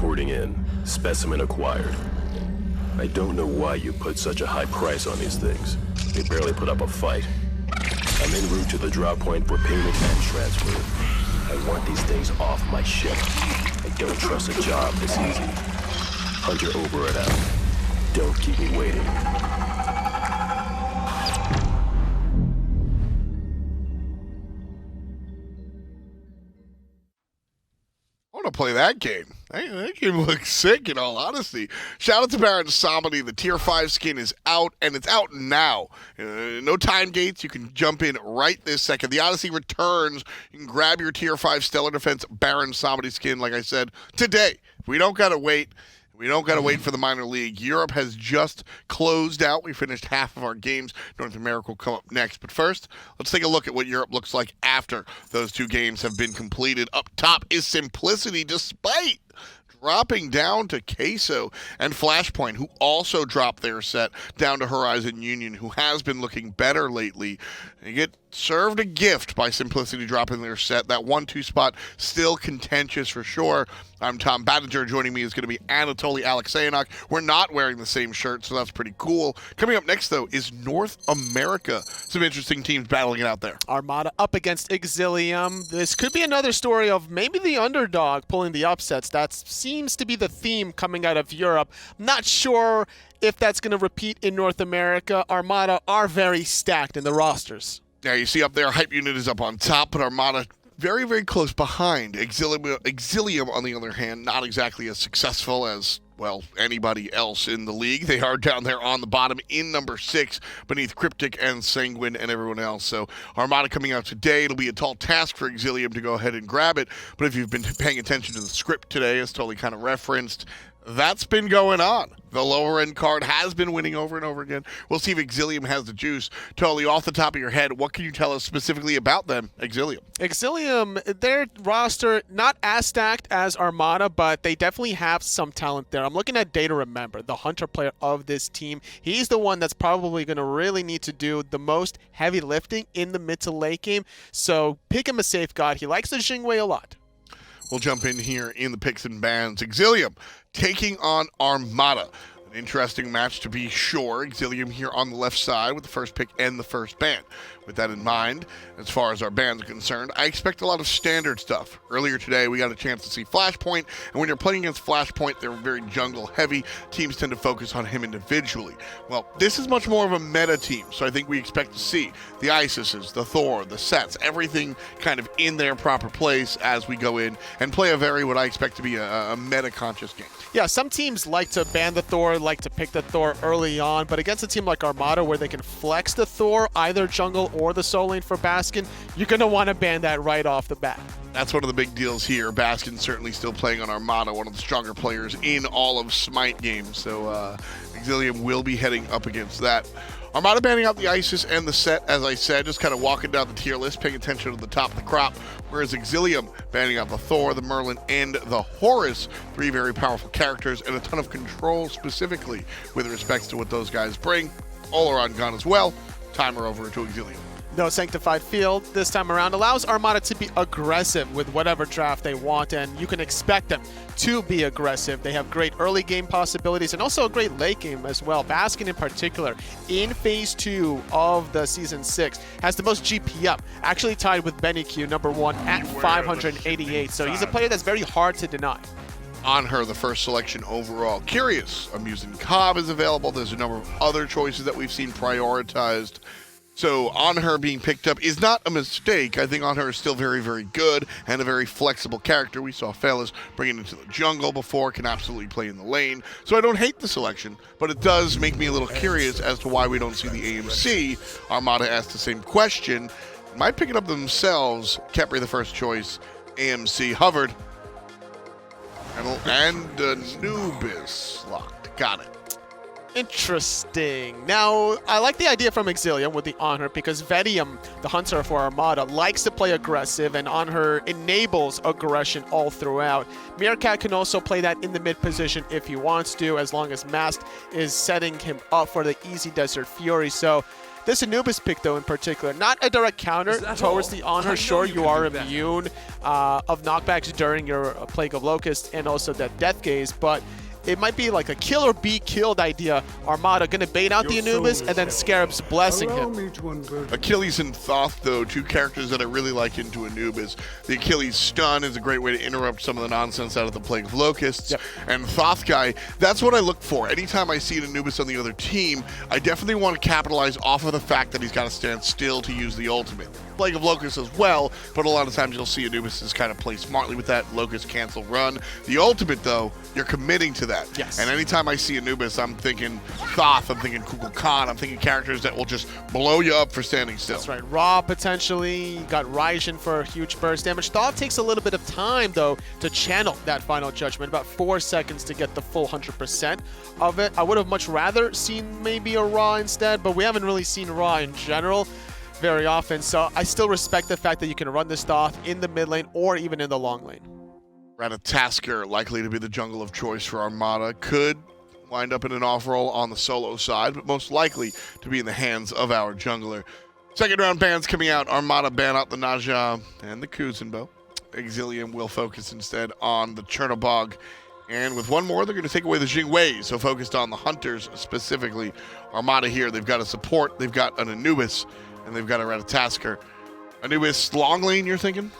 reporting in. Specimen acquired. I don't know why you put such a high price on these things. They barely put up a fight. I'm en route to the drop point for payment and transfer. I want these things off my ship. I don't trust a job this easy. Hunter over and out. Don't keep me waiting. To play that game. That game looks sick, in all honesty. Shout out to Baron Samedi. The Tier 5 skin is out, and it's out now. No time gates. You can jump in right this second. The Odyssey returns. You can grab your Tier 5 Stellar Defense Baron Samedi skin, like I said, today. We don't got to wait. We don't got to wait for the minor league. Europe has just closed out. We finished half of our games. North America will come up next. But first, let's take a look at what Europe looks like after those two games have been completed. Up top is Simplicity, despite dropping down to Queso and Flashpoint, who also dropped their set down to Horizon Union, who has been looking better lately. They get served a gift by Simplicity dropping their set. That 1-2 spot still contentious for sure. I'm Tom Battinger. Joining me is going to be Anatoly Alexeyenok. We're not wearing the same shirt, so that's pretty cool. Coming up next, though, is North America. Some interesting teams battling it out there. Armada up against Exillium. This could be another story of maybe the underdog pulling the upsets. That seems to be the theme coming out of Europe. Not sure if that's going to repeat in North America. Armada are very stacked in the rosters. Yeah, you see up there, Hype Unit is up on top, but Armada very, very close behind. Exillium, on the other hand, not exactly as successful as, well, anybody else in the league. They are down there on the bottom in number 6, beneath Cryptic and Sanguine and everyone else. So Armada coming out today. It'll be a tall task for Exillium to go ahead and grab it. But if you've been paying attention to the script today, as totally kind of referenced, that's been going on. The lower end card has been winning over and over again. We'll see if Exillium has the juice. Totally off the top of your head, what can you tell us specifically about them, Exillium? Exillium, their roster not as stacked as Armada, but they definitely have some talent there. I'm looking at DayToRemeber, the hunter player of this team. He's the one that's probably going to really need to do the most heavy lifting in the mid to late game. So pick him a safe god. He likes the Jing a lot. We'll jump in here in the picks and bans. Exillium taking on Armada. An interesting match to be sure. Exillium here on the left side with the first pick and the first ban. With that in mind, as far as our bans are concerned, I expect a lot of standard stuff. Earlier today, we got a chance to see Flashpoint, and when you're playing against Flashpoint, they're very jungle-heavy. Teams tend to focus on him individually. Well, this is much more of a meta team, so I think we expect to see the Isises, the Thor, the sets, everything kind of in their proper place as we go in and play a very, what I expect to be a meta-conscious game. Yeah, some teams like to ban the Thor, like to pick the Thor early on, but against a team like Armada where they can flex the Thor, either jungle or the soul lane for Baskin, you're going to want to ban that right off the bat. That's one of the big deals here. Baskin certainly still playing on Armada, one of the stronger players in all of SMITE games, so Exillium will be heading up against that. Armada banning out the Isis and the set, as I said, just kind of walking down the tier list, paying attention to the top of the crop, whereas Exillium banning out the Thor, the Merlin, and the Horus, 3 very powerful characters, and a ton of control specifically with respects to what those guys bring. All around gone as well. Timer over to Exillium. No Sanctified Field this time around allows Armada to be aggressive with whatever draft they want, and you can expect them to be aggressive. They have great early game possibilities and also a great late game as well. Baskin in particular, in Phase 2 of the Season 6, has the most GP up, actually tied with Benny Q, number 1 at 588, so he's a player that's very hard to deny. Anhur, the first selection overall. Curious, Amusing Cobb is available. There's a number of other choices that we've seen prioritized. So Anhur being picked up is not a mistake. I think Anhur is still very, very good and a very flexible character. We saw Fellas bring it into the jungle before, can absolutely play in the lane. So I don't hate the selection, but it does make me a little curious as to why we don't see the AMC. Armada asked the same question. Might pick it up themselves. Khepri the first choice. AMC hovered. And Anubis locked. Got it. Interesting. Now, I like the idea from Exillium with the Anhur because Vetium, the hunter for Armada, likes to play aggressive, and Anhur enables aggression all throughout. Meerkat can also play that in the mid position if he wants to, as long as Mast is setting him up for the easy Desert Fury. So This Anubis pick, though, in particular, not a direct counter towards the Anhur. Sure, you are immune of knockbacks during your Plague of Locusts and also that Death Gaze, but it might be like a kill or be killed idea. Armada gonna bait out the Anubis and then Scarab's blessing him. Achilles and Thoth, though, two characters that I really like into Anubis. The Achilles stun is a great way to interrupt some of the nonsense out of the Plague of Locusts. Yep. And Thoth guy, that's what I look for. Anytime I see an Anubis on the other team, I definitely want to capitalize off of the fact that he's got to stand still to use the ultimate. Plague of Locusts as well, but a lot of times you'll see Anubis kind of play smartly with that Locust cancel run. The ultimate, though, you're committing to that. Yes. And anytime I see Anubis, I'm thinking Thoth, I'm thinking Kukulkan, I'm thinking characters that will just blow you up for standing still. That's right. Ra potentially, got Raijin for a huge burst damage. Thoth takes a little bit of time, though, to channel that final judgment. About 4 seconds to get the full 100% of it. I would have much rather seen maybe a Ra instead, but we haven't really seen Ra in general very often, so I still respect the fact that you can run this Thoth in the mid lane or even in the long lane. Ratatoskr, likely to be the jungle of choice for Armada, could wind up in an off-roll on the solo side, but most likely to be in the hands of our jungler. Second round bans coming out. Armada ban out the Naja and the Kuzenbo. Exillium will focus instead on the Chernobog. And with one more, they're going to take away the Jing Wei, so focused on the Hunters specifically. Armada here, they've got a support, they've got an Anubis, and they've got a Ratatoskr. Anubis long lane, you're thinking?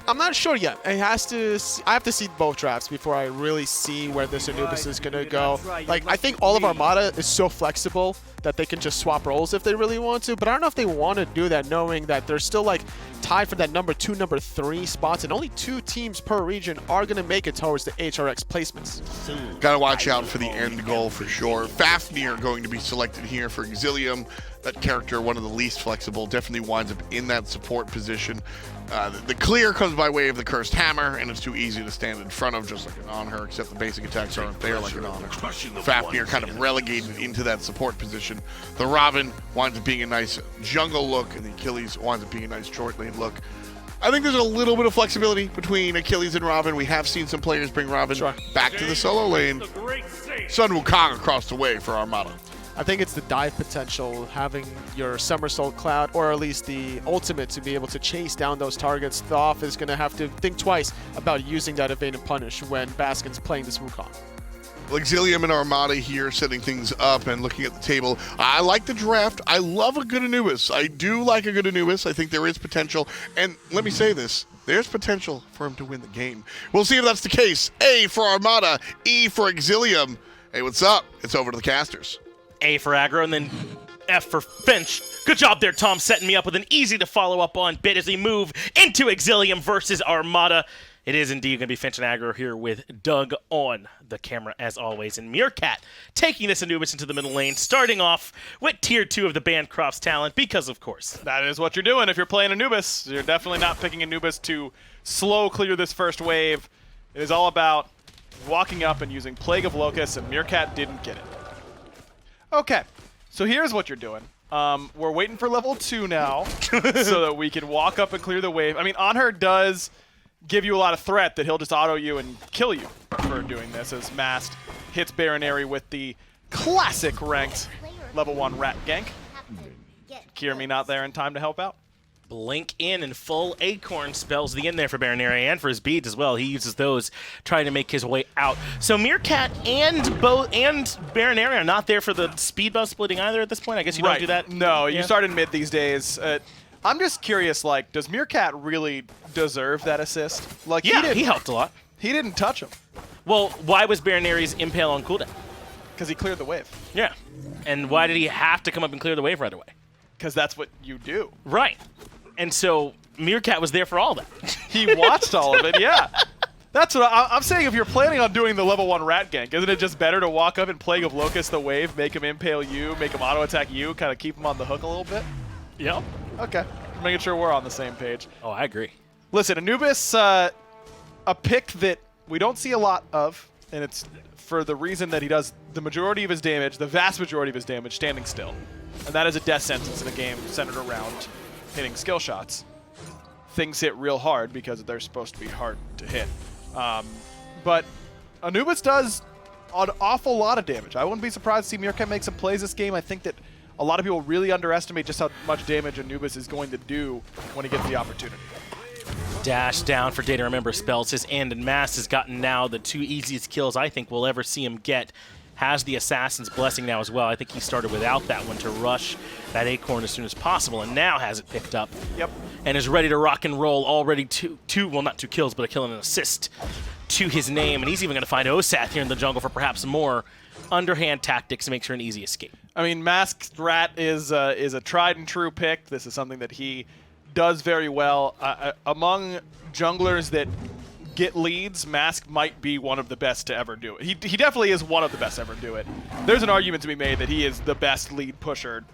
I'm not sure yet. I have to see both drafts before I really see where this Anubis is going to go. Like, I think all of Armada is so flexible that they can just swap roles if they really want to, but I don't know if they want to do that, knowing that they're still like tied for that number 2, number 3 spots, and only 2 teams per region are going to make it towards the HRX placements. Got to watch out for the end goal for sure. Fafnir going to be selected here for Exillium. That character, one of the least flexible, definitely winds up in that support position. The clear comes by way of the Cursed Hammer, and it's too easy to stand in front of, just like an Anhur, except the basic attacks aren't there like an Anhur. Fafnir kind of relegated into that support position. The Robin winds up being a nice jungle look, and the Achilles winds up being a nice short lane look. I think there's a little bit of flexibility between Achilles and Robin. We have seen some players bring Robin back to the solo lane. Sun Wukong across the way for Armada. I think it's the dive potential, having your Somersault Cloud, or at least the ultimate, to be able to chase down those targets. Thoth is going to have to think twice about using that evade and punish when Baskin's playing this Wukong. Well, Exilium and Armada here setting things up and looking at the table. I like the draft. I love a good Anubis. I do like a good Anubis. I think there is potential. And let me say this. There's potential for him to win the game. We'll see if that's the case. A for Armada, E for Exilium. Hey, what's up? It's over to the casters. A for aggro, and then F for Finch. Good job there, Tom, setting me up with an easy to follow up on bit as we move into Exilium versus Armada. It is indeed going to be Finch and aggro here with Doug on the camera as always. And Meerkat taking this Anubis into the middle lane, starting off with tier 2 of the Bancroft's talent, because of course. That is what you're doing if you're playing Anubis. You're definitely not picking Anubis to slow clear this first wave. It is all about walking up and using Plague of Locusts, and Meerkat didn't get it. Okay, so here's what you're doing. We're waiting for level 2 now so that we can walk up and clear the wave. I mean, Anhur does give you a lot of threat that he'll just auto you and kill you for doing this, as Mast hits Bayroneri with the classic ranked level 1 rat gank. Kyrmi not there in time to help out. Blink in and full Acorn spells the in there for Bayroneri and for his beads as well. He uses those trying to make his way out. So Meerkat and Bayroneri are not there for the speed buff splitting either at this point. I guess you don't do that. No, you start in mid these days. I'm just curious, like, does Meerkat really deserve that assist? Like, yeah, he helped a lot. He didn't touch him. Well, why was Bayroneri's impale on cooldown? Because he cleared the wave. Yeah. And why did he have to come up and clear the wave right away? Because that's what you do. Right. And so Meerkat was there for all that. He watched all of it, yeah. That's what I'm saying. If you're planning on doing the level 1 rat gank, isn't it just better to walk up and Plague of Locust the wave, make him impale you, make him auto attack you, kind of keep him on the hook a little bit? Yep. Okay. Making sure we're on the same page. Oh, I agree. Listen, Anubis, a pick that we don't see a lot of, and it's for the reason that he does the majority of his damage, the vast majority of his damage, standing still. And that is a death sentence in a game centered around hitting skill shots. Things hit real hard because they're supposed to be hard to hit. But Anubis does an awful lot of damage. I wouldn't be surprised to see Meerkat make some plays this game. I think that a lot of people really underestimate just how much damage Anubis is going to do when he gets the opportunity. Dash down for DayToRemeber spells. His and Mass has gotten now the 2 easiest kills I think we'll ever see him get. Has the Assassin's Blessing now as well. I think he started without that one to rush that Acorn as soon as possible, and now has it picked up. Yep. And is ready to rock and roll. Already well, not 2 kills, but a kill and an assist to his name. And he's even going to find Osath here in the jungle for perhaps more underhand tactics to make sure an easy escape. I mean, Masked Rat is a tried and true pick. This is something that he does very well. Among junglers that get leads, Mask might be one of the best to ever do it. He definitely is one of the best to ever do it. There's an argument to be made that he is the best lead pusher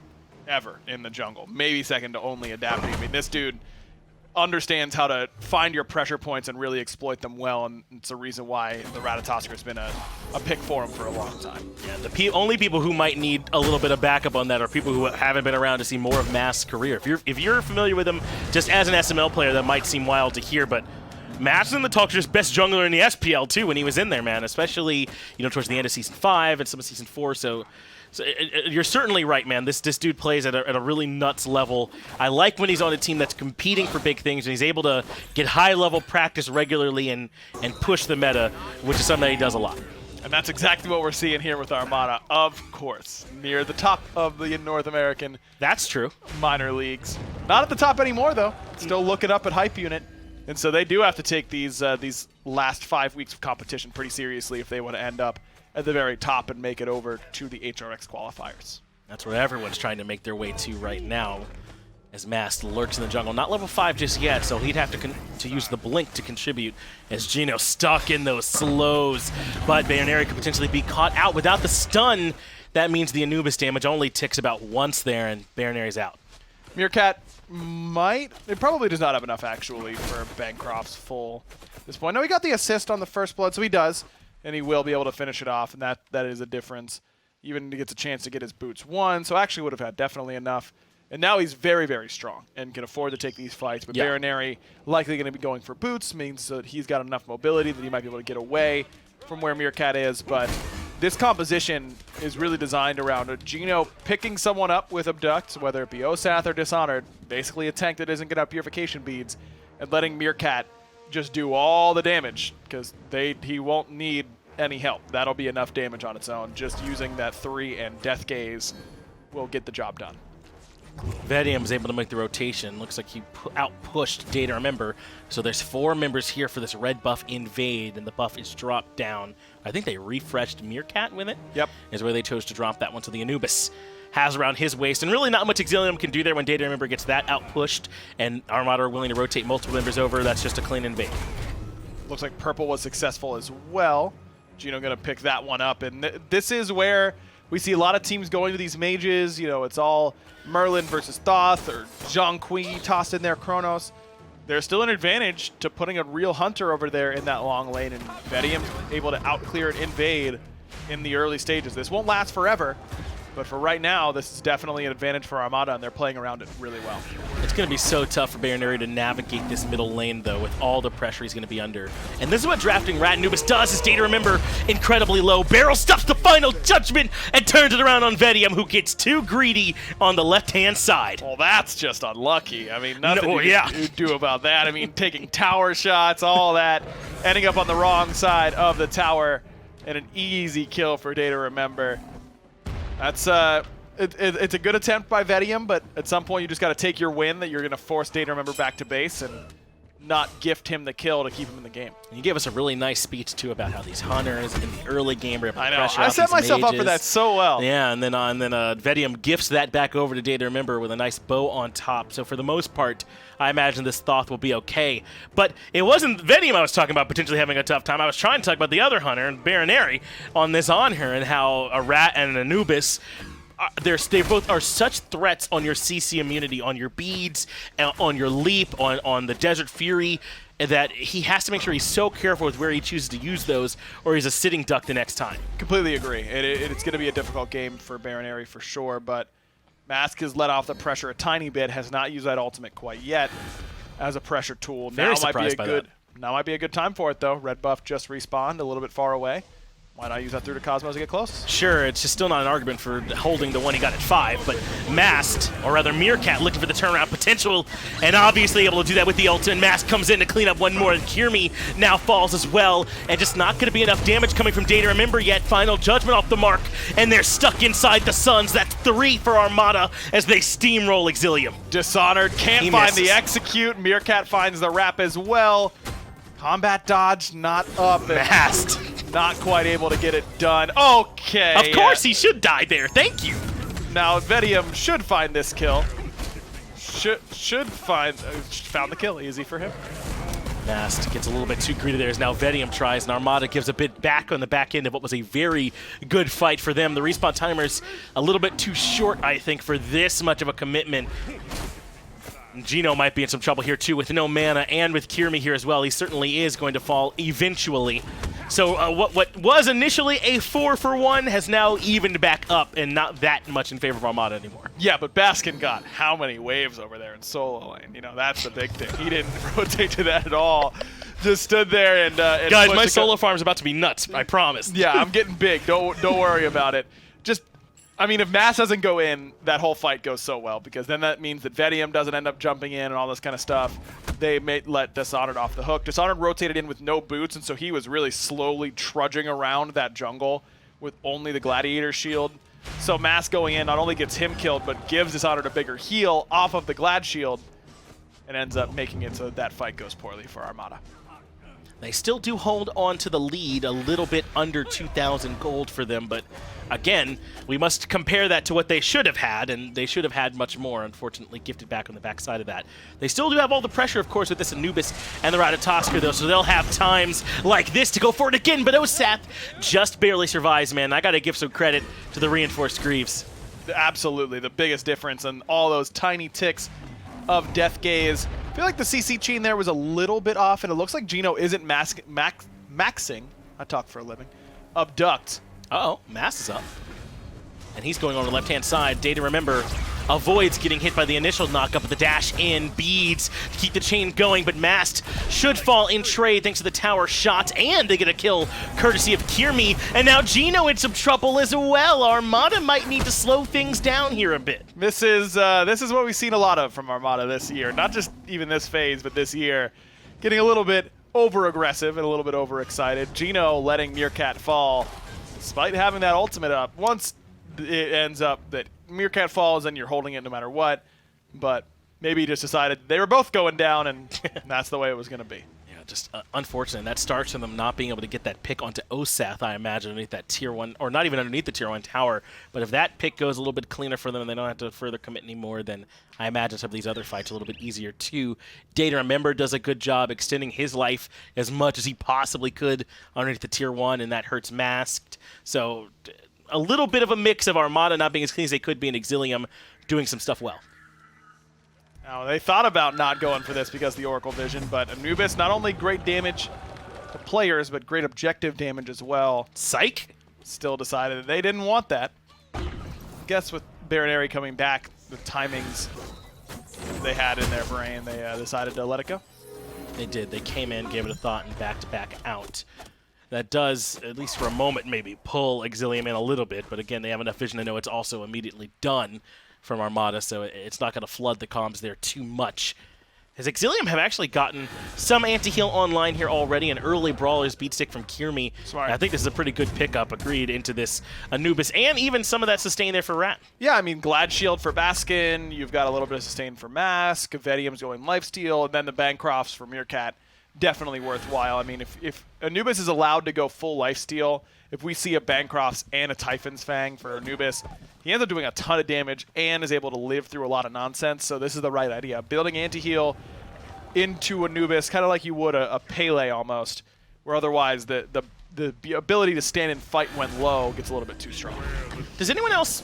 ever in the jungle. Maybe second to only Adapting. I mean, this dude understands how to find your pressure points and really exploit them well, and it's a reason why the Ratatoskr has been a pick for him for a long time. Yeah, the only people who might need a little bit of backup on that are people who haven't been around to see more of Mask's career. If you're familiar with him just as an SML player, that might seem wild to hear, but Mask's in the talk just best jungler in the SPL too when he was in there, man, especially towards the end of Season 5 and some of Season 4, so you're certainly right, man. This dude plays at a really nuts level. I like when he's on a team that's competing for big things and he's able to get high-level practice regularly and push the meta, which is something that he does a lot. And that's exactly what we're seeing here with Armada, of course, near the top of the North American That's true. minor leagues. Not at the top anymore, though. Still looking up at Hype Unit. And so they do have to take these last 5 weeks of competition pretty seriously if they want to end up at the very top and make it over to the HRX qualifiers. That's where everyone's trying to make their way to right now, as Mask lurks in the jungle. Not level 5 just yet, so he'd have to use the Blink to contribute, as Geno stuck in those slows. But Bayroneri could potentially be caught out without the stun. That means the Anubis damage only ticks about once there, and Bayroneri's out. Meerkat it probably does not have enough, actually, for Bancroft's full at this point. No, he got the assist on the first blood, so he does. And he will be able to finish it off, and that is a difference. Even he gets a chance to get his boots 1, so actually would have had definitely enough. And now he's very, very strong and can afford to take these fights. But Bayroneri likely going to be going for boots, means that he's got enough mobility that he might be able to get away from where Meerkat is. But this composition is really designed around Geno picking someone up with Abduct, whether it be Osath or Dishonored, basically a tank that isn't going to have purification beads, and letting Meerkat just do all the damage, because he won't need any help. That'll be enough damage on its own. Just using that 3 and Death Gaze will get the job done. Vetium is able to make the rotation. Looks like he out-pushed DayToRemeber. So there's 4 members here for this red buff invade, and the buff is dropped down. I think they refreshed Meerkat with it. Yep. Is where they chose to drop that one, to the Anubis has around his waist, and really not much Exillium can do there when DayToRemeber gets that out-pushed, and Armada are willing to rotate multiple members over. That's just a clean invade. Looks like Purple was successful as well. Geno going to pick that one up, and this is where we see a lot of teams going to these mages. It's all Merlin versus Thoth, or Zhang Kui tossed in there, Kronos. There's still an advantage to putting a real hunter over there in that long lane, and Vetium able to out-clear and invade in the early stages. This won't last forever, but for right now, this is definitely an advantage for Armada, and they're playing around it really well. It's going to be so tough for Bayroneri to navigate this middle lane, though, with all the pressure he's going to be under. And this is what drafting Rat Anubis does, is DayToRemeber incredibly low. Barrel stuffs the final judgment and turns it around on Vetium, who gets too greedy on the left-hand side. Well, that's just unlucky. I mean, nothing you can do about that. I mean, taking tower shots, all that, ending up on the wrong side of the tower, and an easy kill for DayToRemeber. That's it's a good attempt by Vetium, but at some point you just got to take your win that you're going to force DayToRemeber back to base and not gift him the kill to keep him in the game. And you gave us a really nice speech, too, about how these hunters in the early game are able to I know. pressure I out set these myself mages. up for that so well. Yeah, and then Vetium gifts that back over to DayToRemeber with a nice bow on top. So for the most part, I imagine this Thoth will be okay. But it wasn't Vetium I was talking about potentially having a tough time. I was trying to talk about the other hunter, Bayroneri, on this Anhur, and how a Rat and an Anubis, they both are such threats on your CC immunity, on your beads, on your leap, on the Desert Fury, that he has to make sure he's so careful with where he chooses to use those, or he's a sitting duck the next time. Completely agree. It's going to be a difficult game for Bayroneri for sure, but Mask has let off the pressure a tiny bit, has not used that ultimate quite yet as a pressure tool. Very surprised by that. Now might be a good time for it, though. Red buff just respawned, a little bit far away. Why not use that through to Cosmos to get close? Sure, it's just still not an argument for holding the one he got at 5, but Mast, or rather Meerkat, looking for the turnaround potential, and obviously able to do that with the ult, and Mast comes in to clean up one more, and Kyrmi now falls as well, and just not going to be enough damage coming from DayToRemeber yet. Final Judgment off the mark, and they're stuck inside the Suns. That's 3 for Armada as they steamroll Exillium. Dishonored can't find the execute. Meerkat finds the wrap as well. Combat dodge not up. Mast. Not quite able to get it done. Okay. Of course he should die there. Thank you. Now Vetium should find this kill. Should find found the kill. Easy for him. Mast gets a little bit too greedy there as now Vetium tries, and Armada gives a bit back on the back end of what was a very good fight for them. The respawn timer's a little bit too short, I think, for this much of a commitment. Geno might be in some trouble here too with no mana, and with Kyrmi here as well. He certainly is going to fall eventually. So what was initially a 4-for-1 has now evened back up, and not that much in favor of Armada anymore. Yeah, but Baskin got how many waves over there in solo lane? You know, that's the big thing. He didn't rotate to that at all. Just stood there and guys, my solo farm's about to be nuts. I promise. Yeah, I'm getting big. Don't worry about it. Just, I mean, if Mass doesn't go in, that whole fight goes so well, because then that means that Vetium doesn't end up jumping in and all this kind of stuff. They may let Dishonored off the hook. Dishonored rotated in with no boots, and so he was really slowly trudging around that jungle with only the Gladiator shield. So Mass going in not only gets him killed, but gives Dishonored a bigger heal off of the Glad shield, and ends up making it so that fight goes poorly for Armada. They still do hold on to the lead, a little bit under 2,000 gold for them, but again, we must compare that to what they should have had, and they should have had much more, unfortunately gifted back on the backside of that. They still do have all the pressure, of course, with this Anubis and the Ratatoskr, though, so they'll have times like this to go for it again, but Osath just barely survives, man. I gotta give some credit to the reinforced Greaves. Absolutely, the biggest difference in all those tiny ticks of Death Gaze. I feel like the CC chain there was a little bit off, and it looks like Geno isn't maxing, I talk for a living, Abduct. Uh-oh, Mass is up. And he's going on the left-hand side. DayToRemeber avoids getting hit by the initial knock-up with the dash-in beads to keep the chain going, but Mast should fall in trade thanks to the tower shot, and they get a kill courtesy of Kyrmi, and now Geno in some trouble as well. Armada might need to slow things down here a bit. This is what we've seen a lot of from Armada this year. Not just even this phase, but this year. Getting a little bit over-aggressive and a little bit over-excited. Geno letting Meerkat fall, despite having that ultimate up. Once it ends up that Meerkat falls and you're holding it no matter what, but maybe he just decided they were both going down, and that's the way it was going to be. Yeah, just unfortunate. And that starts from them not being able to get that pick onto Osath, I imagine, underneath that tier 1, or not even underneath the tier 1 tower. But if that pick goes a little bit cleaner for them and they don't have to further commit anymore, then I imagine some of these other fights are a little bit easier too. DayToRemeber does a good job extending his life as much as he possibly could underneath the tier 1, and that hurts Masked. So a little bit of a mix of Armada not being as clean as they could be, in Exilium doing some stuff well. Now, they thought about not going for this because of the Oracle Vision, but Anubis, not only great damage to players, but great objective damage as well. Psych? Still decided that they didn't want that. I guess with Bayroneri coming back, the timings they had in their brain, they decided to let it go. They did. They came in, gave it a thought, and back out. That does, at least for a moment, maybe pull Exillium in a little bit, but again, they have enough vision to know it's also immediately done from Armada, so it's not going to flood the comms there too much. As Exillium have actually gotten some anti-heal online here already, an early Brawler's Beat Stick from Kyrmi. Smart. I think this is a pretty good pickup, agreed, into this Anubis, and even some of that sustain there for Rat. Yeah, I mean, Glad Shield for Baskin, you've got a little bit of sustain for Mask, Vetium's going Lifesteal, and then the Bancrofts for Meerkat. Definitely worthwhile. I mean, if Anubis is allowed to go full lifesteal, if we see a Bancrofts and a Typhon's Fang for Anubis, he ends up doing a ton of damage and is able to live through a lot of nonsense, so this is the right idea. Building anti-heal into Anubis, kind of like you would a Pele almost, where otherwise the ability to stand and fight when low gets a little bit too strong. Does anyone else,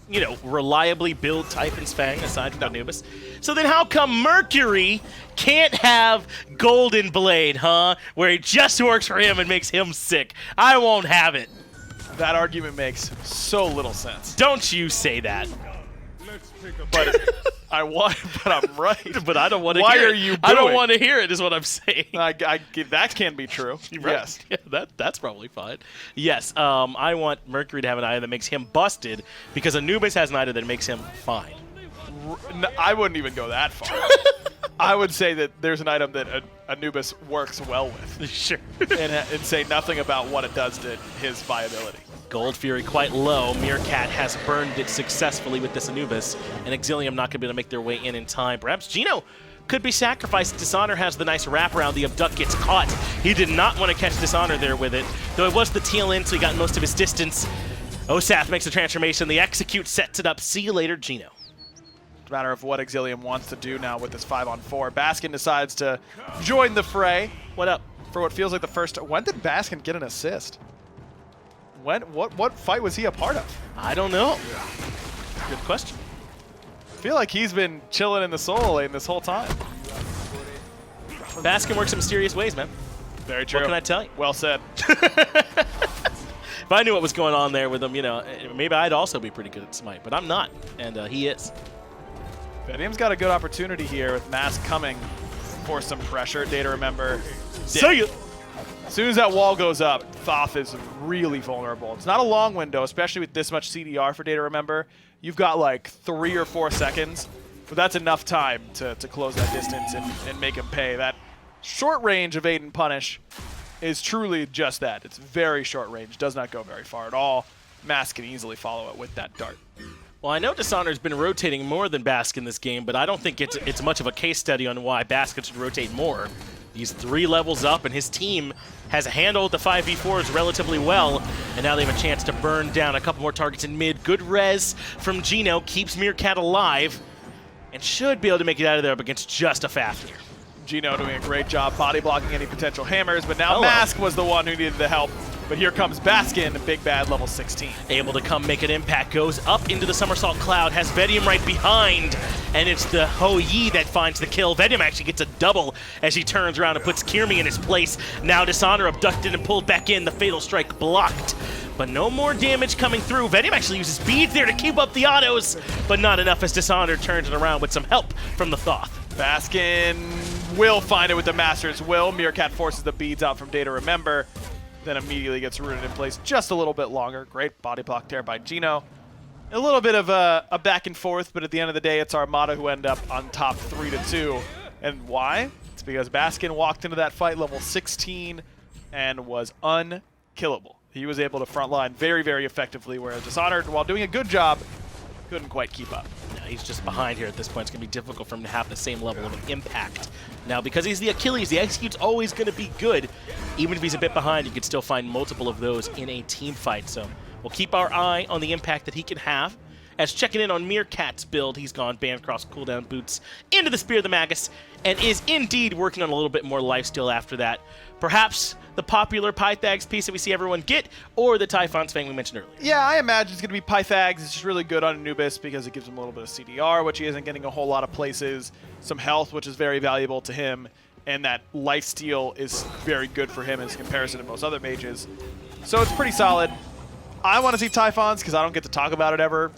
you know, reliably build Typhon's Fang aside from Anubis? So then how come Mercury can't have Golden Blade, huh? Where it just works for him and makes him sick. I won't have it. That argument makes so little sense. Don't you say that. But I want, but I'm right. But I don't want to Why hear are it. you I don't booing? want to hear it, is what I'm saying. That can be true. Right. Yes. Yeah, that's probably fine. Yes, I want Mercury to have an item that makes him busted because Anubis has an item that makes him fine. I wouldn't even go that far. I would say that there's an item that Anubis works well with. Sure. and say nothing about what it does to his viability. Gold Fury quite low. Meerkat has burned it successfully with this Anubis, and Exillium not going to be able to make their way in time. Perhaps Geno could be sacrificed. Dishonor has the nice wraparound. The Abduct gets caught. He did not want to catch Dishonor there with it, though it was the teal in, so he got most of his distance. Osath makes the transformation. The Execute sets it up. See you later, Geno. It's a matter of what Exillium wants to do now with this 5-on-4. Baskin decides to join the fray. What up? For what feels like the first. When did Baskin get an assist? What fight was he a part of? I don't know. Good question. I feel like he's been chilling in the solo lane this whole time. Baskin works in mysterious ways, man. Very true. What can I tell you? Well said. If I knew what was going on there with him, you know, maybe I'd also be pretty good at Smite, but I'm not, and he is. Vetium's got a good opportunity here with Mask coming for some pressure. DayToRemeber. See ya. As soon as that wall goes up, Thoth is really vulnerable. It's not a long window, especially with this much CDR for DayToRemeber. You've got like 3 or 4 seconds, but that's enough time to close that distance and make him pay. That short range of aid and punish is truly just that. It's very short range, does not go very far at all. Mask can easily follow it with that dart. Well, I know Dishonored's been rotating more than Baskin this game, but I don't think it's much of a case study on why Baskin should rotate more. He's 3 levels up, and his team has handled the 5v4s relatively well, and now they have a chance to burn down a couple more targets in mid. Good res from Geno keeps Meerkat alive, and should be able to make it out of there up against just a Fafnir. Geno doing a great job body blocking any potential hammers, but now Hello. Mask was the one who needed the help. But here comes Baskin, big bad level 16. Able to come make an impact, goes up into the somersault cloud, has Vetium right behind, and it's the Ho-Yi that finds the kill. Vetium actually gets a double as he turns around and puts Kyrmi in his place. Now Dishonor abducted and pulled back in, the fatal strike blocked. But no more damage coming through. Vetium actually uses beads there to keep up the autos, but not enough as Dishonor turns it around with some help from the Thoth. Baskin will find it with the Master's Will. Meerkat forces the beads out from DayToRemeber, then immediately gets rooted in place just a little bit longer. Great body block there by Geno. A little bit of a back and forth, but at the end of the day, it's Armada who end up on top 3-2. And why? It's because Baskin walked into that fight level 16 and was unkillable. He was able to frontline very, very effectively, whereas Dishonored, while doing a good job, couldn't quite keep up. He's just behind here at this point. It's going to be difficult for him to have the same level of impact. Now, because he's the Achilles, the Execute's always going to be good. Even if he's a bit behind, you could still find multiple of those in a team fight. So we'll keep our eye on the impact that he can have. As checking in on Meerkat's build, he's gone Band Cross cooldown boots into the Spear of the Magus, and is indeed working on a little bit more lifesteal after that. Perhaps the popular Pythags piece that we see everyone get, or the Typhon's Fang we mentioned earlier. Yeah, I imagine it's going to be Pythags. It's just really good on Anubis because it gives him a little bit of CDR, which he isn't getting a whole lot of places. Some health, which is very valuable to him. And that lifesteal is very good for him in comparison to most other mages. So it's pretty solid. I want to see Typhons because I don't get to talk about it ever,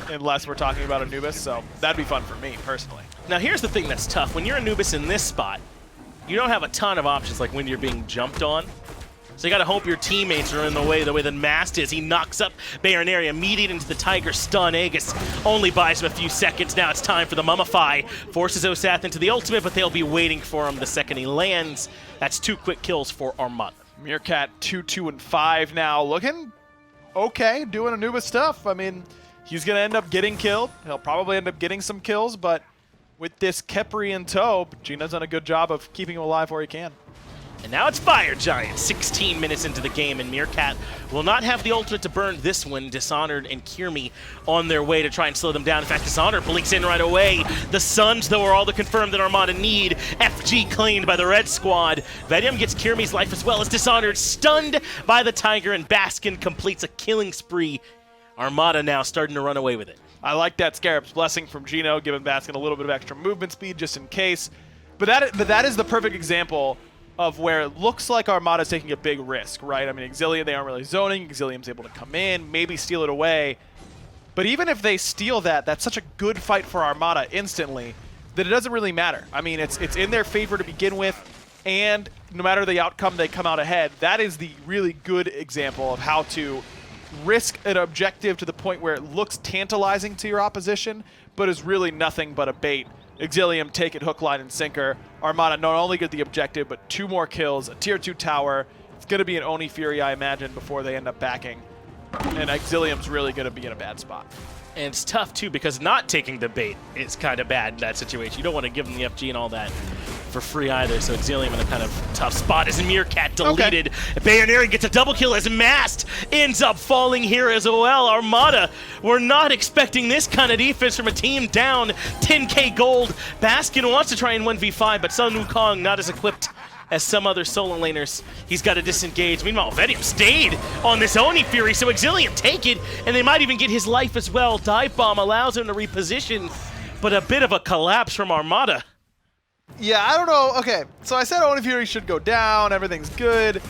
unless we're talking about Anubis. So that'd be fun for me, personally. Now here's the thing that's tough. When you're Anubis in this spot, you don't have a ton of options like when you're being jumped on. So you gotta hope your teammates are in the way that Mast is. He knocks up Bayroneri immediate into the Tiger stun. Aegis only buys him a few seconds. Now it's time for the Mummify. Forces Osath into the ultimate, but they'll be waiting for him the second he lands. That's 2 quick kills for Armada. Meerkat 2-2-5 now. Looking okay, doing Anubis stuff. I mean, he's gonna end up getting killed. He'll probably end up getting some kills, but with this Khepri in tow, Geno's done a good job of keeping him alive where he can. And now it's Fire Giant, 16 minutes into the game, and Meerkat will not have the ultimate to burn this one. Dishonored and Kyrmi on their way to try and slow them down. In fact, Dishonored blinks in right away. The Suns, though, are all the confirmed that Armada need. FG claimed by the Red Squad. Vetium gets Kyrmi's life as well as Dishonored stunned by the Tiger, and Baskin completes a killing spree. Armada now starting to run away with it. I like that Scarab's Blessing from Geno, giving Baskin a little bit of extra movement speed just in case. But that is the perfect example of where it looks like Armada's taking a big risk, right? I mean, Exillium, they aren't really zoning. Exillium's able to come in, maybe steal it away. But even if they steal that, that's such a good fight for Armada instantly that it doesn't really matter. I mean, it's in their favor to begin with, and no matter the outcome, they come out ahead. That is the really good example of how to risk an objective to the point where it looks tantalizing to your opposition, but is really nothing but a bait. Exillium take it hook, line, and sinker. Armada not only get the objective, but 2 more kills, a tier 2 tower. It's going to be an Oni Fury, I imagine, before they end up backing. And Exillium's really going to be in a bad spot. And it's tough, too, because not taking the bait is kind of bad in that situation. You don't want to give them the FG and all that for free either, so Exillium in a kind of tough spot as Meerkat deleted. Okay. Bayroneri gets a double kill as Mast ends up falling here as well. Armada, we're not expecting this kind of defense from a team down 10k gold. Baskin wants to try and 1v5, but Wukong not as equipped as some other solo laners. He's got to disengage. Meanwhile, Vetium stayed on this Oni Fury, so Exillium take it, and they might even get his life as well. Dive Bomb allows him to reposition, but a bit of a collapse from Armada. Yeah, I don't know. Okay, so I said Oni Fury should go down, everything's good,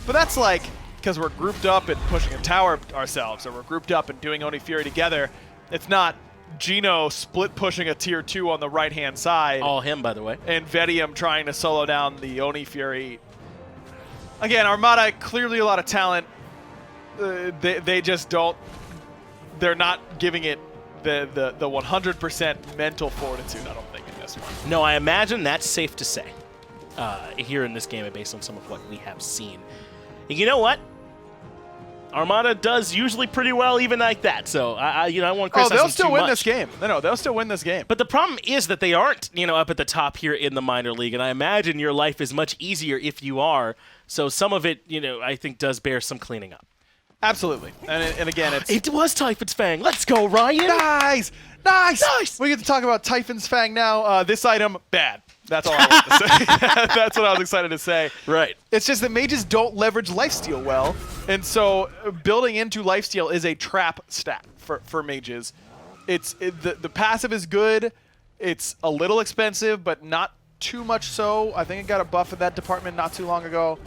but that's like because we're grouped up and pushing a tower ourselves, or we're grouped up and doing Oni Fury together. It's not Geno split pushing a tier 2 on the right-hand side. All him, by the way. And Vetium trying to solo down the Oni Fury. Again, Armada, clearly a lot of talent. They just don't, they're not giving it the 100% mental fortitude, I don't think, in this one. No, I imagine that's safe to say here in this game based on some of what we have seen. And you know what? Armada does usually pretty well even like that, so I want to criticize them they'll still too win much. this game. No, they'll still win this game. But the problem is that they aren't, up at the top here in the minor league, and I imagine your life is much easier if you are. So some of it, I think does bear some cleaning up. Absolutely, and again, it was Typhon's Fang. Let's go, Ryan. Nice. We get to talk about Typhon's Fang now. This item, bad. That's all I want to say. That's what I was excited to say. Right. It's just that mages don't leverage lifesteal well, and so building into lifesteal is a trap stat for mages. The passive is good. It's a little expensive, but not too much so. I think it got a buff in that department not too long ago.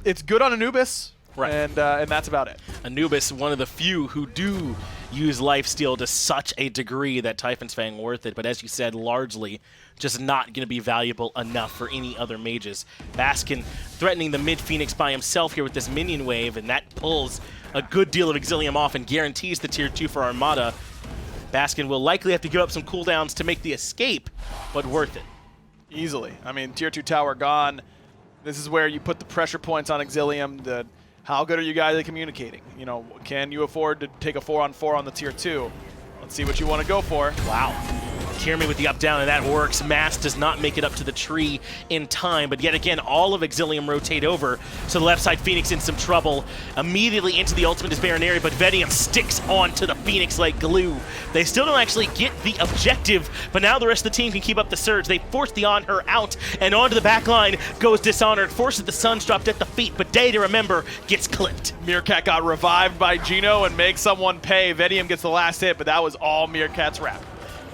It's good on Anubis. Right. And that's about it. Anubis, one of the few who do use lifesteal to such a degree that Typhon's Fang worth it, but as you said, largely just not going to be valuable enough for any other mages. Baskin threatening the mid-Phoenix by himself here with this minion wave, and that pulls a good deal of Exillium off and guarantees the tier 2 for Armada. Baskin will likely have to give up some cooldowns to make the escape, but worth it. Easily. I mean, tier 2 tower gone. This is where you put the pressure points on Exillium. How good are you guys at communicating? Can you afford to take a 4-on-4 on the tier 2? Let's see what you want to go for. Wow. Kyrmi with the up-down, and that works. Mast does not make it up to the tree in time, but yet again, all of Exillium rotate over. So the left side Phoenix in some trouble. Immediately into the ultimate is Bayroneri, but Vetium sticks onto the Phoenix like glue. They still don't actually get the objective, but now the rest of the team can keep up the surge. They force the Anhur out, and onto the back line goes Dishonored, forces the Suns dropped at the feet, but DayToRemeber gets clipped. Meerkat got revived by Geno and makes someone pay. Vetium gets the last hit, but that was all Meerkat's wrap.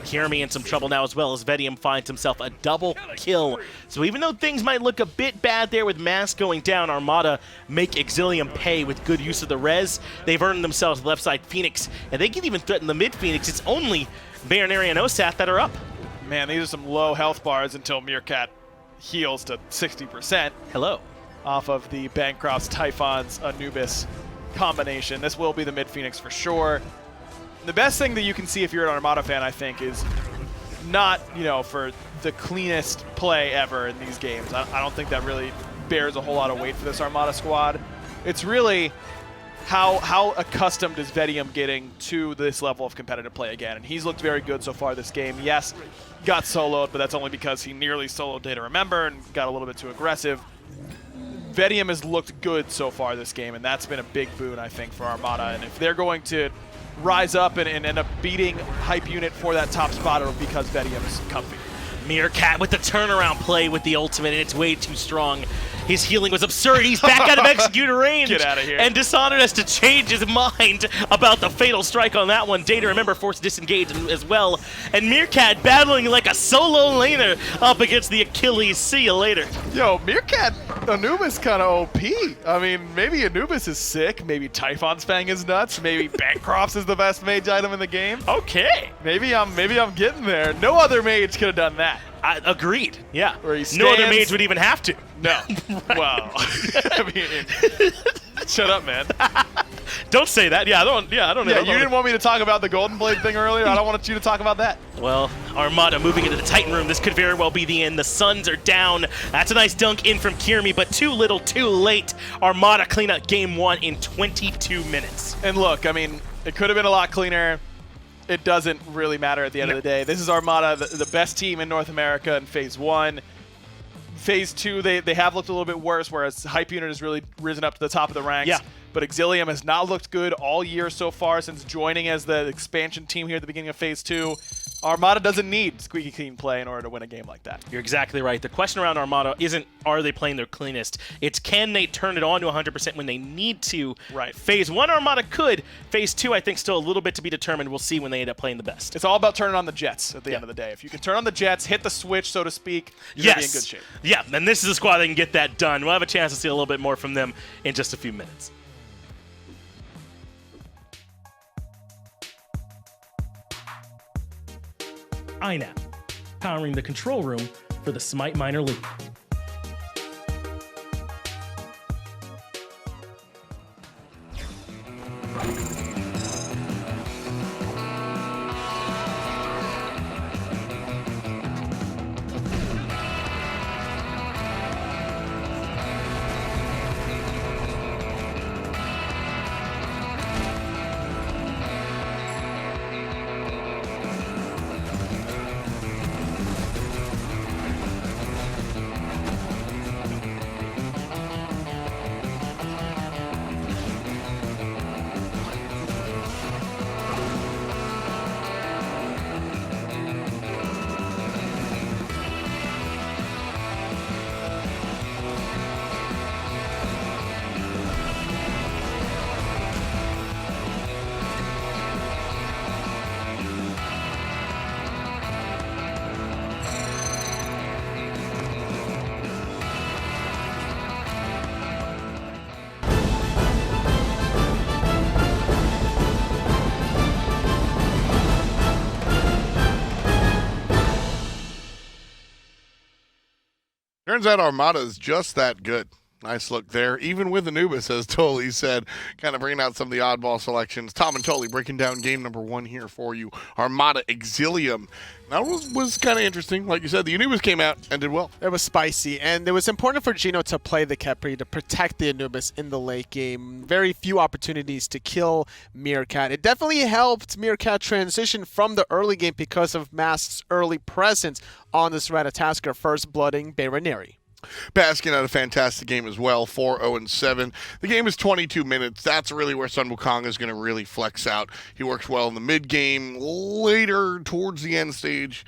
Kyrmi in some trouble now as well as Vetium finds himself a double kill. So even though things might look a bit bad there with Mass going down, Armada make Exillium pay with good use of the res. They've earned themselves left side Phoenix, and they can even threaten the mid Phoenix. It's only Bayroneri and Osath that are up. Man, these are some low health bars until Meerkat heals to 60%. Hello. Off of the Bancroft's Typhon's Anubis combination. This will be the mid Phoenix for sure. The best thing that you can see if you're an Armada fan, I think, is not, for the cleanest play ever in these games. I don't think that really bears a whole lot of weight for this Armada squad. It's really how accustomed is Vetium getting to this level of competitive play again. And he's looked very good so far this game. Yes, got soloed, but that's only because he nearly soloed DayToRemeber and got a little bit too aggressive. Vetium has looked good so far this game, and that's been a big boon, I think, for Armada. And if they're going to rise up and end up beating Hype Unit for that top spot, it'll be because Vetium's comfy. Meerkat with the turnaround play with the ultimate, and it's way too strong. His healing was absurd. He's back out of executor range. Get out of here. And Dishonored has to change his mind about the fatal strike on that one. DayToRemeber forced to disengage as well. And Meerkat battling like a solo laner up against the Achilles. See you later. Yo, Meerkat, Anubis kind of OP. I mean, maybe Anubis is sick. Maybe Typhon's Fang is nuts. Maybe Bancroft's is the best mage item in the game. Okay. Maybe I'm getting there. No other mage could have done that. Agreed. Yeah. Where he No other stands- mage would even have to. No. Wow. I mean, shut up, man. Don't say that. Yeah, I don't Yeah, know. you didn't want me to talk about the Golden Blade thing earlier. I don't want you to talk about that. Well, Armada moving into the Titan room. This could very well be the end. The Suns are down. That's a nice dunk in from Kyrmi, but too little, too late. Armada clean up game 1 in 22 minutes. And look, I mean, it could have been a lot cleaner. It doesn't really matter at the end of the day. This is Armada, the best team in North America in Phase 1. Phase 2, they have looked a little bit worse, whereas Hype Unit has really risen up to the top of the ranks. Yeah. But Exillium has not looked good all year so far since joining as the expansion team here at the beginning of Phase 2. Armada doesn't need squeaky clean play in order to win a game like that. You're exactly right. The question around Armada isn't are they playing their cleanest. It's can they turn it on to 100% when they need to. Right. Phase 1 Armada could. Phase 2 I think still a little bit to be determined. We'll see when they end up playing the best. It's all about turning on the jets at the end of the day. If you can turn on the jets, hit the switch, so to speak, you're going to be in good shape. Yeah, and this is a squad that can get that done. We'll have a chance to see a little bit more from them in just a few minutes. INAP, powering the control room for the SMITE Minor League. Turns out Armada is just that good. Nice look there. Even with Anubis, as Tolly said, kind of bringing out some of the oddball selections. Tom and Tolly breaking down game number 1 here for you. Armada Exillium. That was kind of interesting. Like you said, the Anubis came out and did well. It was spicy, and it was important for Geno to play the Khepri to protect the Anubis in the late game. Very few opportunities to kill Meerkat. It definitely helped Meerkat transition from the early game because of Mask's early presence on this Ratatoskr, first blooding Bayroneri. Baskin had a fantastic game as well, 4-0-7. The game is 22 minutes. That's really where Sun Wukong is going to really flex out. He works well in the mid-game. Later, towards the end stage,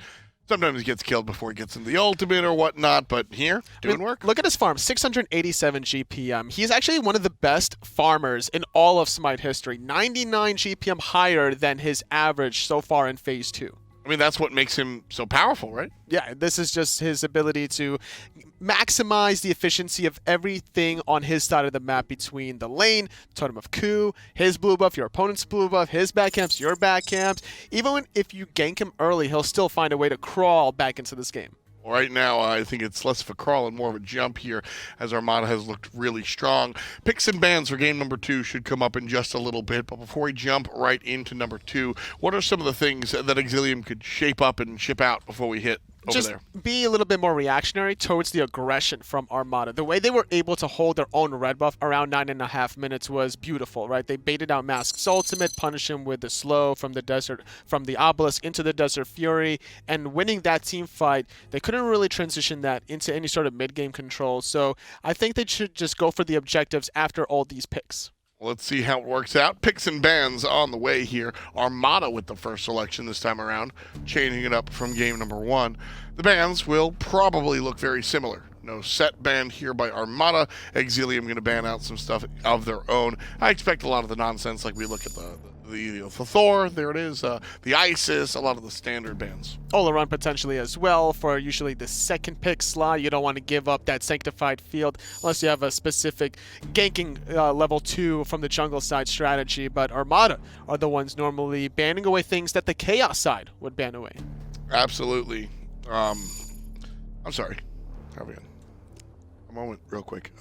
sometimes he gets killed before he gets into the ultimate or whatnot, but here, doing work. Look at his farm, 687 GPM. He's actually one of the best farmers in all of SMITE history. 99 GPM higher than his average so far in Phase 2. I mean, that's what makes him so powerful, right? Yeah, this is just his ability to maximize the efficiency of everything on his side of the map between the lane, Totem of Ku, his blue buff, your opponent's blue buff, his back camps, your back camps. Even if you gank him early, he'll still find a way to crawl back into this game. Right now, I think it's less of a crawl and more of a jump here, as Armada has looked really strong. Picks and bans for game number 2 should come up in just a little bit, but before we jump right into number 2, what are some of the things that Exilium could shape up and ship out before we hit over just there? Be a little bit more reactionary towards the aggression from Armada. The way they were able to hold their own red buff around 9.5 minutes was beautiful, right? They baited out Mask's ultimate, punished him with the slow from the desert, from the obelisk into the Desert Fury, and winning that team fight, they couldn't really transition that into any sort of mid-game control. So I think they should just go for the objectives after all these picks. Let's see how it works out. Picks and bans on the way here. Armada with the first selection this time around, changing it up from game number 1. The bans will probably look very similar. No set ban here by Armada. Exillium going to ban out some stuff of their own. I expect a lot of the nonsense, like we look at the Thor, there it is, the Isis, a lot of the standard bans. All around potentially as well for usually the second pick slot. You don't want to give up that sanctified field unless you have a specific ganking level 2 from the jungle side strategy. But Armada are the ones normally banning away things that the chaos side would ban away. Absolutely. I'm sorry. A moment real quick.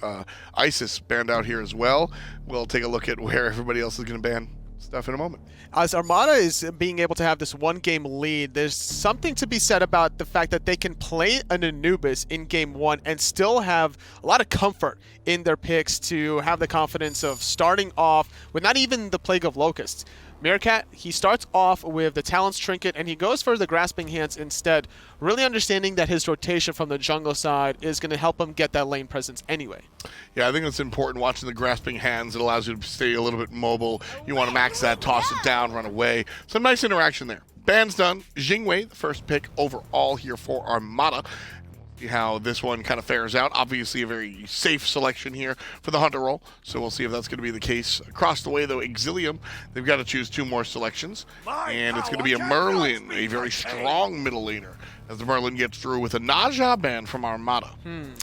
Isis banned out here as well. We'll take a look at where everybody else is going to ban stuff in a moment. As Armada is being able to have this one-game lead, there's something to be said about the fact that they can play an Anubis in game 1 and still have a lot of comfort in their picks to have the confidence of starting off with not even the Plague of Locusts. Meerkat, he starts off with the Talon's Trinket and he goes for the Grasping Hands instead, really understanding that his rotation from the jungle side is going to help him get that lane presence anyway. Yeah, I think it's important watching the Grasping Hands. It allows you to stay a little bit mobile. You want to max that, toss it down, run away. Some nice interaction there. Ban's done. Jing, the first pick overall here for Armada. See how this one kind of fares out. Obviously a very safe selection here for the Hunter role, so we'll see if that's going to be the case. Across the way, though, Exillium, they've got to choose 2 more selections, and it's going to be a Merlin, a very strong middle laner, as the Merlin gets through with a Naja ban from Armada.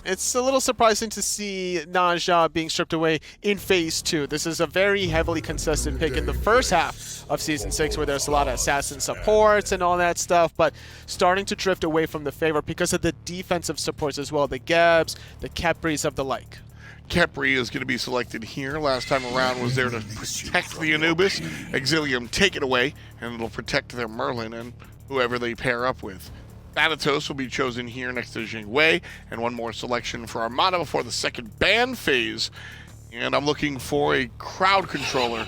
It's a little surprising to see Naja being stripped away in Phase 2. This is a very heavily contested pick in the first half of Season 6 where there's a lot of assassin supports and all that stuff, but starting to drift away from the favor because of the defensive supports as well, the Gebs, the Khepris of the like. Khepri is going to be selected here. Last time around was there to protect the Anubis. Exillium take it away, and it'll protect their Merlin and whoever they pair up with. Thanatos will be chosen here next to Jing, and one more selection for Armada before the second ban phase. And I'm looking for a crowd controller.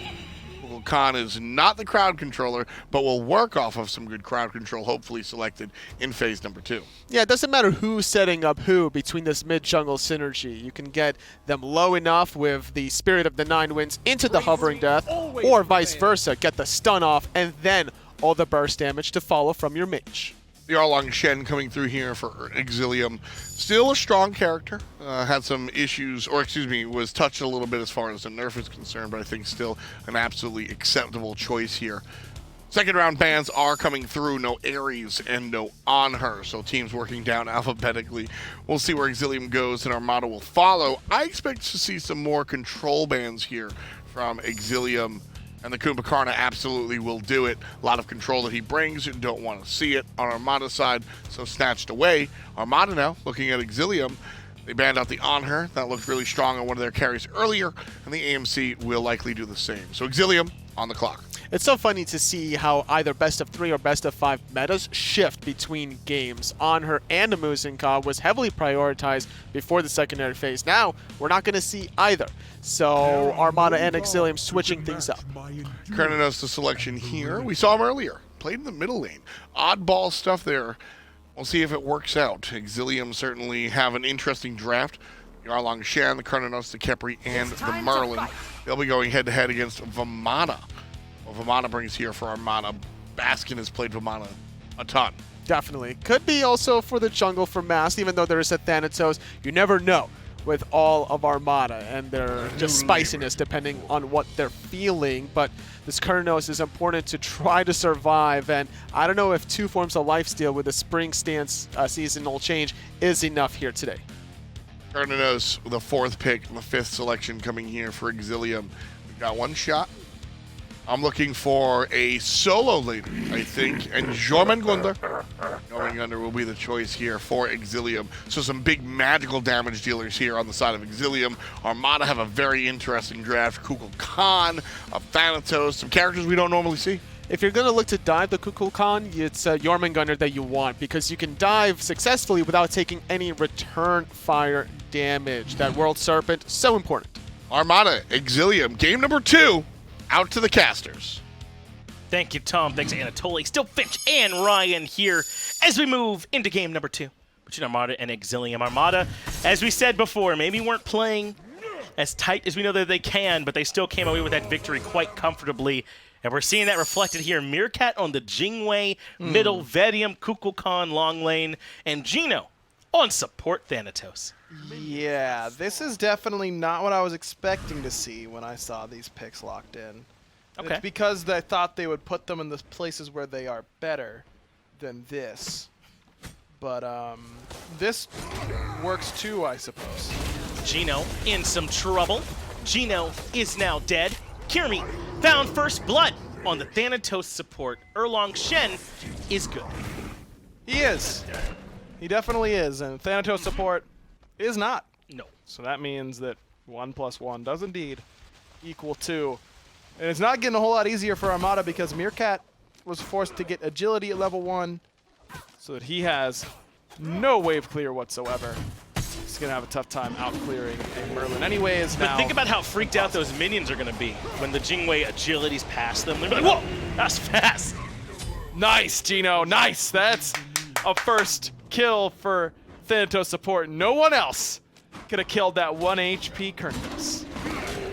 Kukulkan is not the crowd controller, but will work off of some good crowd control, hopefully selected in phase number 2. Yeah, it doesn't matter who's setting up who between this mid-jungle synergy. You can get them low enough with the Spirit of the Nine Winds into the Hovering Death, or vice versa, get the stun off, and then all the burst damage to follow from your mage. The Erlang Shen coming through here for Exillium. Still a strong character. Had some issues, or excuse me, was touched a little bit as far as the nerf is concerned, but I think still an absolutely acceptable choice here. Second round bans are coming through. No Ares and no Anhur, so teams working down alphabetically. We'll see where Exillium goes and Armada will follow. I expect to see some more control bans here from Exillium. And the Kukulkan absolutely will do it. A lot of control that he brings. You don't want to see it on Armada's side, so snatched away. Armada now looking at Exillium. They banned out the Anhur. That looked really strong on one of their carries earlier, and the AMC will likely do the same. So Exillium on the clock. It's so funny to see how either best of 3 or best of 5 metas shift between games. Anhur and Muzinka was heavily prioritized before the secondary phase. Now, we're not going to see either. So Armada and Exillium switching things up. Cernunnos the selection here. We saw him earlier. Played in the middle lane. Oddball stuff there. We'll see if it works out. Exillium certainly have an interesting draft. The Erlang Shen, the Cernunnos, the Khepri, and the Merlin. They'll be going head-to-head against Vamana. Vamana brings here for Armada. Baskin has played Vamana a ton. Definitely. Could be also for the jungle for Mass, even though there is a Thanatos. You never know with all of Armada and their just spiciness depending on what they're feeling. But this Cernunnos is important to try to survive. And I don't know if 2 forms of lifesteal with the spring stance seasonal change is enough here today. Cernunnos, the 4th pick, the 5th selection coming here for Exillium. We've got 1 shot. I'm looking for a solo laner, I think, and Jormungandr. Jormungandr will be the choice here for Exillium. So some big magical damage dealers here on the side of Exillium. Armada have a very interesting draft. Kukulkan, Thanatos, some characters we don't normally see. If you're going to look to dive the Kukulkan, it's Jormungandr that you want because you can dive successfully without taking any return fire damage. That World Serpent, so important. Armada, Exillium, game number 2. Out to the casters. Thank you, Tom. Thanks, Anatoly. Still Finch and Ryan here as we move into game number 2 between Armada and Exillium. Armada, as we said before, maybe weren't playing as tight as we know that they can, but they still came away with that victory quite comfortably. And we're seeing that reflected here. Meerkat on the Jing middle, Vetium, Kukulkan, long lane, and Geno on support Thanatos. Yeah, this is definitely not what I was expecting to see when I saw these picks locked in. Okay. It's because I thought they would put them in the places where they are better than this. But this works too, I suppose. Geno in some trouble. Geno is now dead. Kyrmi found first blood on the Thanatos support. Erlang Shen is good. He is. He definitely is. And Thanatos support is not. No. So that means that 1 + 1 does indeed equal 2. And it's not getting a whole lot easier for Armada because Meerkat was forced to get agility at level 1 so that he has no wave clear whatsoever. He's going to have a tough time out clearing a Merlin anyways. But now, think about how freaked out those minions are going to be when the Jingwei agility's past them. They're gonna be like, whoa, that's fast. nice, Geno, nice. That's a first kill for Thanatos support. No one else could have killed that 1 HP Cernunnos.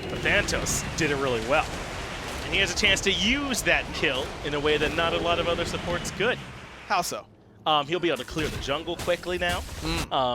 But Thanatos did it really well. And he has a chance to use that kill in a way that not a lot of other supports could. How so? He'll be able to clear the jungle quickly now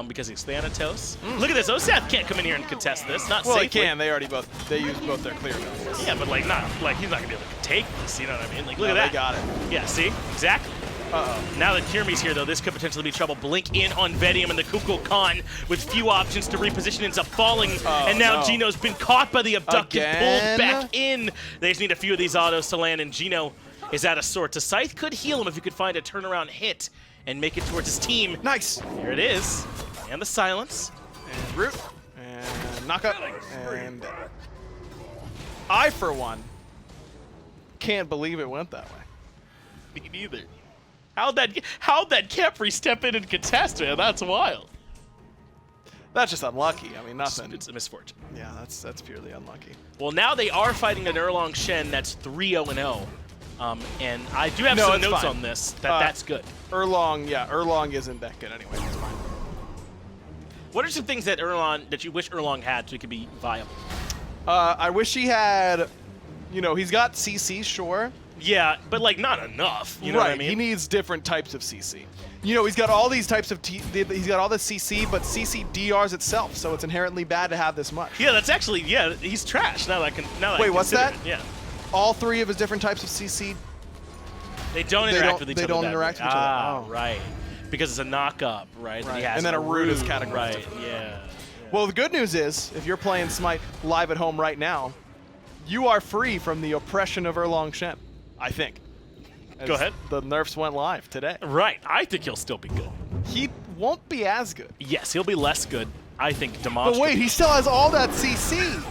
because he's Thanatos. Look at this. Osath can't come in here and contest this. Not Well, safely. they can. They use both their clear abilities. Yeah, but like he's not gonna be able to take this. You know what I mean? Like look No, at that. they got it. Yeah. See? Exactly. Uh-oh. Now that Kyrmi's here, though, this could potentially be trouble. Blink in on Vetium, and the Kukulkan with few options to reposition ends up falling. And now no. Geno's been caught by the abducted, Again? pulled back in. They just need a few of these autos to land, and Geno is out of sorts. A Scythe could heal him if he could find a turnaround hit and make it towards his team. Nice. Here it is. And the silence. And root. And knock up. And I, for one, can't believe it went that way. Me neither. How'd that Khepri step in and contest, man? That's wild. That's just unlucky. I mean, nothing. It's a misfortune. Yeah, that's purely unlucky. Well, now they are fighting an Erlang Shen that's 3-0-0. And I do have No, some it's notes fine. on this. That's good. Erlang isn't that good anyway. It's fine. What are some things that you wish Erlang had so he could be viable? I wish he had, he's got CC, sure. Yeah, but like not enough. You know right. what I mean? He needs different types of CC. He's got all these types of he's got all the CC, but CC DRs itself, so it's inherently bad to have this much. Yeah, that's actually he's trash. Now that I can. Wait, what's that? It. Yeah. All 3 of his different types of CC. They don't interact with each other. They don't that interact way. with each other. Ah, Oh. right. Because it's a knock-up, right? That he has And then a root is categorized. Right. Yeah. Well, the good news is, if you're playing SMITE live at home right now, you are free from the oppression of Erlang Shen, I think. Go As ahead. The nerfs went live today. Right. I think he'll still be good. He won't be as good. Yes, he'll be less good. I think demonstrably. But wait, he still has all that CC.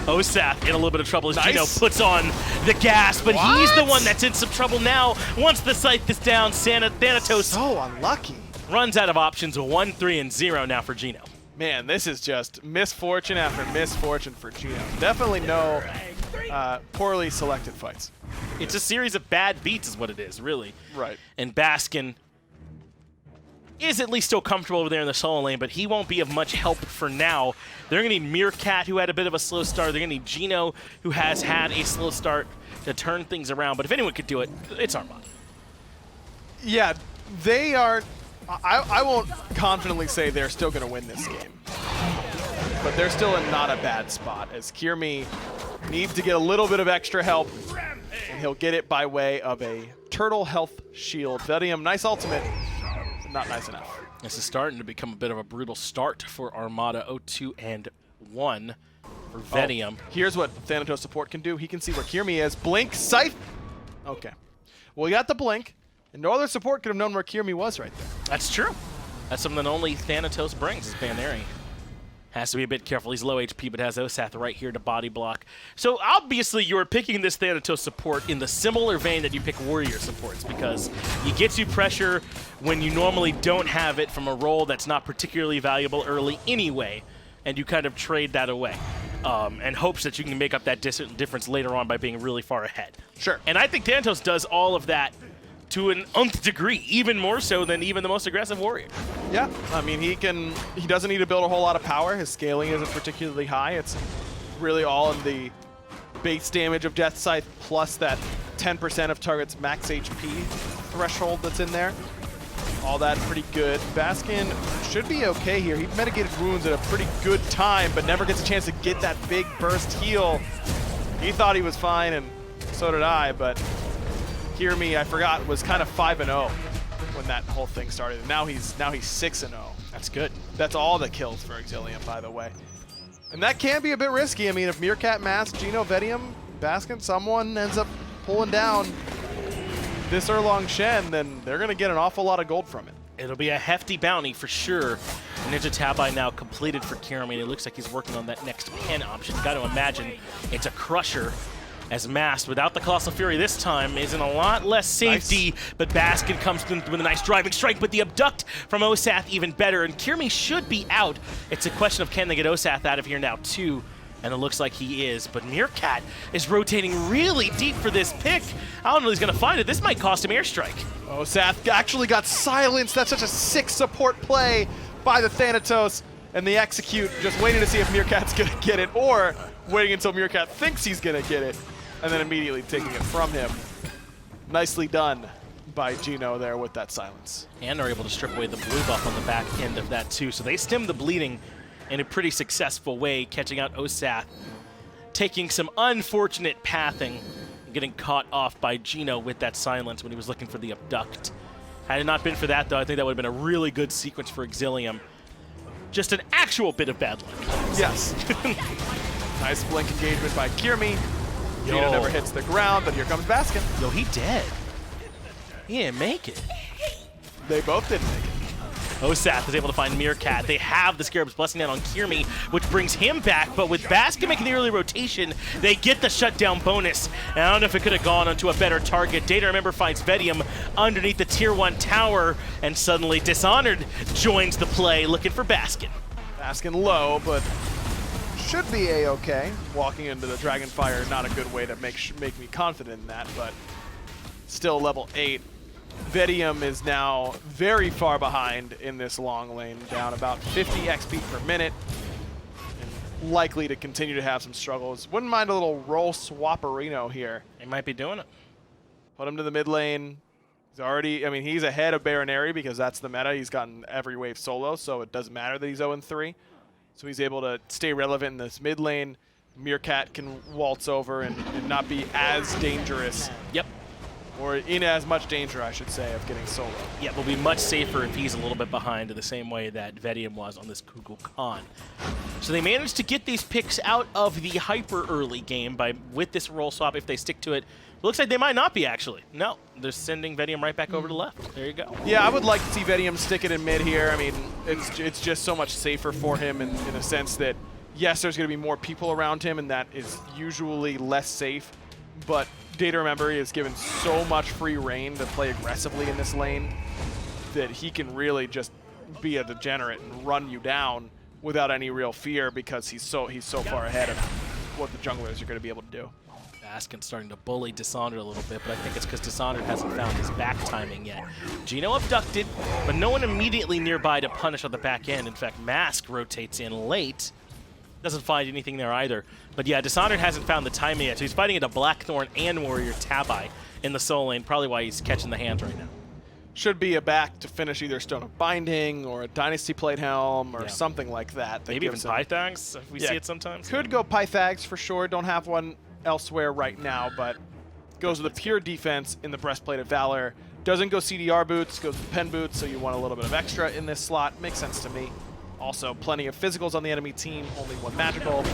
Osath in a little bit of trouble as Nice. Geno puts on the gas, but he's the What? one that's in some trouble now. Once the Scythe is down, Thanatos So unlucky. runs out of options. 1-3-0 now for Geno. Man, this is just misfortune after misfortune for Geno. Definitely no poorly selected fights. It's a series of bad beats is what it is, really. Right. And Baskin is at least still comfortable over there in the solo lane, but he won't be of much help for now. They're going to need Meerkat, who had a bit of a slow start. They're going to need Geno, who has had a slow start, to turn things around. But if anyone could do it, it's Armada. Yeah, they are. I won't confidently say they're still going to win this game. But they're still in not a bad spot, as Kyrmi needs to get a little bit of extra help, and he'll get it by way of a turtle health shield. Vetium, nice ultimate, but not nice enough. This is starting to become a bit of a brutal start for Armada. 0-2-1 for Vetium. Here's what Thanatos support can do. He can see where Kyrmi is. Blink, Scythe. Okay. Well, he got the blink, and no other support could have known where Kyrmi was right there. That's true. That's something that only Thanatos brings, is Bayroneri. Has to be a bit careful. He's low HP, but has Osath right here to body block. So obviously you're picking this Thanatos support in the similar vein that you pick warrior supports, because he gets you pressure when you normally don't have it from a role that's not particularly valuable early anyway, and you kind of trade that away and hopes that you can make up that difference later on by being really far ahead. Sure. And I think Thanatos does all of that to an nth degree, even more so than even the most aggressive warrior. Yeah, I mean, he doesn't need to build a whole lot of power. His scaling isn't particularly high. It's really all in the base damage of Death Scythe plus that 10% of target's max HP threshold that's in there. All that pretty good. Baskin should be okay here. He mitigated wounds at a pretty good time, but never gets a chance to get that big burst heal. He thought he was fine, and so did I, but Kyrmi, I forgot, was kind of 5-0 when that whole thing started. And now he's 6-0. That's good. That's all the kills for Exillium, by the way. And that can be a bit risky. I mean, if Meerkat, Mask, Geno, Vetium, Baskin, someone ends up pulling down this Erlang Shen, then they're going to get an awful lot of gold from it. It'll be a hefty bounty for sure. Ninja Tabi now completed for Kyrmi, and it looks like he's working on that next pen option. Got to imagine it's a crusher, as Mast, without the Colossal Fury this time, is in a lot less safety, nice. But Baskin comes in with a nice driving strike, but the abduct from Osath even better, and Kyrmi should be out. It's a question of can they get Osath out of here now too, and it looks like he is, but Meerkat is rotating really deep for this pick. I don't know if he's gonna find it. This might cost him airstrike. Osath actually got silenced. That's such a sick support play by the Thanatos, and they execute, just waiting to see if Meerkat's gonna get it, or waiting until Meerkat thinks he's gonna get it, and then immediately taking it from him. Nicely done by Geno there with that silence. And are able to strip away the blue buff on the back end of that too, so they stem the bleeding in a pretty successful way, catching out Osath, taking some unfortunate pathing, and getting caught off by Geno with that silence when he was looking for the abduct. Had it not been for that, though, I think that would have been a really good sequence for Exillium. Just an actual bit of bad luck. Yes. Nice blink engagement by Kyrmi. Geno never hits the ground, but here comes Baskin. Yo, he dead. He didn't make it. They both didn't make it. Osath is able to find Meerkat. They have the Scarab's Blessing down on Kyrmi, which brings him back, but with Baskin making the early rotation, they get the shutdown bonus. And I don't know if it could have gone onto a better target. DayToRemeber finds Vetium underneath the Tier 1 tower, and suddenly Dishonored joins the play, looking for Baskin. Baskin low, but should be A-okay. Walking into the Dragonfire, not a good way to make me confident in that, but still level 8. Vetium is now very far behind in this long lane, down about 50 XP per minute, and likely to continue to have some struggles. Wouldn't mind a little roll swapperino here. They might be doing it. Put him to the mid lane. He's already, I mean, he's ahead of Bayroneri because that's the meta. He's gotten every wave solo, so it doesn't matter that he's 0-3. So he's able to stay relevant in this mid lane. Meerkat can waltz over and not be as dangerous. Yep. Or in as much danger, I should say, of getting solo. Yeah, will be much safer if he's a little bit behind the same way that Vetium was on this Kukulkan. So they managed to get these picks out of the hyper early game with this roll swap if they stick to it. It looks like they might not be, actually. No, they're sending Vetium right back over to left. There you go. Yeah, I would like to see Vetium stick it in mid here. I mean, it's just so much safer for him in a sense that, yes, there's going to be more people around him, and that is usually less safe, but DayToRemeber is given so much free reign to play aggressively in this lane that he can really just be a degenerate and run you down without any real fear because he's so far ahead of what the junglers are going to be able to do. Baskin's starting to bully Dishonored a little bit, but I think it's because Dishonored hasn't found his back timing yet. Geno abducted, but no one immediately nearby to punish on the back end. In fact, Mask rotates in late. Doesn't find anything there either. But yeah, Dishonored hasn't found the timing yet, so he's fighting at a Blackthorn and Warrior Tabi in the soul lane, probably why he's catching the hands right now. Should be a back to finish either Stone of Binding or a Dynasty Plate Helm or something like that. Maybe even Pythags, if we see it sometimes. Could go Pythags for sure. Don't have one elsewhere right now, but goes with a pure defense in the Breastplate of Valor. Doesn't go CDR boots, goes with Pen boots, so you want a little bit of extra in this slot. Makes sense to me. Also, plenty of physicals on the enemy team, only one magical.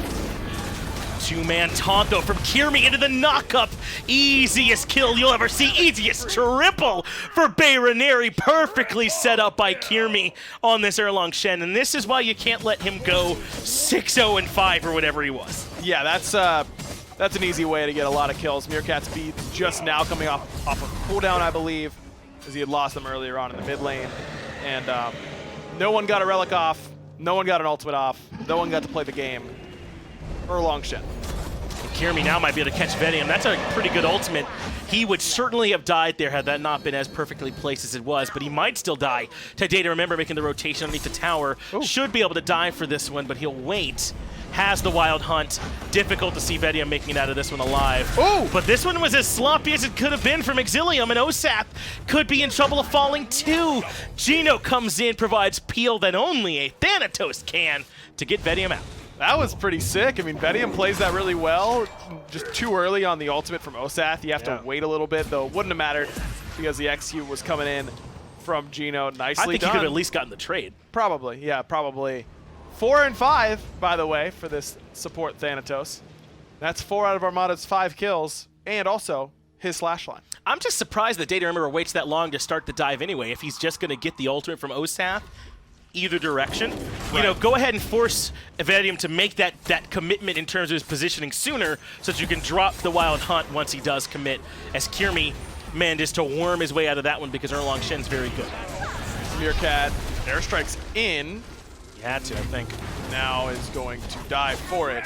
Two-man taunt, though, from Kyrmi into the knock-up. Easiest kill you'll ever see. Easiest triple for Bayroneri. Perfectly set up by Kyrmi on this Erlang Shen. And this is why you can't let him go 6-0-5 or whatever he was. Yeah, that's an easy way to get a lot of kills. Meerkat's beat just now coming off of cooldown, I believe, as he had lost them earlier on in the mid lane. And no one got a relic off. No one got an ultimate off. No one got to play the game. Erlang Shen. Kyrmi now might be able to catch Vetium. That's a pretty good ultimate. He would certainly have died there had that not been as perfectly placed as it was, but he might still die. To DayToRemeber making the rotation underneath the tower. Ooh. Should be able to die for this one, but he'll wait. Has the Wild Hunt. Difficult to see Vetium making it out of this one alive. Ooh. But this one was as sloppy as it could have been from Exillium, and Osath could be in trouble of falling too. Geno comes in, provides peel that only a Thanatos can to get Vetium out. That was pretty sick. I mean, Vetium plays that really well. Just too early on the ultimate from Osath. You have to wait a little bit, though. Wouldn't have mattered because the XU was coming in from Geno. Nicely I think done. he could have at least gotten the trade. Probably, yeah, probably. 4 and 5, by the way, for this support Thanatos. That's 4 out of Armada's 5 kills, and also his slash line. I'm just surprised that DayToRemeber waits that long to start the dive anyway. If he's just going to get the ultimate from Osath, either direction, you know, go ahead and force Vetium to make that commitment in terms of his positioning sooner, so that you can drop the Wild Hunt once he does commit. As Kyrmi manages to worm his way out of that one because Erlang Shen's very good. Meerkat airstrikes in. He had to, I think. Now is going to dive for it.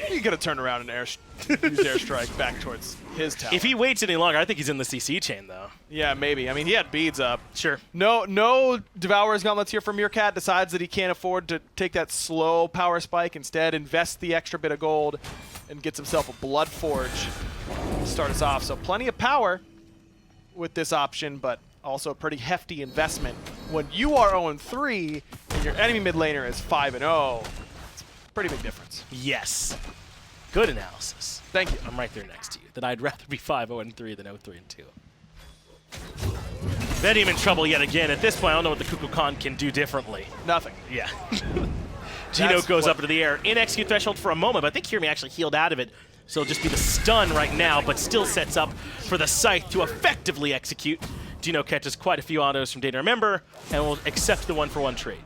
He's going to turn around and use airstrike back towards his tower. If he waits any longer, I think he's in the CC chain, though. Yeah, maybe. I mean, he had beads up. Sure. No Devourer's Gauntlets here from Meerkat. Decides that he can't afford to take that slow power spike. Instead, invests the extra bit of gold and gets himself a Blood Forge to start us off. So plenty of power with this option, but also a pretty hefty investment. When you are 0-3 and your enemy mid laner is 5-0, it's a pretty big difference. Yes. Good analysis. Thank you. I'm right there next to you. That I'd rather be 5-0-3 than 0-3-2. Vetium in trouble yet again. At this point, I don't know what the Kukulkan can do differently. Nothing. Yeah. Geno goes up into the air. In execute threshold for a moment, but I think Kyrmi actually healed out of it. So it'll just be the stun right now, but still sets up for the Scythe to effectively execute. Geno catches quite a few autos from DayToRemeber and will accept the 1-for-1 trade.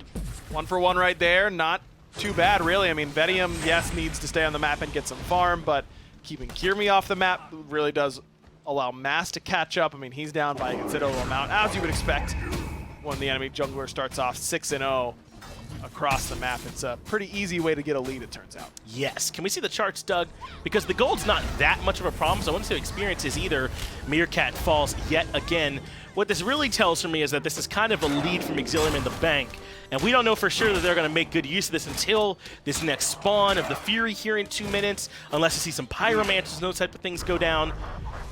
1-for-1 right there. Not too bad, really. I mean, Vetium, yes, needs to stay on the map and get some farm, but keeping Kyrmi off the map really does allow Mass to catch up. I mean, he's down by a considerable amount, as you would expect when the enemy jungler starts off 6-0 across the map. It's a pretty easy way to get a lead, it turns out. Yes. Can we see the charts, Doug? Because the gold's not that much of a problem, so I want to experience is either Meerkat falls yet again. What this really tells for me is that this is kind of a lead from Exilium in the bank, and we don't know for sure that they're going to make good use of this until this next spawn of the Fury here in 2 minutes, unless you see some Pyromancers and those type of things go down.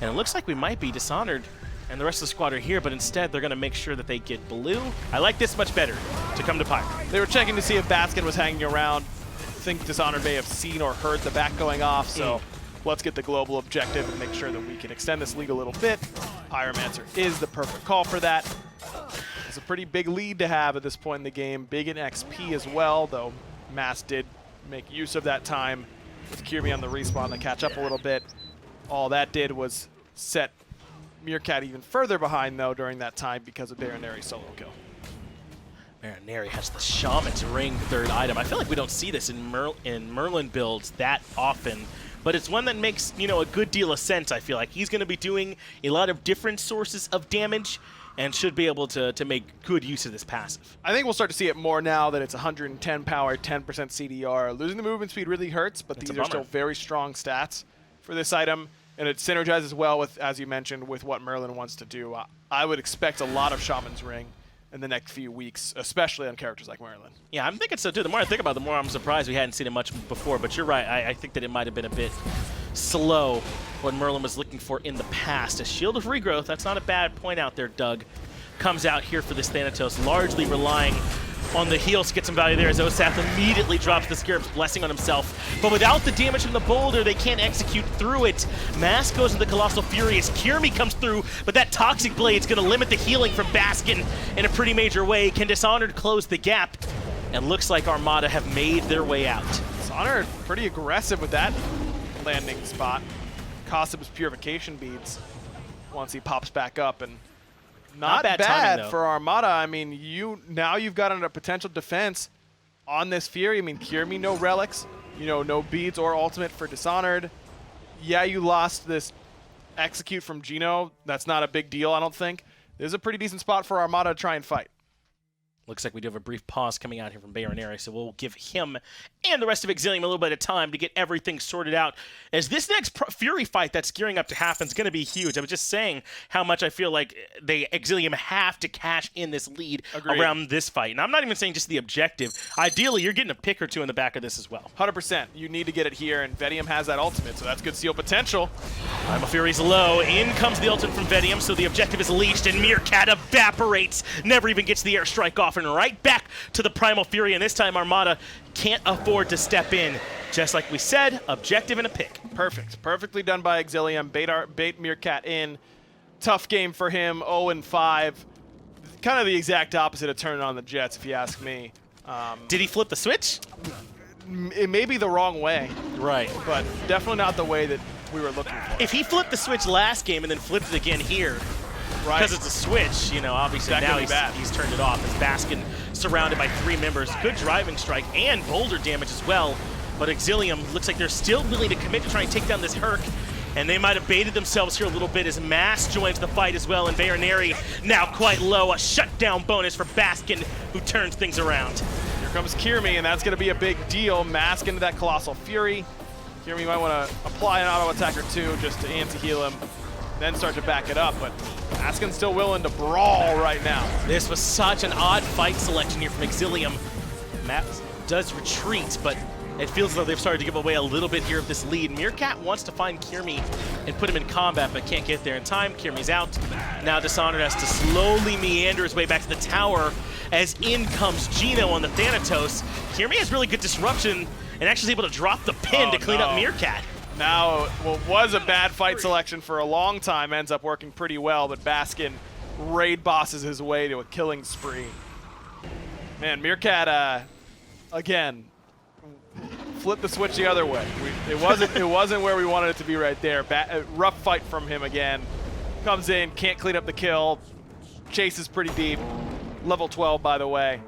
And it looks like we might be Dishonored and the rest of the squad are here, but instead they're going to make sure that they get blue. I like this much better to come to Pyro. They were checking to see if Baskin was hanging around. I think Dishonored may have seen or heard the back going off, so let's get the global objective and make sure that we can extend this league a little bit. Pyromancer is the perfect call for that. It's a pretty big lead to have at this point in the game. Big in XP as well, though Mass did make use of that time with Kyrmi on the respawn to catch up a little bit. All that did was set Meerkat even further behind, though, during that time because of Bayroneri's solo kill. Bayroneri has the Shaman's Ring third item. I feel like we don't see this in Merlin builds that often, but it's one that makes, you know, a good deal of sense, I feel like. He's going to be doing a lot of different sources of damage and should be able to make good use of this passive. I think we'll start to see it more now that it's 110 power, 10% CDR. Losing the movement speed really hurts, but these are still very strong stats for this item. And it synergizes well with, as you mentioned, with what Merlin wants to do. I would expect a lot of Shaman's Ring in the next few weeks, especially on characters like Merlin. Yeah, I'm thinking so too. The more I think about it, the more I'm surprised we hadn't seen it much before. But you're right. I think that it might have been a bit slow what Merlin was looking for in the past. A Shield of Regrowth, that's not a bad point out there, Doug. Comes out here for this Thanatos, largely relying on the heals to get some value there as Osath immediately drops the Scarab's Blessing on himself. But without the damage from the boulder, they can't execute through it. Mass goes into the Colossal Fury as Kyrmi comes through, but that Toxic Blade's going to limit the healing from Baskin in a pretty major way. Can Dishonored close the gap? And looks like Armada have made their way out. Dishonored pretty aggressive with that landing spot. Cost him his Purification Beads once he pops back up, and not bad timing, for Armada. I mean, you've got a potential defense on this Fury. I mean, Kyrmi, no relics, no beads or ultimate for Dishonored. Yeah, you lost this execute from Geno. That's not a big deal, I don't think. There's a pretty decent spot for Armada to try and fight. Looks like we do have a brief pause coming out here from Bayroneri, so we'll give him and the rest of Exillium a little bit of time to get everything sorted out, as this next Fury fight that's gearing up to happen is going to be huge. I was just saying how much I feel like Exillium have to cash in this lead around this fight. And I'm not even saying just the objective. Ideally, you're getting a pick or two in the back of this as well. 100%. You need to get it here, and Vetium has that ultimate, so that's good seal potential. Primal Fury's low. In comes the ultimate from Vetium, so the objective is leashed, and Meerkat evaporates. Never even gets the airstrike off, and right back to the Primal Fury, and this time Armada can't afford to step in. Just like we said, objective and a pick. Perfect. Perfectly done by Exillium. Bait Meerkat in. Tough game for him, 0-5. Kind of the exact opposite of turning on the Jets, if you ask me. Did he flip the switch? It may be the wrong way, Right. but definitely not the way that we were looking for. If he flipped the switch last game and then flipped it again here, Right. because it's a switch, you know, obviously That could now be bad. he's turned it off. As Baskin surrounded by 3 members. Good driving strike and boulder damage as well. But Exillium looks like they're still willing to commit to try and take down this Herc. And they might have baited themselves here a little bit as Mass joins the fight as well. And Bayroneri now quite low. A shutdown bonus for Baskin, who turns things around. Here comes Kyrmi, and that's going to be a big deal. Mask into that Colossal Fury. Kyrmi might want to apply an auto attack or two just to anti-heal him, then start to back it up. But Baskin's still willing to brawl right now. This was such an odd fight selection here from Exillium. Matt does retreat, but it feels as though they've started to give away a little bit here of this lead. Meerkat wants to find Kyrmi and put him in combat, but can't get there in time. Kyrmi's out. Now Dishonored has to slowly meander his way back to the tower as in comes Geno on the Thanatos. Kyrmi has really good disruption and actually is able to drop the pin to clean up Meerkat. Now, what was a bad fight selection for a long time ends up working pretty well, but Baskin raid bosses his way to a killing spree. Man, Meerkat, again, flip the switch the other way. It wasn't where we wanted it to be right there. Rough fight from him again. Comes in, can't clean up the kill. Chases pretty deep. Level 12, by the way.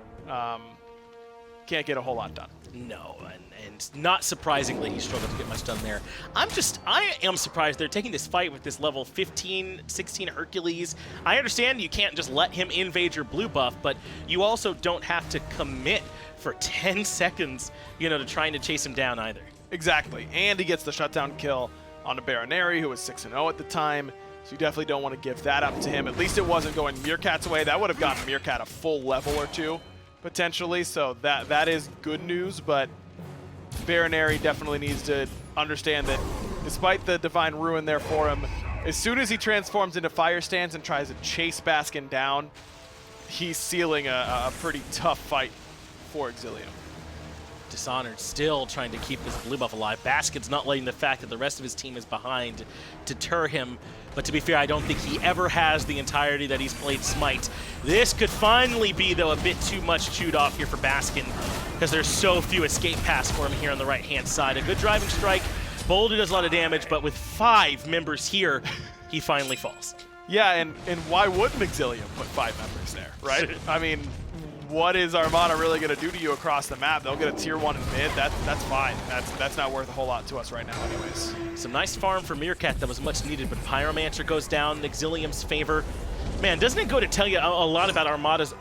Can't get a whole lot done. No, and not surprisingly, he struggled to get much done there. I am surprised they're taking this fight with this level 15, 16 Hercules. I understand you can't just let him invade your blue buff, but you also don't have to commit for 10 seconds, you know, to trying to chase him down either. Exactly, and he gets the shutdown kill on a Bayroneri, who was 6-0 at the time, so you definitely don't want to give that up to him. At least it wasn't going Meerkat's way. That would have gotten Meerkat a full level or two, potentially, so that is good news, but Bayroneri definitely needs to understand that despite the Divine Ruin there for him, as soon as he transforms into Fire Stance and tries to chase Baskin down, he's sealing a pretty tough fight for Exillium. Dishonored still trying to keep this blue buff alive. Baskin's not letting the fact that the rest of his team is behind deter him. But to be fair, I don't think he ever has the entirety that he's played Smite. This could finally be, though, a bit too much chewed off here for Baskin because there's so few escape paths for him here on the right-hand side. A good driving strike. Boulder does a lot of damage, but with 5 members here, he finally falls. Yeah, and why wouldn't Exillium put 5 members there, right? I mean, what is Armada really going to do to you across the map? They'll get a tier 1 in mid. That's fine. That's not worth a whole lot to us right now anyways. Some nice farm for Meerkat that was much needed, but Pyromancer goes down in Exillium's favor. Man, doesn't it go to tell you a lot about Armada's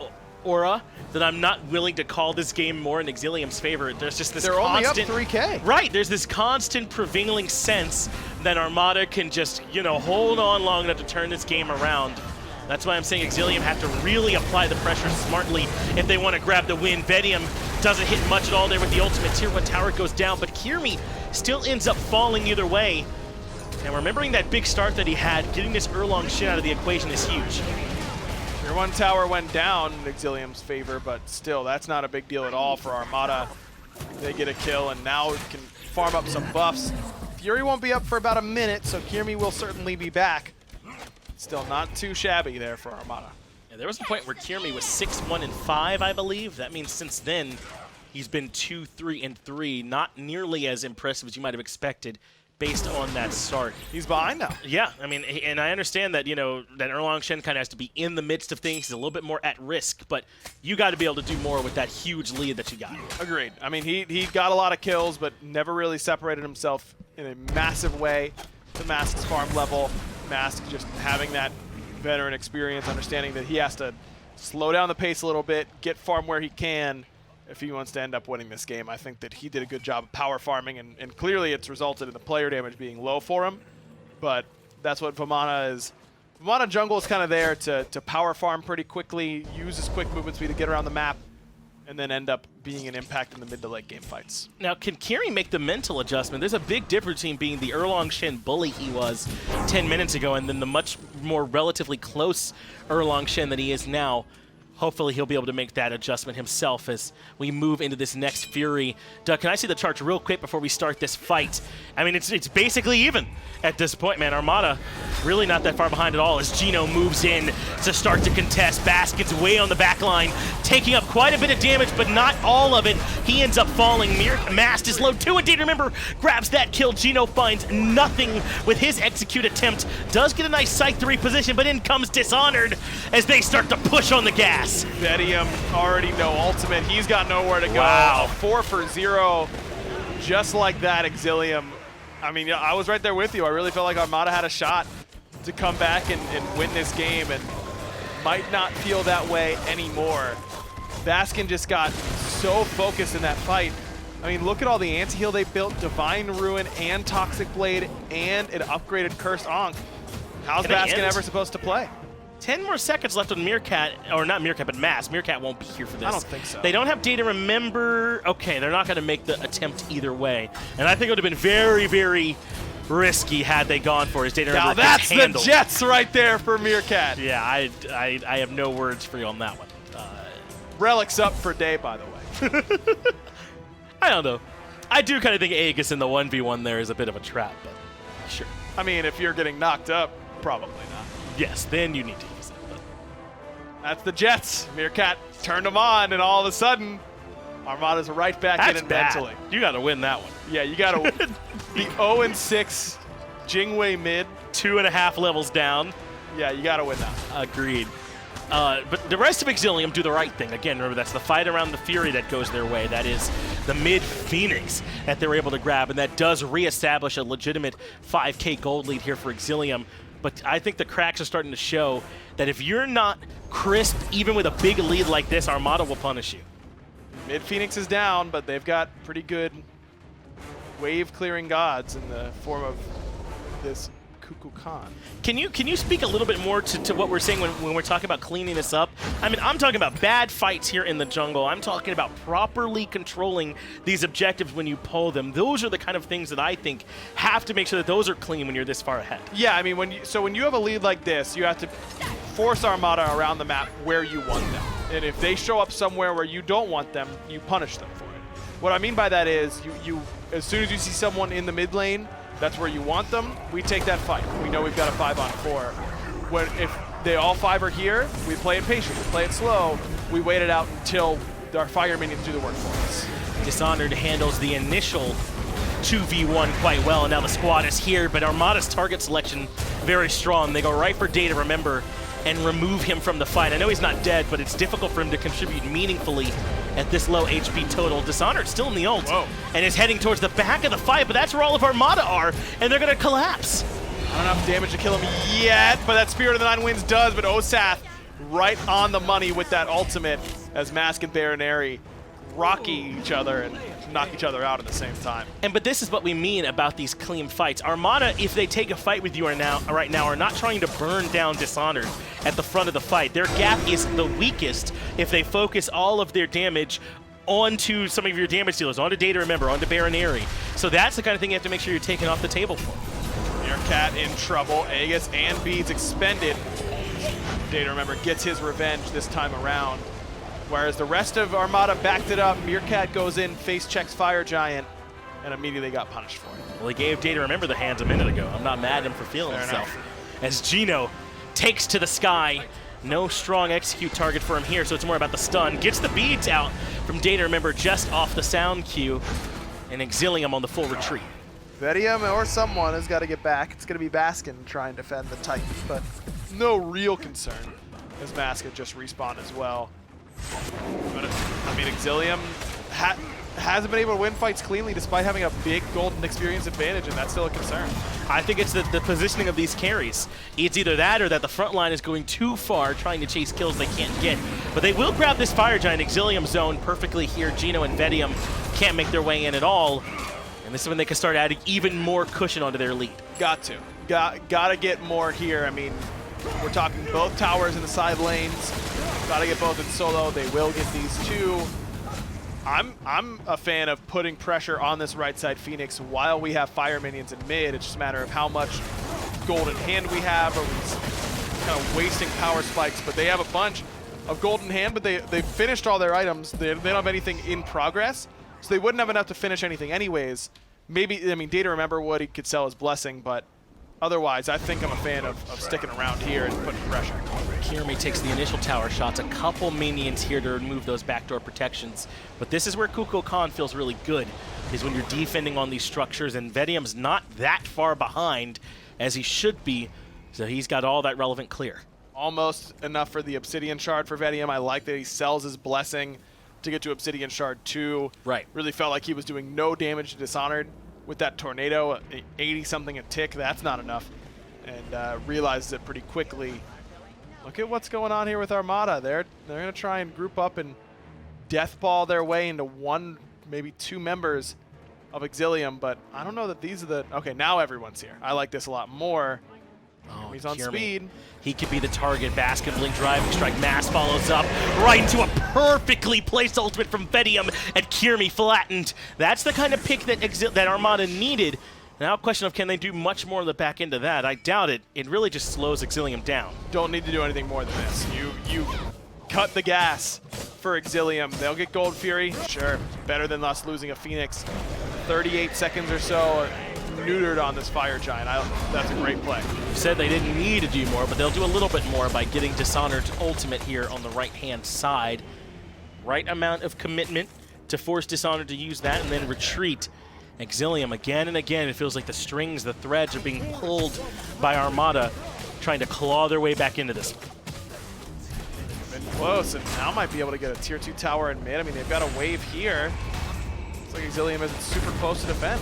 aura that I'm not willing to call this game more in Exillium's favor? There's just this They're constant... only up 3K. Right, there's this constant prevailing sense that Armada can just, you know, hold on long enough to turn this game around. That's why I'm saying Exillium have to really apply the pressure smartly if they want to grab the win. Vetium doesn't hit much at all there with the ultimate. Tier 1 tower goes down, but Kyrmi still ends up falling either way. And remembering that big start that he had, getting this Erlang Shen out of the equation is huge. Tier 1 tower went down in Exillium's favor, but still, that's not a big deal at all for Armada. They get a kill, and now can farm up some buffs. Fury won't be up for about a minute, so Kyrmi will certainly be back. Still not too shabby there for Armada. Yeah, there was a point where Kyrmi was 6-1-5, I believe. That means since then, he's been 2-3-3. Not nearly as impressive as you might have expected based on that start. He's behind now. Yeah, I mean, and I understand that, you know, that Erlang Shen kind of has to be in the midst of things. He's a little bit more at risk, but you got to be able to do more with that huge lead that you got. Agreed. I mean, he got a lot of kills, but never really separated himself in a massive way to Mask's farm level. Mask just having that veteran experience, understanding that he has to slow down the pace a little bit, get farm where he can, if he wants to end up winning this game. I think that he did a good job of power farming, and clearly it's resulted in the player damage being low for him. But that's what Vamana is. Vamana jungle is kind of there to power farm pretty quickly, use his quick movement speed to get around the map, and then end up being an impact in the mid to late game fights. Now, can Kyrmi make the mental adjustment? There's a big difference between being the Erlang Shen bully he was 10 minutes ago and then the much more relatively close Erlang Shen that he is now. Hopefully he'll be able to make that adjustment himself as we move into this next Fury. Doug, can I see the charts real quick before we start this fight? I mean, it's basically even at this point, man. Armada really not that far behind at all as Geno moves in to start to contest. Baskin's way on the back line, taking up quite a bit of damage, but not all of it. He ends up falling. Mast is low too, and DayToRemeber grabs that kill. Geno finds nothing with his execute attempt. Does get a nice Scythe to reposition, but in comes Dishonored as they start to push on the gas. Vetium already no ultimate. He's got nowhere to go. Wow. 4 for 0. Just like that, Exillium. I mean, I was right there with you. I really felt like Armada had a shot to come back and win this game, and might not feel that way anymore. Baskin just got so focused in that fight. I mean, look at all the anti-heal they built. Divine Ruin and Toxic Blade and an upgraded Cursed Ankh. How's Baskin ever supposed to play? 10 more seconds left on Meerkat, or not Meerkat, but Mast. Meerkat won't be here for this. I don't think so. They don't have DayToRemeber. Okay, they're not going to make the attempt either way. And I think it would have been very, very risky had they gone for his DayToRemeber. Now that's the Jets right there for Meerkat. Yeah, I have no words for you on that one. Relics up for Day, by the way. I don't know. I do kind of think Aegis in the 1v1 there is a bit of a trap, but sure. I mean, if you're getting knocked up, probably not. Yes, then you need to use it. But that's the Jets. Meerkat turned them on, and all of a sudden, Armada's right back in it mentally. You got to win that one. Yeah, you got to. The 0-6 Jingwei mid. 2.5 levels down. Yeah, you got to win that. Agreed. But the rest of Exillium do the right thing. Again, remember, that's the fight around the Fury that goes their way. That is the mid-Phoenix that they're able to grab, and that does reestablish a legitimate 5K gold lead here for Exillium. But I think the cracks are starting to show that if you're not crisp, even with a big lead like this, Armada will punish you. Mid-Phoenix is down, but they've got pretty good wave-clearing gods in the form of this Kukulkan. Can you speak a little bit more to what we're saying when we're talking about cleaning this up? I mean, I'm talking about bad fights here in the jungle. I'm talking about properly controlling these objectives when you pull them. Those are the kind of things that I think have to make sure that those are clean when you're this far ahead. Yeah, I mean, when you have a lead like this, you have to force Armada around the map where you want them. And if they show up somewhere where you don't want them, you punish them for it. What I mean by that is you as soon as you see someone in the mid lane, that's where you want them, we take that fight. We know we've got a 5-on-4. If they all 5 are here, we play it patient, we play it slow, we wait it out until our fire minions do the work for us. Dishonored handles the initial 2v1 quite well, and now the squad is here, but Armada's target selection very strong. They go right for DayToRemeber and remove him from the fight. I know he's not dead, but it's difficult for him to contribute meaningfully at this low HP total. Dishonored still in the ult and is heading towards the back of the fight, but that's where all of Armada are, and they're going to collapse. Not enough damage to kill him yet, but that Spirit of the Nine Winds does, but Osath right on the money with that ultimate as Mask and Bayroneri rocky each other and knock each other out at the same time. But this is what we mean about these clean fights. Armada, if they take a fight with you right now, are not trying to burn down Dishonored at the front of the fight. Their gap is the weakest if they focus all of their damage onto some of your damage dealers, onto DayToRemeber, onto Bayroneri. So that's the kind of thing you have to make sure you're taking off the table for. Meerkat in trouble. Aegis and beads expended. DayToRemeber gets his revenge this time around. Whereas the rest of Armada backed it up, Meerkat goes in, face checks Fire Giant, and immediately got punished for it. Well, he gave DayToRemeber the hands a minute ago. I'm not mad at him for feeling himself. As Geno takes to the sky. No strong execute target for him here, so it's more about the stun. Gets the beads out from DayToRemeber just off the sound cue, and Exillium on the full retreat. Vetium or someone has got to get back. It's going to be Baskin trying to defend the Titan, but no real concern as Mask had just respawned as well. But, I mean, Exillium hasn't been able to win fights cleanly despite having a big golden experience advantage, and that's still a concern. I think it's the positioning of these carries. It's either that or that the front line is going too far trying to chase kills they can't get. But they will grab this Fire Giant Exilium zone perfectly here. Geno and Vetium can't make their way in at all. And this is when they can start adding even more cushion onto their lead. Got to get more here. I mean, we're talking both towers in the side lanes. Got to get both in solo. They will get these two. I'm a fan of putting pressure on this right side Phoenix while we have fire minions in mid. It's just a matter of how much golden hand we have. Are we kind of wasting power spikes? But they have a bunch of golden hand, but they've finished all their items. They don't have anything in progress, so they wouldn't have enough to finish anything anyways. Maybe, I mean, DayToRemeber would, he could sell his blessing, but otherwise, I think I'm a fan of sticking around here and putting pressure. Kyrmi takes the initial tower shots, a couple minions here to remove those backdoor protections. But this is where Kukulkan feels really good, is when you're defending on these structures, and Vetium's not that far behind as he should be, so he's got all that relevant clear. Almost enough for the Obsidian Shard for Vetium. I like that he sells his blessing to get to Obsidian Shard 2. Right. Really felt like he was doing no damage to Dishonored with that tornado, 80-something a tick. That's not enough. And realized it pretty quickly. Look at what's going on here with Armada. They're going to try and group up and deathball their way into one, maybe two members of Exilium, but I don't know that these are the... Okay, now everyone's here. I like this a lot more. Oh, He's on Kyrmi. speed. He could be the target. Baskin, Blink, Driving Strike, Mass follows up right into a perfectly placed ultimate from Vetium, and Kyrmi flattened. That's the kind of pick that Armada needed. Now a question of can they do much more on the back end of that? I doubt it. It really just slows Exilium down. Don't need to do anything more than this. You cut the gas for Exilium. They'll get Gold Fury. Sure, better than us losing a Phoenix. 38 seconds or so neutered on this Fire Giant. That's a great play. You said they didn't need to do more, but they'll do a little bit more by getting Dishonored's ultimate here on the right-hand side. Right amount of commitment to force Dishonored to use that and then retreat. Exilium again and again, it feels like the strings, the threads are being pulled by Armada, trying to claw their way back into this. Been close, and now might be able to get a tier 2 tower in mid. I mean, they've got a wave here. Looks like Exilium isn't super close to defend.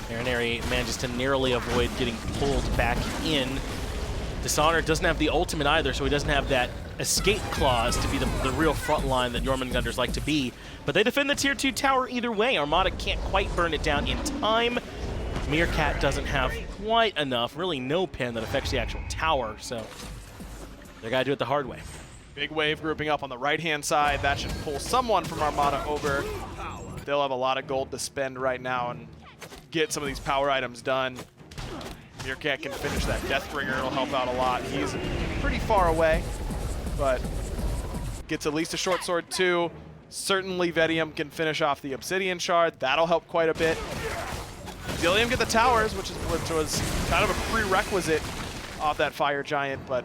Bayroneri manages to narrowly avoid getting pulled back in. Dishonored doesn't have the ultimate either, so he doesn't have that escape clause to be the real front line that Jormungandrs like to be. But they defend the tier 2 tower either way. Armada can't quite burn it down in time. Meerkat doesn't have quite enough, really no pen that affects the actual tower, so they gotta do it the hard way. Big wave grouping up on the right-hand side. That should pull someone from Armada over. They'll have a lot of gold to spend right now and get some of these power items done. Meerkat can finish that Deathbringer. It'll help out a lot. He's pretty far away, but gets at least a short sword too. Certainly Vetium can finish off the Obsidian Shard. That'll help quite a bit. Exilium get the towers, which was kind of a prerequisite off that Fire Giant, but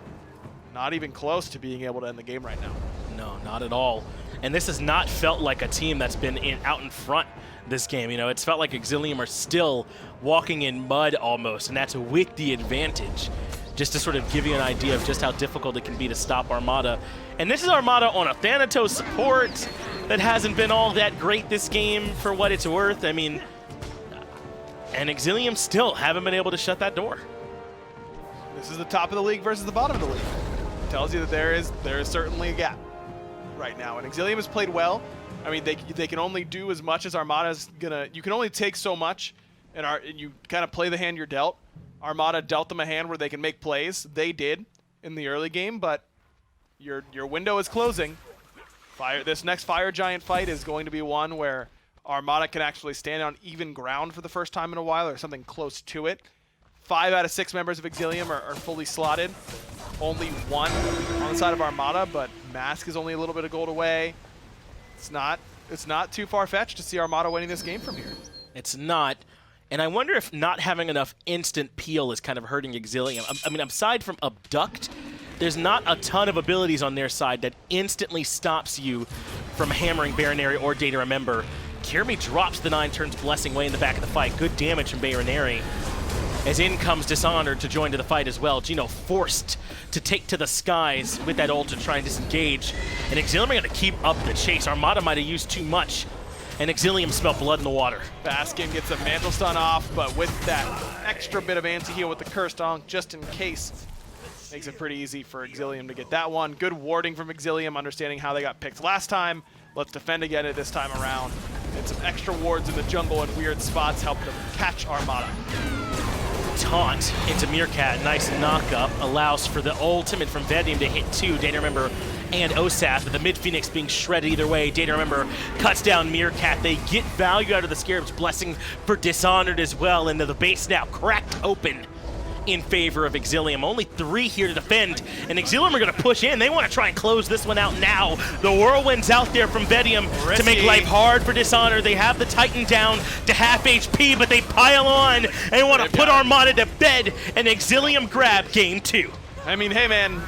not even close to being able to end the game right now. No, not at all. And this has not felt like a team that's been out in front this game. You know, it's felt like Exilium are still walking in mud almost, and that's with the advantage. Just to sort of give you an idea of just how difficult it can be to stop Armada. And this is Armada on a Thanatos support that hasn't been all that great this game for what it's worth. I mean, and Exilium still haven't been able to shut that door. This is the top of the league versus the bottom of the league. Tells you that there is certainly a gap right now. And Exilium has played well. I mean, they can only do as much as Armada's gonna. You can only take so much, and you kind of play the hand you're dealt. Armada dealt them a hand where they can make plays. They did in the early game, but your window is closing. This next Fire Giant fight is going to be one where Armada can actually stand on even ground for the first time in a while, or something close to it. 5 out of 6 members of Exilium are fully slotted. Only 1 on the side of Armada, but Mask is only a little bit of gold away. It's not too far-fetched to see Armada winning this game from here. It's not. And I wonder if not having enough instant peel is kind of hurting Exilium. I mean, aside from Abduct, there's not a ton of abilities on their side that instantly stops you from hammering Bayroneri or DayToRemeber. Kyrmi drops the 9 turns Blessing way in the back of the fight. Good damage from Bayroneri. As in comes Dishonored to join to the fight as well. Geno forced to take to the skies with that ult to try and disengage. And Exilium are going to keep up the chase. Armada might have used too much and Exilium smelled blood in the water. Baskin gets a mantle stun off, but with that extra bit of anti-heal with the Curse Dong, just in case, makes it pretty easy for Exilium to get that one. Good warding from Exilium, understanding how they got picked last time. Let's defend again it this time around. And some extra wards in the jungle and weird spots help them catch Armada. Taunt into Meerkat, nice knock-up, allows for the ultimate from Vetium to hit two, DayToRemeber and Osath, with the mid-Phoenix being shredded either way. DayToRemeber cuts down Meerkat. They get value out of the Scarab's blessing for Dishonored as well, and the base now cracked open in favor of Exilium. Only 3 here to defend, and Exilium are going to push in. They want to try and close this one out now. The Whirlwind's out there from Vetium to make life hard for Dishonored. They have the Titan down to half HP, but they pile on and want to put Armada to bed, and Exilium grab game 2. I mean, hey man,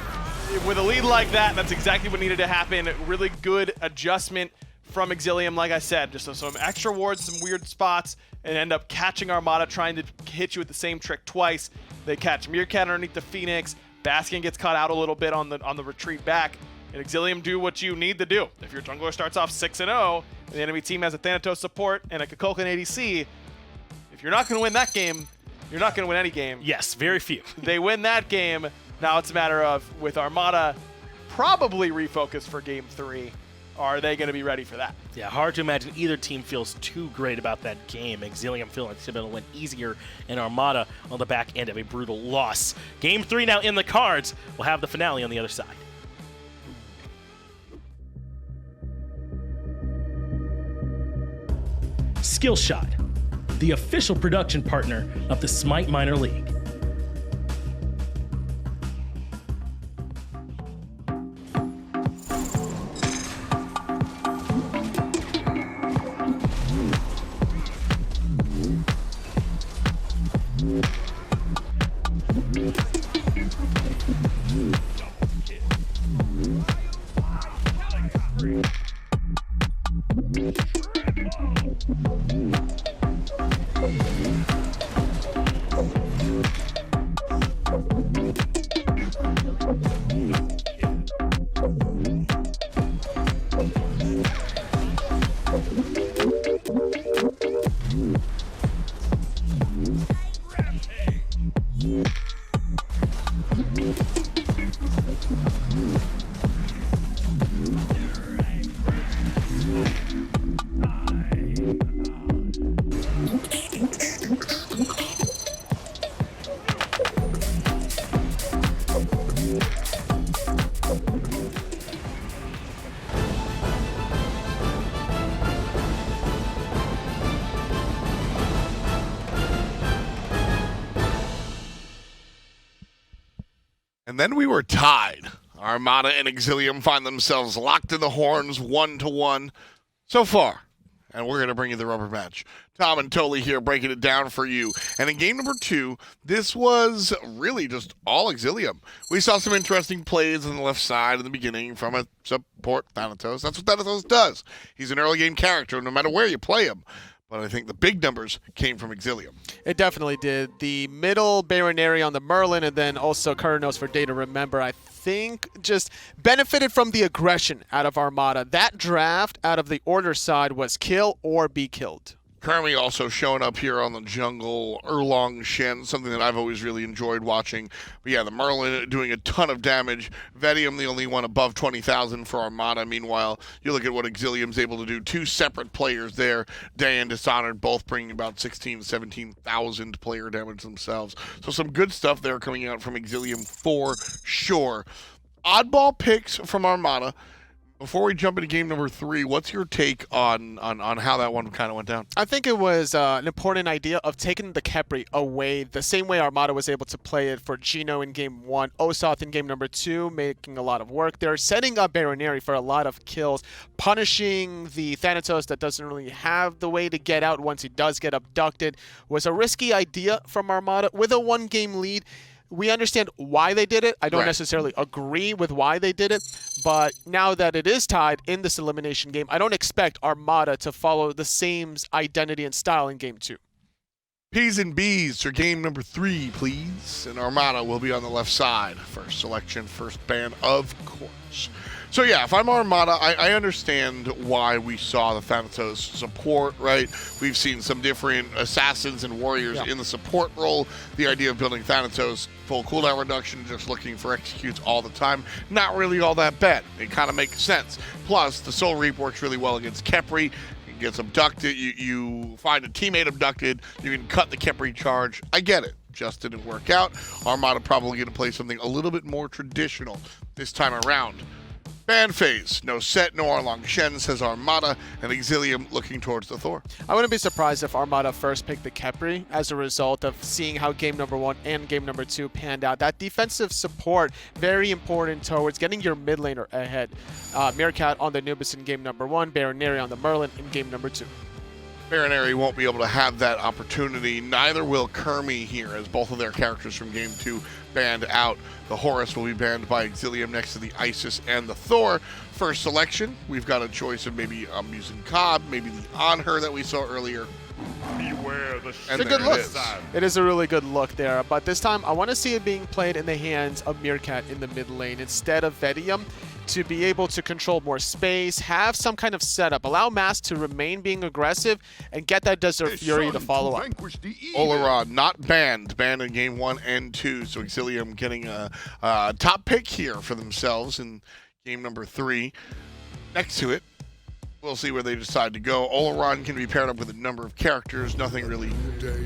with a lead like that, that's exactly what needed to happen. Really good adjustment from Exilium, like I said. Just some extra wards, some weird spots, and end up catching Armada, trying to hit you with the same trick twice. They catch Meerkat underneath the Phoenix. Baskin gets caught out a little bit on the retreat back. And Exilium do what you need to do. If your jungler starts off 6-0, and the enemy team has a Thanatos support and a Kukulkan ADC, if you're not going to win that game, you're not going to win any game. Yes, very few. They win that game. Now it's a matter of, with Armada probably refocused for game 3, are they going to be ready for that? Yeah, hard to imagine either team feels too great about that game. Exilium feeling like it went easier, and Armada on the back end of a brutal loss. Game 3 now in the cards. We'll have the finale on the other side. Skillshot, the official production partner of the SMITE Minor League. And then we were tied. Armada and Exilium find themselves locked in the horns 1-1 so far. And we're going to bring you the rubber match. Tom and Toli here breaking it down for you. And in game number 2, this was really just all Exilium. We saw some interesting plays on the left side in the beginning from a support Thanatos. That's what Thanatos does. He's an early game character no matter where you play him. But I think the big numbers came from Exilium. It definitely did. The middle Bayroneri on the Merlin, and then also Cernunnos for DayToRemeber, I think just benefited from the aggression out of Armada. That draft out of the order side was kill or be killed. Kyrmi also showing up here on the jungle, Erlang, Shen, something that I've always really enjoyed watching. But yeah, the Merlin doing a ton of damage. Vetium, the only one above 20,000 for Armada. Meanwhile, you look at what Exilium's able to do. 2 separate players there, Day and Dishonored, both bringing about 16,000 to 17,000 player damage themselves. So some good stuff there coming out from Exilium for sure. Oddball picks from Armada. Before we jump into game number 3, what's your take on how that one kind of went down? I think it was an important idea of taking the Khepri away, the same way Armada was able to play it for Geno in game 1, Osath in game number 2, making a lot of work there, setting up Bayroneri for a lot of kills, punishing the Thanatos that doesn't really have the way to get out once he does get abducted, was a risky idea from Armada with a 1-game lead. We understand why they did it. I don't necessarily agree with why they did it, but now that it is tied in this elimination game, I don't expect Armada to follow the same identity and style in game 2. P's and B's for game number 3, please. And Armada will be on the left side. First selection, first ban, of course. So yeah, if I'm Armada, I understand why we saw the Thanatos support, right? We've seen some different assassins and warriors in the support role. The idea of building Thanatos, full cooldown reduction, just looking for executes all the time, not really all that bad. It kind of makes sense. Plus, the Soul Reap works really well against Khepri. He gets abducted, you find a teammate abducted, you can cut the Khepri charge. I get it. Just didn't work out. Armada probably going to play something a little bit more traditional this time around. Ban phase. No set, no Erlang. Shen says Armada, and Exillium looking towards the Thor. I wouldn't be surprised if Armada first picked the Khepri as a result of seeing how game number 1 and game number 2 panned out. That defensive support, very important towards getting your mid laner ahead. Meerkat on the Anubis in game number 1, Bayroneri on the Merlin in game number 2. Bayroneri won't be able to have that opportunity. Neither will Kyrmi here, as both of their characters from Game 2 banned out. The Horus will be banned by Exillium next to the Isis and the Thor. First selection, we've got a choice of maybe using Cobb, maybe the Anhur that we saw earlier. Beware the It's a good look. It is a really good look there, but this time I want to see it being played in the hands of Meerkat in the mid lane instead of Vetium, to be able to control more space, have some kind of setup, allow Mass to remain being aggressive, and get that Desert Fury to follow up. Oleron not banned in game 1 and 2, so Exilium getting a top pick here for themselves in game number 3. Next to it, we'll see where they decide to go. Oleron can be paired up with a number of characters, nothing really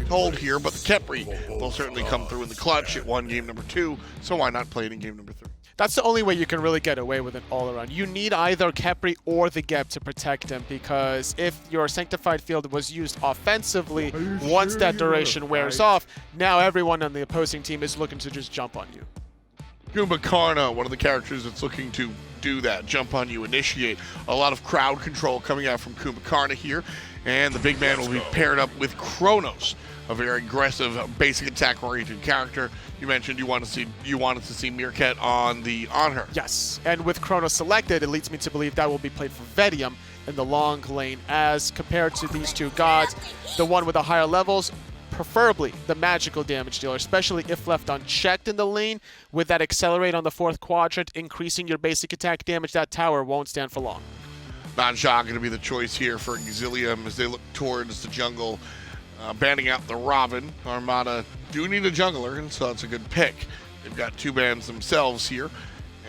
told here, but the Khepri will certainly come through in the clutch. It won game number 2, so why not play it in game number 3? That's the only way you can really get away with an all-around. You need either Khepri or the Geb to protect him, because if your Sanctified Field was used offensively, once that duration wears off, now everyone on the opposing team is looking to just jump on you. Kukulkan, one of the characters that's looking to do that, jump on you, initiate. A lot of crowd control coming out from Kukulkan here, and the big man will be paired up with Kronos, a very aggressive, basic attack-oriented character. You mentioned you wanted to see Meerkat on the Anhur. Yes, and with Kronos selected, it leads me to believe that will be played for Vetium in the long lane, as compared to these two gods, the one with the higher levels, preferably the magical damage dealer, especially if left unchecked in the lane. With that accelerate on the 4th quadrant, increasing your basic attack damage, that tower won't stand for long. NotGeno going to be the choice here for Exilium as they look towards the jungle. Banning out the Ravana. Armada do need a jungler, and so that's a good pick. They've got 2 bans themselves here,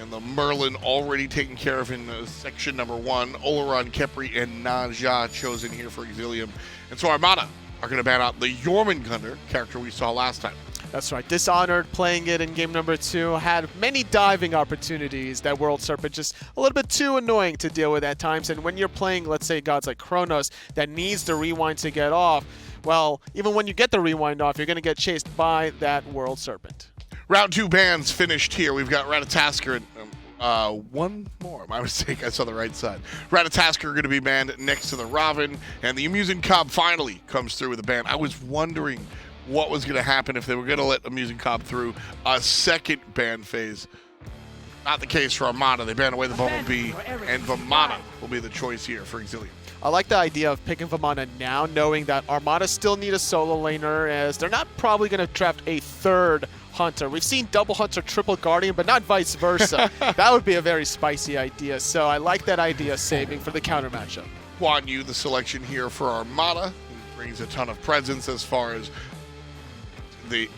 and the Merlin already taken care of in section number 1. Oleron, Khepri, and NotGeno chosen here for Exilium. And so Armada are going to ban out the Jormungandr character we saw last time. That's right. Dishonored, playing it in game number 2, had many diving opportunities. That World Serpent just a little bit too annoying to deal with at times. And when you're playing, let's say, gods like Kronos that needs the rewind to get off, well, even when you get the rewind off, you're going to get chased by that World Serpent. Round 2 bans finished here. We've got Ratatoskr and one more. My mistake. I saw the right side. Ratatoskr going to be banned next to the Ravana, and the Amusing Cobb finally comes through with a ban. I was wondering what was going to happen if they were going to let Amusing Cobb through a second ban phase. Not the case for Armada. They ban away the Bumblebee, and Vamana will be the choice here for Exilium. I like the idea of picking Vamana now, knowing that Armada still need a solo laner, as they're not probably going to draft a 3rd Hunter. We've seen double Hunter, triple Guardian, but not vice versa. That would be a very spicy idea, so I like that idea, saving for the counter matchup. Guan Yu, the selection here for Armada. He brings a ton of presence as far as the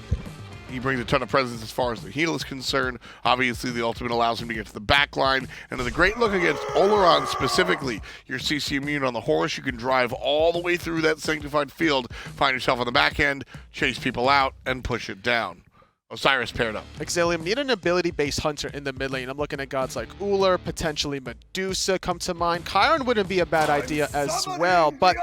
heal is concerned. Obviously, the ultimate allows him to get to the back line. And with a great look against Oleron specifically, your CC immune on the Horus, you can drive all the way through that sanctified field, find yourself on the back end, chase people out, and push it down. Osiris paired up. Exilium need an ability-based hunter in the mid lane. I'm looking at gods like Uller, potentially Medusa come to mind. Chiron wouldn't be a bad idea as well, but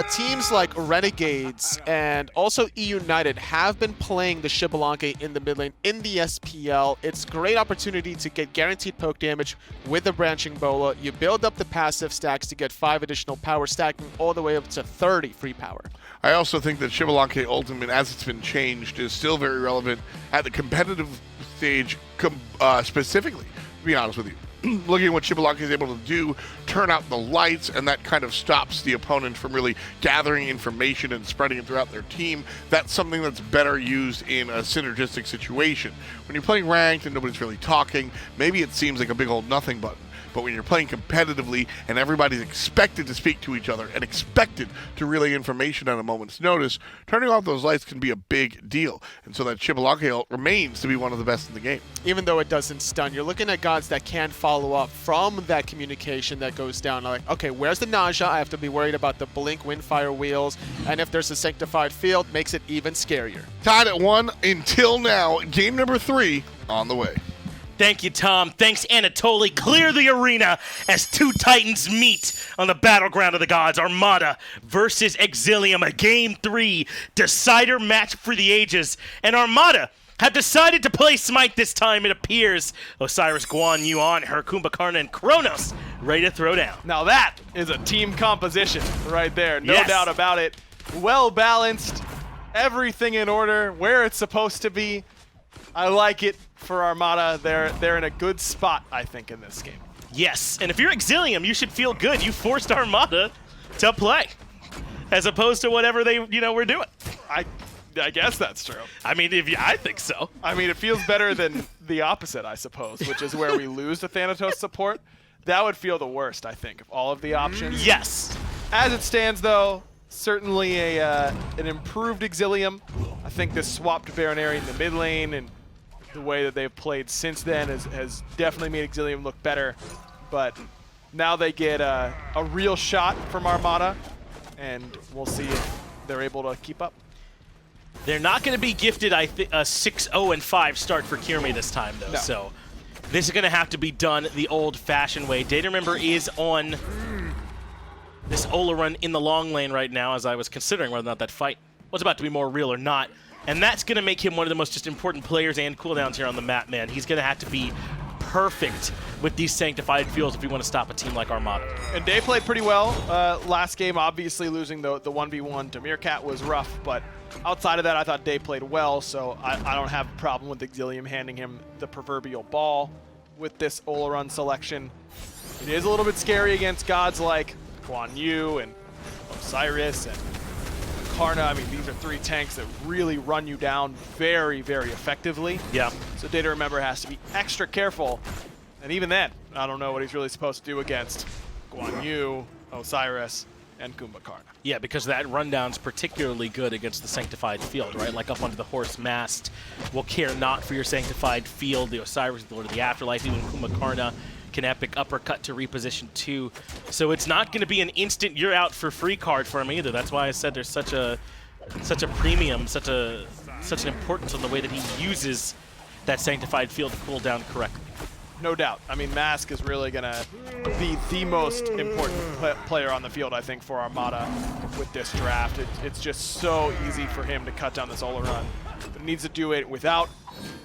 teams like Renegades and also E United have been playing the Xbalanque in the mid lane in the SPL. It's a great opportunity to get guaranteed poke damage with the branching bola. You build up the passive stacks to get 5 additional power, stacking all the way up to 30 free power. I also think that Xbalanque Ultimate, as it's been changed, is still very relevant at the competitive stage specifically, to be honest with you. looking at what Chibalaka is able to do, turn out the lights, and that kind of stops the opponent from really gathering information and spreading it throughout their team. That's something that's better used in a synergistic situation. When you're playing ranked and nobody's really talking, maybe it seems like a big old nothing button. But when you're playing competitively and everybody's expected to speak to each other and expected to relay information at a moment's notice, turning off those lights can be a big deal. And so that Chibalaka ult remains to be one of the best in the game. Even though it doesn't stun, you're looking at gods that can follow up from that communication that goes down. Like, okay, where's the nausea? I have to be worried about the blink windfire wheels. And if there's a sanctified field, makes it even scarier. Tied at 1 until now. Game number 3 on the way. Thank you, Tom. Thanks, Anatoly. Clear the arena as two titans meet on the battleground of the gods. Armada versus Exillium, a Game 3 decider match for the ages. And Armada have decided to play SMITE this time, it appears. Osiris, Guan Yu, Anhur, Kukulkan, and Cernunnos ready to throw down. Now that is a team composition right there. No Yes. doubt about it. Well balanced. Everything in order. Where it's supposed to be. I like it for Armada. They're in a good spot, I think, in this game. Yes, and if you're Exillium, you should feel good. You forced Armada to play, as opposed to whatever they, were doing. I guess that's true. I mean, I think so. I mean, it feels better than the opposite, I suppose, which is where we lose the Thanatos support. That would feel the worst, I think, of all of the options. Yes. As it stands, though, certainly an improved Exillium. I think this swapped Bayroneri in the mid lane and the way that they've played since then has definitely made Exillium look better. But now they get a real shot from Armada, and we'll see if they're able to keep up. They're not going to be gifted, I think, a 6-0-5 start for Kyrmi this time, though. No. So this is going to have to be done the old-fashioned way. DayToRemeber is on this Ola run in the long lane right now, as I was considering whether or not that fight was about to be more real or not. And that's going to make him one of the most just important players and cooldowns here on the map, man. He's going to have to be perfect with these sanctified fields if we want to stop a team like Armada. And Day played pretty well last game. Obviously, losing the 1v1 to Meerkat was rough, but outside of that, I thought Day played well, so I don't have a problem with Exillium handing him the proverbial ball with this Ola run selection. It is a little bit scary against gods like Guan Yu and Osiris and Karna. I mean, these are three tanks that really run you down very, very effectively. Yeah. So DayToRemeber has to be extra careful. And even then, I don't know what he's really supposed to do against Guan Yu, Osiris, and Kukulkan. Yeah, because that rundown's particularly good against the sanctified field, right? Like up onto the horse mast. Will care not for your sanctified field. The Osiris, the Lord of the Afterlife, even Kukulkan can epic uppercut to reposition too. So it's not going to be an instant you're out for free card for him either. That's why I said there's such a premium, such an importance on the way that he uses that sanctified field to cool down correctly. No doubt. I mean, Mask is really going to be the most important player on the field, I think, for Armada with this draft. It's just so easy for him to cut down this Ola run. But he needs to do it without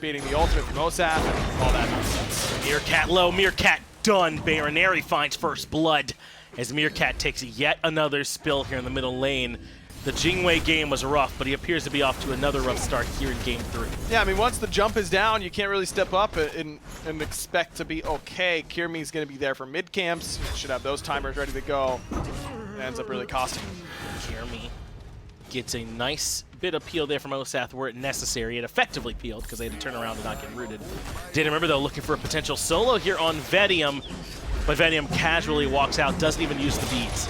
beating the ultimate from Osath and all that nonsense. Meerkat low, Meerkat done. Bayroneri finds first blood as Meerkat takes yet another spill here in the middle lane. The Jingwei game was rough, but he appears to be off to another rough start here in Game 3. Yeah, I mean, once the jump is down, you can't really step up and expect to be okay. Kyrmi's going to be there for mid camps. He should have those timers ready to go. It ends up really costing him. Kyrmi gets a nice bit of peel there from Osath were it necessary. It effectively peeled because they had to turn around and not get rooted. DayToRemeber, though, looking for a potential solo here on Vetium, but Vetium casually walks out, doesn't even use the beads.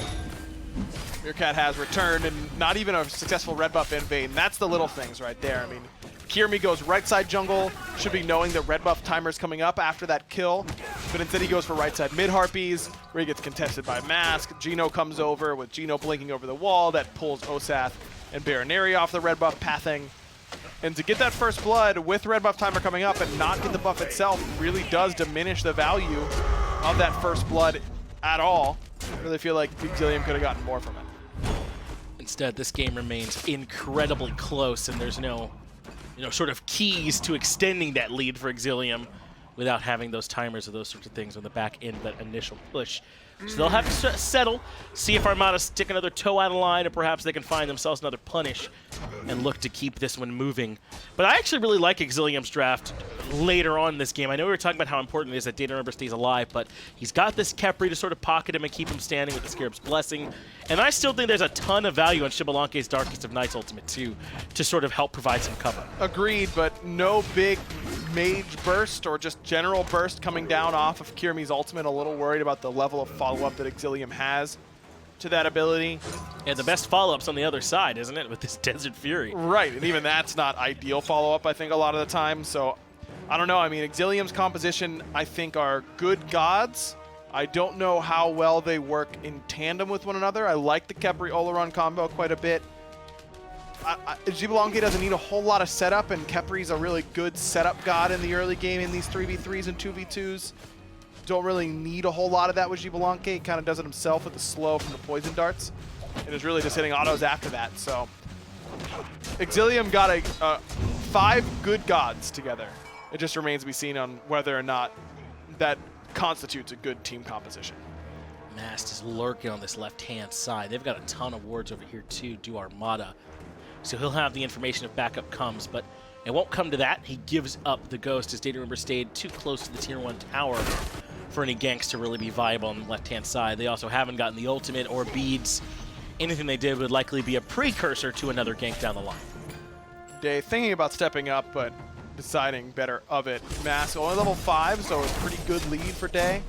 Meerkat has returned, and not even a successful red buff invade. That's the little things right there. I mean, Kyrmi goes right side jungle, should be knowing that red buff timer's coming up after that kill, but instead he goes for right side mid harpies, where he gets contested by Mask. Geno comes over with Geno blinking over the wall. That pulls Osath and Bayroneri off the red buff pathing. And to get that first blood with red buff timer coming up and not get the buff itself really does diminish the value of that first blood at all. I really feel like Exillium could have gotten more from it. Instead, this game remains incredibly close, and there's no, sort of keys to extending that lead for Exillium without having those timers or those sorts of things on the back end of that initial push. So they'll have to settle, see if Armada stick another toe out of line, or perhaps they can find themselves another punish and look to keep this one moving. But I actually really like Exillium's draft. later on in this game. I know we were talking about how important it is that DayToRemeber stays alive, but he's got this Khepri to sort of pocket him and keep him standing with the Scarab's Blessing. And I still think there's a ton of value on Xbalanque's Darkest of Nights ultimate too, to sort of help provide some cover. Agreed, but no big mage burst or just general burst coming down off of Kyrmi's ultimate. A little worried about the level of follow-up that Exillium has to that ability. And the best follow-up's on the other side, isn't it, with this Desert Fury? Right, and even that's not ideal follow-up, I think, a lot of the time. So, I don't know. I mean, Exillium's composition, I think, are good gods. I don't know how well they work in tandem with one another. I like the Khepri-Oleron combo quite a bit. Xbalanque doesn't need a whole lot of setup, and Khepri's a really good setup god in the early game in these 3v3s and 2v2s. Don't really need a whole lot of that with Xbalanque. He kind of does it himself with the slow from the poison darts, and is really just hitting autos after that. So Exillium got 5 good gods together. It just remains to be seen on whether or not that constitutes a good team composition. Mast is lurking on this left-hand side. They've got a ton of wards over here too, do Armada. So he'll have the information if backup comes, but it won't come to that. He gives up the Ghost as DayToRemeber stayed too close to the Tier 1 tower for any ganks to really be viable on the left-hand side. They also haven't gotten the ultimate or beads. Anything they did would likely be a precursor to another gank down the line. Day thinking about stepping up, but deciding better of it. Mask only level 5, so a pretty good lead for Day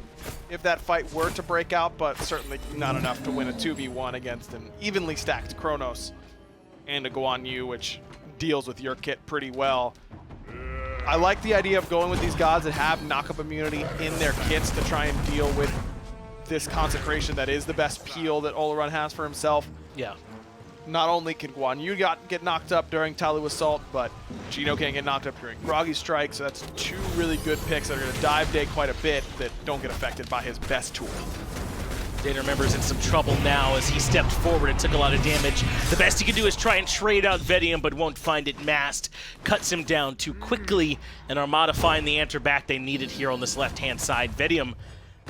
if that fight were to break out, but certainly not enough to win a 2v1 against an evenly stacked Kronos and a Guan Yu, which deals with your kit pretty well. I like the idea of going with these gods that have knockup immunity in their kits to try and deal with this consecration that is the best peel that Oleron has for himself. Yeah. Not only can Guan Yu get knocked up during Talu Assault, but Geno can get knocked up during Groggy Strike, so that's 2 really good picks that are going to dive Day quite a bit that don't get affected by his best tool. DayToRemeber's in some trouble now as he stepped forward and took a lot of damage. The best he can do is try and trade out Vetium, but won't find it. Mast cuts him down too quickly, and Armada find the answer back they needed here on this left-hand side. Vetium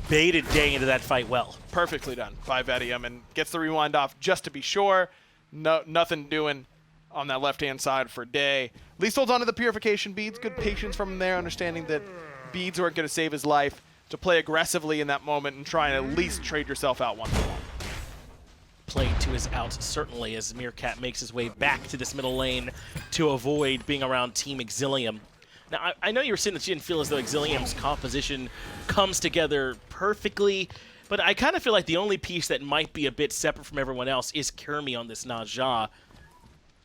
baited Day into that fight well. Perfectly done by Vetium, and gets the rewind off just to be sure. No, nothing doing on that left-hand side for Day. At least holds on to the Purification Beads. Good patience from him there, understanding that beads weren't going to save his life, to play aggressively in that moment and try and at least trade yourself out 1-1. Playing to his out, certainly, as Meerkat makes his way back to this middle lane to avoid being around Team Exillium. Now, I know you were saying that you didn't feel as though Exillium's composition comes together perfectly, but I kind of feel like the only piece that might be a bit separate from everyone else is Kyrmi on this Najah.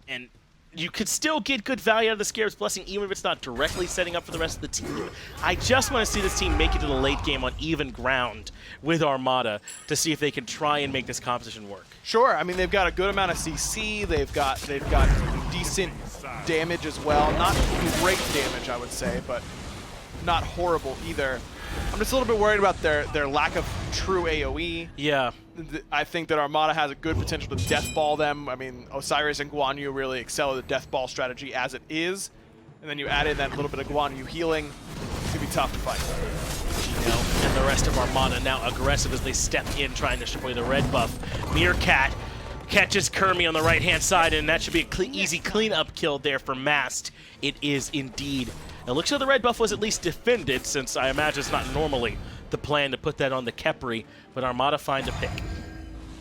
And you could still get good value out of the Scarab's Blessing, even if it's not directly setting up for the rest of the team. I just want to see this team make it to the late game on even ground with Armada to see if they can try and make this composition work. Sure, I mean, they've got a good amount of CC, they've got decent damage as well. Not great damage, I would say, but not horrible either. I'm just a little bit worried about their lack of true AoE. Yeah. I think that Armada has a good potential to death ball them. I mean, Osiris and Guan Yu really excel at the death ball strategy as it is. And then you add in that little bit of Guan Yu healing. It's going to be tough to fight. Geno and the rest of Armada now aggressive as they step in, trying to destroy the red buff. Meerkat catches Kyrmi on the right-hand side, and that should be an easy cleanup kill there for Mast. It is indeed. It looks like the red buff was at least defended, since I imagine it's not normally the plan to put that on the Khepri, but Armada find a pick.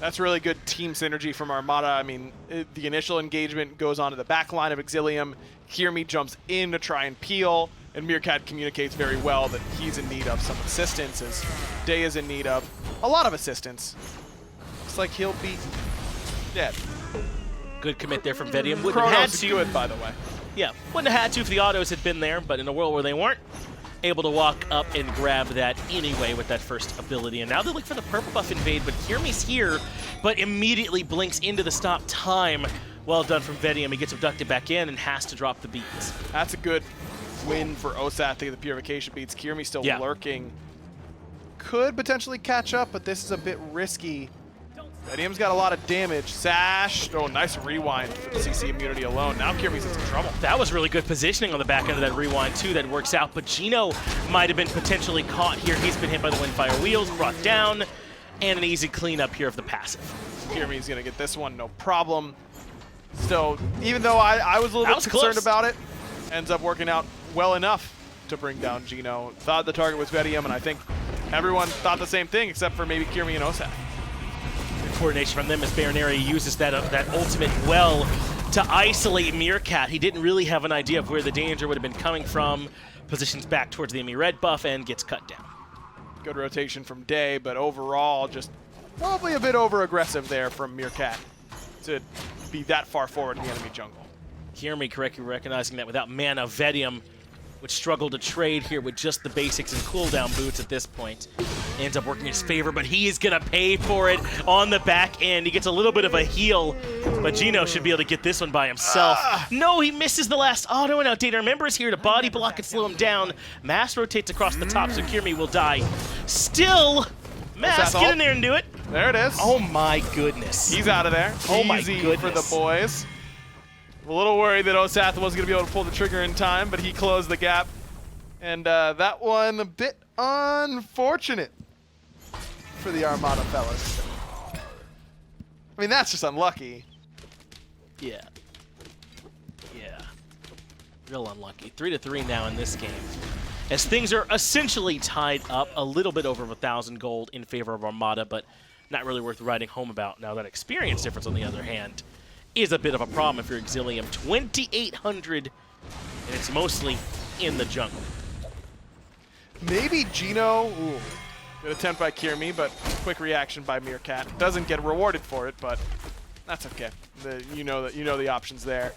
That's really good team synergy from Armada. I mean, the initial engagement goes onto the back line of Exillium. Kyrmi jumps in to try and peel, and Meerkat communicates very well that he's in need of some assistance, as Day is in need of a lot of assistance. Looks like he'll be dead. Good commit there from Vetium. Wouldn't have Kronos had is to. good, by the way. Yeah, wouldn't have had to if the autos had been there, but in a world where they weren't, able to walk up and grab that anyway with that first ability. And now they look for the purple buff invade, but Kyrmi's here, but immediately blinks into the stop time. Well done from Vetium. He gets abducted back in and has to drop the beats. That's a good win for Osath to get the Purification Beats. Kyrmi still lurking. Could potentially catch up, but this is a bit risky. Vetium's got a lot of damage. Sash. Oh, nice rewind for the CC immunity alone. Now Kyrmi's in some trouble. That was really good positioning on the back end of that rewind, too. That works out. But Geno might have been potentially caught here. He's been hit by the Windfire Wheels, brought down, and an easy cleanup here of the passive. Kyrmi's going to get this one, no problem. Still, even though I was a little bit concerned about it, ends up working out well enough. to bring down Geno. Thought the target was Vetium, and I think everyone thought the same thing except for maybe Kyrmi and Osath. Good coordination from them as Bayroneri uses that ultimate well to isolate Meerkat. He didn't really have an idea of where the danger would have been coming from. Positions back towards the enemy red buff and gets cut down. Good rotation from Day, but overall just probably a bit over-aggressive there from Meerkat to be that far forward in the enemy jungle. Kyrmi correctly recognizing that without mana, Vetium would struggle to trade here with just the basics and cooldown boots at this point. Ends up working in his favor, but he is going to pay for it on the back end. He gets a little bit of a heal, but Geno should be able to get this one by himself. No, he misses the last auto, and now DayToRemeber is here to body block and slow him down. Mass rotates across the top, so Kyrmi will die. Still, Mass, get in there and do it. There it is. Oh my goodness. He's out of there. Oh my Easy goodness. for the boys. A little worried that Osath wasn't going to be able to pull the trigger in time, but he closed the gap. And that one a bit unfortunate for the Armada fellas. I mean, that's just unlucky. Yeah. Yeah. Real unlucky. 3-3 now in this game. As things are essentially tied up, a little bit over 1,000 gold in favor of Armada, but not really worth writing home about. Now that experience difference, on the other hand, is a bit of a problem if you're Exillium. 2,800, and it's mostly in the jungle. Maybe Geno. Ooh, good attempt by Kyrmi, but quick reaction by Meerkat. Doesn't get rewarded for it, but that's okay. You know the options there.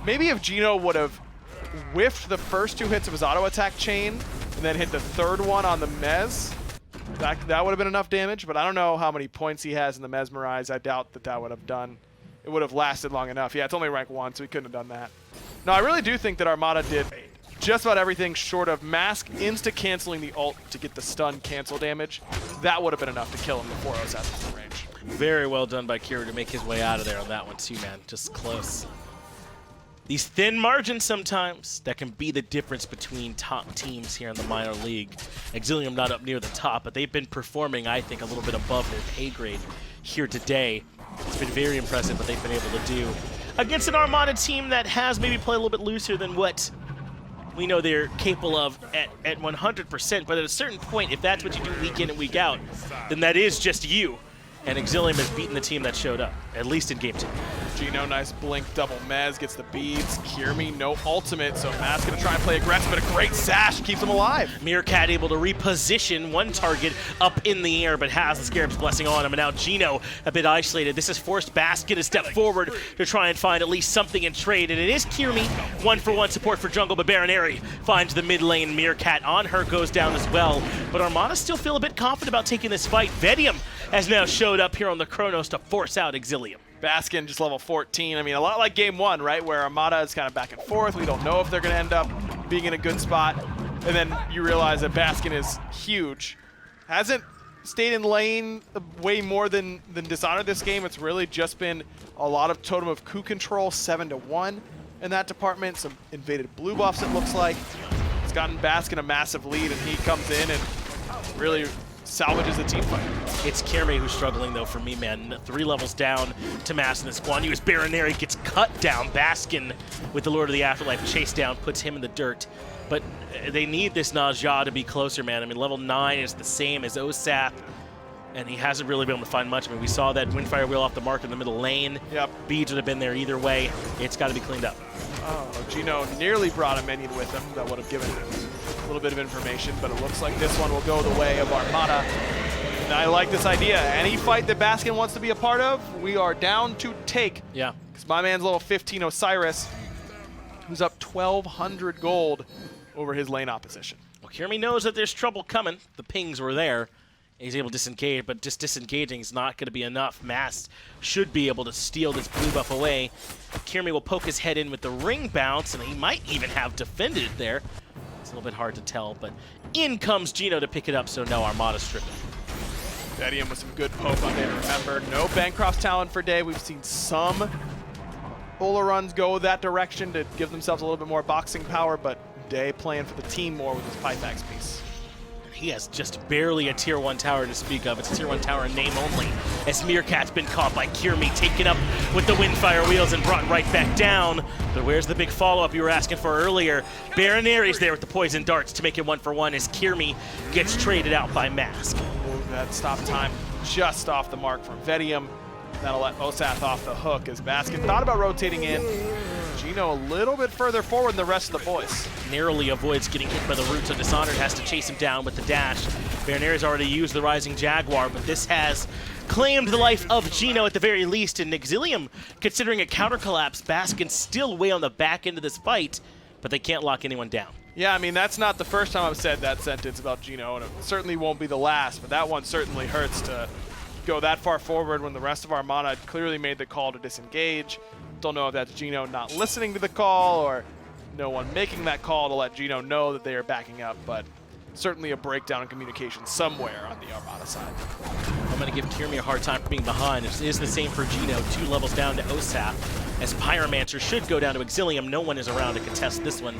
Maybe if Geno would have whiffed the first 2 hits of his auto attack chain and then hit the third one on the Mez, that would have been enough damage. But I don't know how many points he has in the Mesmerize. I doubt that would have done. It would have lasted long enough. Yeah, it's only rank 1, so he couldn't have done that. No, I really do think that Armada did just about everything short of Mask insta-canceling the ult to get the stun cancel damage. That would have been enough to kill him before Osath was in range. Very well done by Kyrmi to make his way out of there on that one too, man. Just close. These thin margins sometimes, that can be the difference between top teams here in the minor league. Exillium not up near the top, but they've been performing, I think, a little bit above their pay grade here today. It's been very impressive what they've been able to do against an Armada team that has maybe played a little bit looser than what we know they're capable of at 100%, but at a certain point, if that's what you do week in and week out, then that is just you. And Exillium has beaten the team that showed up, at least in Game 2. Geno, nice blink, double Mez, gets the beads. Kyrmi, no ultimate, so Matt's going to try and play aggressive, but a great sash keeps him alive. Meerkat able to reposition one target up in the air, but has the Scarab's Blessing on him, and now Geno a bit isolated. This has forced Baskin to step forward to try and find at least something in trade, and it is Kyrmi, 1-for-1 support for jungle, but Bayroneri finds the mid lane. Meerkat on her goes down as well, but Armada still feel a bit confident about taking this fight. Vetium has now showed up here on the Chronos to force out Exillium. Baskin just level 14. I mean, a lot like Game 1, right, where Armada is kind of back and forth. We don't know if they're going to end up being in a good spot. And then you realize that Baskin is huge. Hasn't stayed in lane way more than Dishonored this game. It's really just been a lot of Totem of Coup control, 7-1 in that department. Some invaded blue buffs, it looks like. It's gotten Baskin a massive lead, and he comes in and really salvages the team fight. It's Kyrmi who's struggling, though, for me, man. 3 levels down to Mass in this squad. As Bayroneri gets cut down. Baskin, with the Lord of the Afterlife chase down, puts him in the dirt. But they need this NotGeno to be closer, man. I mean, level 9 is the same as Osath, and he hasn't really been able to find much. I mean, we saw that Windfire Wheel off the mark in the middle lane. Yep. Beads would have been there either way. It's got to be cleaned up. Oh, Geno nearly brought a minion with him that would have given a little bit of information, but it looks like this one will go the way of Armada. And I like this idea. Any fight that Baskin wants to be a part of, we are down to take. Yeah. Because my man's level 15, Osiris, who's up 1,200 gold over his lane opposition. Well, Kyrmi knows that there's trouble coming. The pings were there. He's able to disengage, but just disengaging is not going to be enough. Mass should be able to steal this blue buff away. Kyrmi will poke his head in with the ring bounce, and he might even have defended it there. It's a little bit hard to tell, but in comes Geno to pick it up, so no, Armada stripping. Vetium with some good poke on DayToRemeber. No Bancroft's talent for Day. We've seen some Ola runs go that direction to give themselves a little bit more boxing power, but Day playing for the team more with his Pythax piece. He has just barely a tier 1 tower to speak of. It's a tier 1 tower in name only, as Meerkat's been caught by Kyrmi, taken up with the Windfire wheels and brought right back down. But where's the big follow-up you were asking for earlier? Bayroneri's there with the poison darts to make it 1-for-1 as Kyrmi gets traded out by Mask. That stop time just off the mark from Vetium. That'll let Osath off the hook as Baskin thought about rotating in. Geno a little bit further forward than the rest of the boys. Narrowly avoids getting hit by the roots, so Dishonored has to chase him down with the dash. Bayroneri's already used the Rising Jaguar, but this has claimed the life of Geno at the very least. And Exillium, considering a counter collapse, Baskin's still way on the back end of this fight, but they can't lock anyone down. Yeah, I mean, that's not the first time I've said that sentence about Geno, and it certainly won't be the last, but that one certainly hurts to go that far forward when the rest of Armada clearly made the call to disengage. Don't know if that's Geno not listening to the call or no one making that call to let Geno know that they are backing up, but certainly a breakdown in communication somewhere on the Armada side. I'm going to give Kyrmi a hard time for being behind. It is the same for Geno, 2 levels down to Osath, as Pyromancer should go down to Exilium. No one is around to contest this one.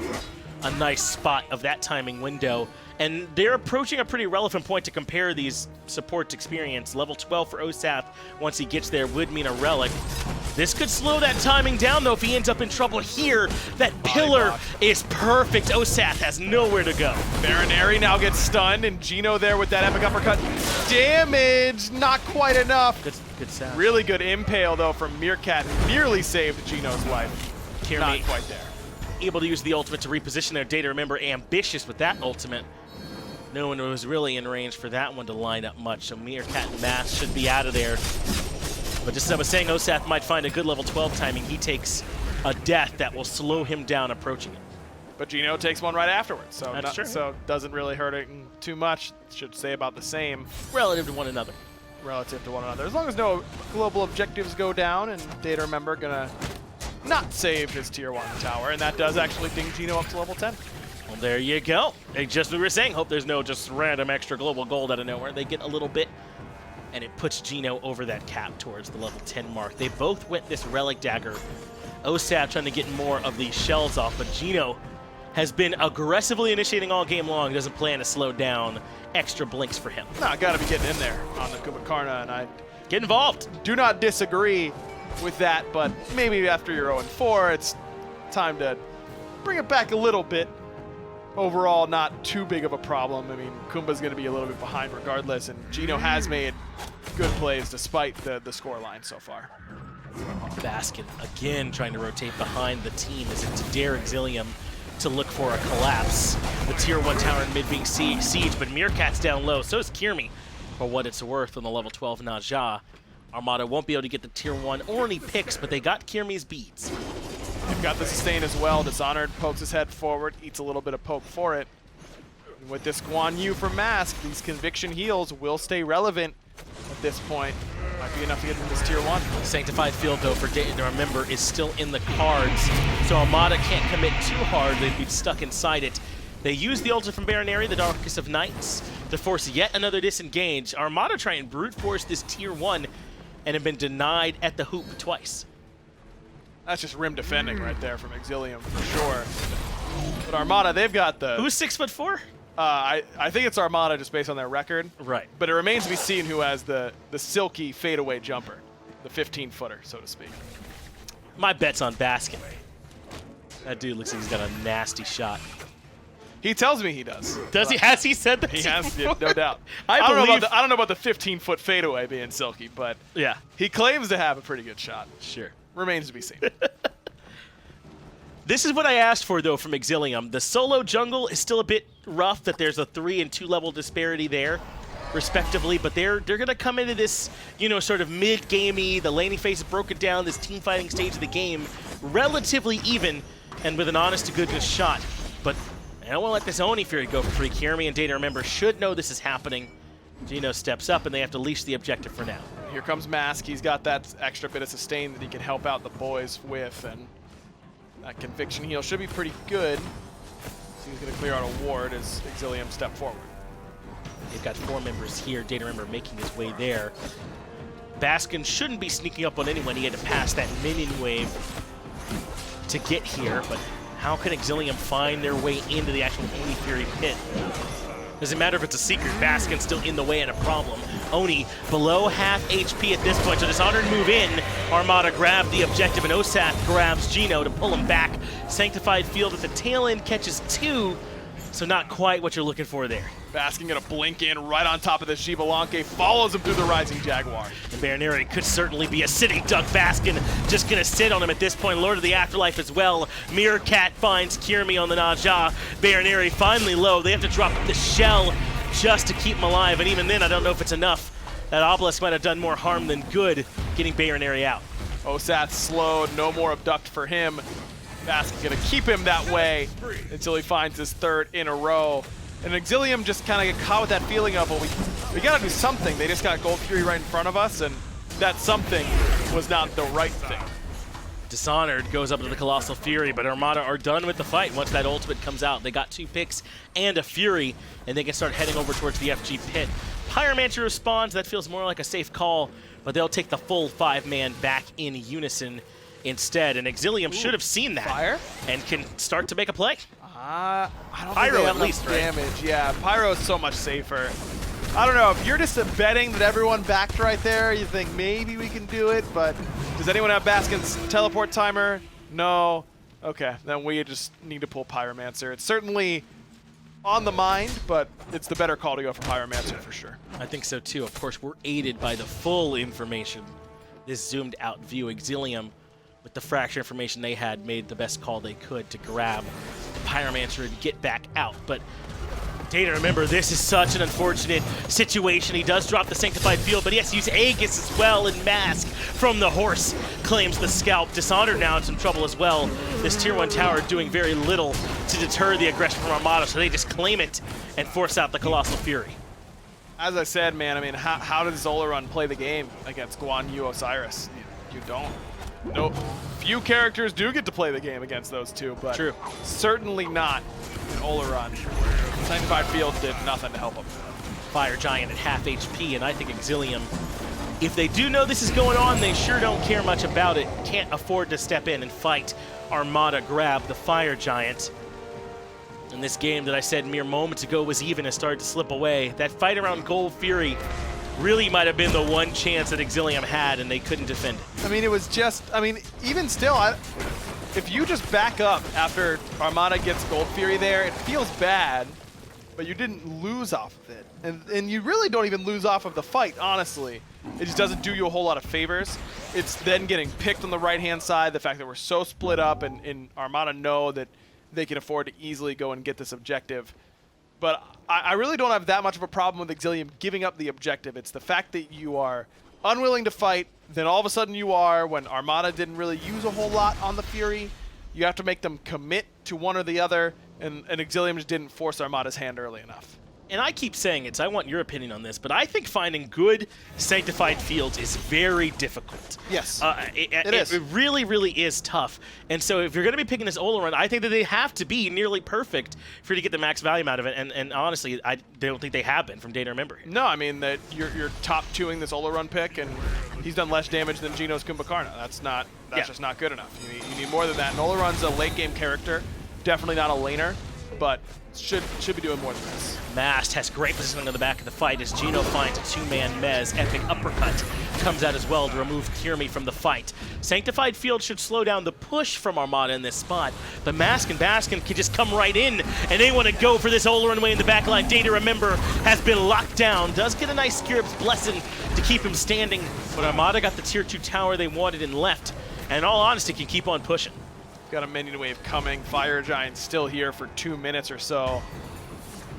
A nice spot of that timing window. And they're approaching a pretty relevant point to compare these supports experience. Level 12 for Osath, once he gets there, would mean a relic. This could slow that timing down, though, if he ends up in trouble here. That pillar is perfect. Osath has nowhere to go. Bayroneri now gets stunned, and Geno there with that epic uppercut. Damage, not quite enough. Good sound. Really good impale, though, from Meerkat. Nearly saved Geno's life. Kyrmi Not quite there. able to use the ultimate to reposition their DayToRemeber. Ambitious with that ultimate. No one was really in range for that one to line up much, so Meerkat and Mask should be out of there. But just as I was saying, Osath might find a good level 12 timing. He takes a death that will slow him down approaching it. But Geno takes one right afterwards, so That's true. so doesn't really hurt it too much. Should say about the same Relative to one another. relative to one another. As long as no global objectives go down, and DayToRemeber gonna not save his tier 1 tower, and that does actually ding Geno up to level 10. Well, there you go. Just what we were saying, hope there's no just random extra global gold out of nowhere. They get a little bit, and it puts Geno over that cap towards the level 10 mark. They both went this relic dagger. Osath trying to get more of these shells off, but Geno has been aggressively initiating all game long. Doesn't plan to slow down. Extra blinks for him. No, gotta be getting in there on the Kukulkan, and I Get involved. do not disagree with that, but maybe after you're 0-4, it's time to bring it back a little bit. Overall, not too big of a problem. I mean, Kumba's going to be a little bit behind regardless, and Geno has made good plays despite the scoreline so far. Baskin again trying to rotate behind the team as it's dare Exillium to look for a collapse. The tier 1 tower in mid being siege, but Meerkat's down low. So is Kyrmi, for what it's worth on the level 12 Naja. Armada won't be able to get the tier 1 or any picks, but they got Kyrmi's beads. They've got the sustain as well. Dishonored pokes his head forward, eats a little bit of poke for it. And with this Guan Yu for Mask, these conviction heals will stay relevant at this point. Might be enough to get them this tier 1. Sanctified Field, though, for DayToRemeber is still in the cards, so Armada can't commit too hard. They'd be stuck inside it. They use the ultimate from Bayroneri, the Darkest of Nights, to force yet another disengage. Armada try and brute force this tier 1 and have been denied at the hoop twice. That's just rim defending right there from Exillium for sure. But Armada, they've got the... Who's 6'4"? I think it's Armada just based on their record. Right. But it remains to be seen who has the silky fadeaway jumper, the 15-footer, so to speak. My bet's on Baskin. That dude looks like he's got a nasty shot. He tells me he does. Does he? Has he said that? He has, yeah, no doubt. I don't know about the 15-foot fadeaway being silky, but Yeah, he claims to have a pretty good shot. sure. Remains to be seen. This is what I asked for, though, from Exillium. The solo jungle is still a bit rough, that there's a 3 and 2 level disparity there, respectively, but they're going to come into this, you know, sort of mid-gamey, the laning phase is broken down, this team fighting stage of the game, relatively even, and with an honest-to-goodness shot. But I don't want to let this Oni Fury go for free. Kyrmi and DayToRemeber should know this is happening. Geno steps up, and they have to leash the objective for now. Here comes Mask. He's got that extra bit of sustain that he can help out the boys with, and that conviction heal should be pretty good. So he's going to clear out a ward as Exilium step forward. They've got 4 members here. DayToRemeber making his way there. Baskin shouldn't be sneaking up on anyone. He had to pass that minion wave to get here, but how can Exillium find their way into the actual Oni Fury pit? Doesn't matter if it's a secret, Baskin's still in the way and a problem. Oni below half HP at this point, so Dishonored move in. Armada grab the objective, and Osath grabs Geno to pull him back. Sanctified Field at the tail end catches 2, so not quite what you're looking for there. Baskin gonna blink in right on top of the Shivalanke, follows him through the Rising Jaguar. And Bayroneri could certainly be a sitting duck. Baskin just gonna sit on him at this point. Lord of the Afterlife as well. Meerkat finds Kyrmi on the Naja. Bayroneri finally low. They have to drop the shell just to keep him alive, and even then I don't know if it's enough. That obelisk might have done more harm than good getting Bayroneri out. Osath slowed, no more abduct for him. Baskin gonna keep him that way until he finds his 3rd in a row. And Exillium just kind of get caught with that feeling of, well, we gotta do something. They just got Gold Fury right in front of us, and that something was not the right thing. Dishonored goes up to the Colossal Fury, but Armada are done with the fight once that ultimate comes out. They got 2 picks and a Fury, and they can start heading over towards the FG pit. Pyromancer responds. That feels more like a safe call, but they'll take the full 5-man back in unison instead. And Exillium should have seen that Fire? and can start to make a play. I don't Pyro think they have at least, enough right? damage. Yeah, Pyro is so much safer. I don't know, if you're just betting that everyone backed right there, you think maybe we can do it, but does anyone have Baskin's teleport timer? No. Okay, then we just need to pull Pyromancer. It's certainly on the mind, but it's the better call to go for Pyromancer for sure. I think so too. Of course, we're aided by the full information. This zoomed out view. Exillium, with the fracture information they had, made the best call they could to grab Pyromancer and get back out. But DayToRemeber, this is such an unfortunate situation. He does drop the Sanctified Field, but he has to use Aegis as well, and Mask from the horse claims the scalp. Dishonored now in some trouble as well. This Tier 1 tower doing very little to deter the aggression from Armada, so they just claim it and force out the Colossal Fury. As I said, man, I mean, how does Zolaran play the game against Guan Yu Osiris? You don't. Nope. Few characters do get to play the game against those two, but True. Certainly not in Olaran. Sanctified Field did nothing to help him. Fire Giant at half HP, and I think Exillium, if they do know this is going on, they sure don't care much about it. Can't afford to step in and fight Armada grab the Fire Giant. And this game that I said mere moments ago was even has started to slip away. That fight around Gold Fury really might have been the one chance that Exillium had, and they couldn't defend it. I mean, it was just, I mean, even still, if you just back up after Armada gets Gold Fury there, it feels bad, but you didn't lose off of it. And you really don't even lose off of the fight, honestly. It just doesn't do you a whole lot of favors. It's then getting picked on the right-hand side, the fact that we're so split up, and Armada know that they can afford to easily go and get this objective. But I really don't have that much of a problem with Exillium giving up the objective. It's the fact that you are unwilling to fight, then all of a sudden you are, when Armada didn't really use a whole lot on the Fury. You have to make them commit to one or the other, and Exillium just didn't force Armada's hand early enough. And I keep saying it, so I want your opinion on this, but I think finding good Sanctified Fields is very difficult. Yes, it is. It really, really is tough. And so if you're going to be picking this Olaran, I think that they have to be nearly perfect for you to get the max value out of it. And honestly, I don't think they have been from DayToRemeber. No, I mean, that you're top 2ing this Olaran pick, and he's done less damage than Geno's Kumbhakarna. That's just not good enough. You need more than that. And Olaran's a late-game character, definitely not a laner, but should be doing more than this. Mast has great positioning on the back of the fight as Geno finds a 2-man Mez. Epic uppercut comes out as well to remove Kyrmi from the fight. Sanctified Field should slow down the push from Armada in this spot, but Mask and Baskin can just come right in, and they want to go for this Olaran way in the back line. DayToRemeber has been locked down, does get a nice Skirip's Blessing to keep him standing, but Armada got the Tier 2 tower they wanted and left, and in all honesty can keep on pushing. Got a minion wave coming. Fire Giant still here for 2 minutes or so.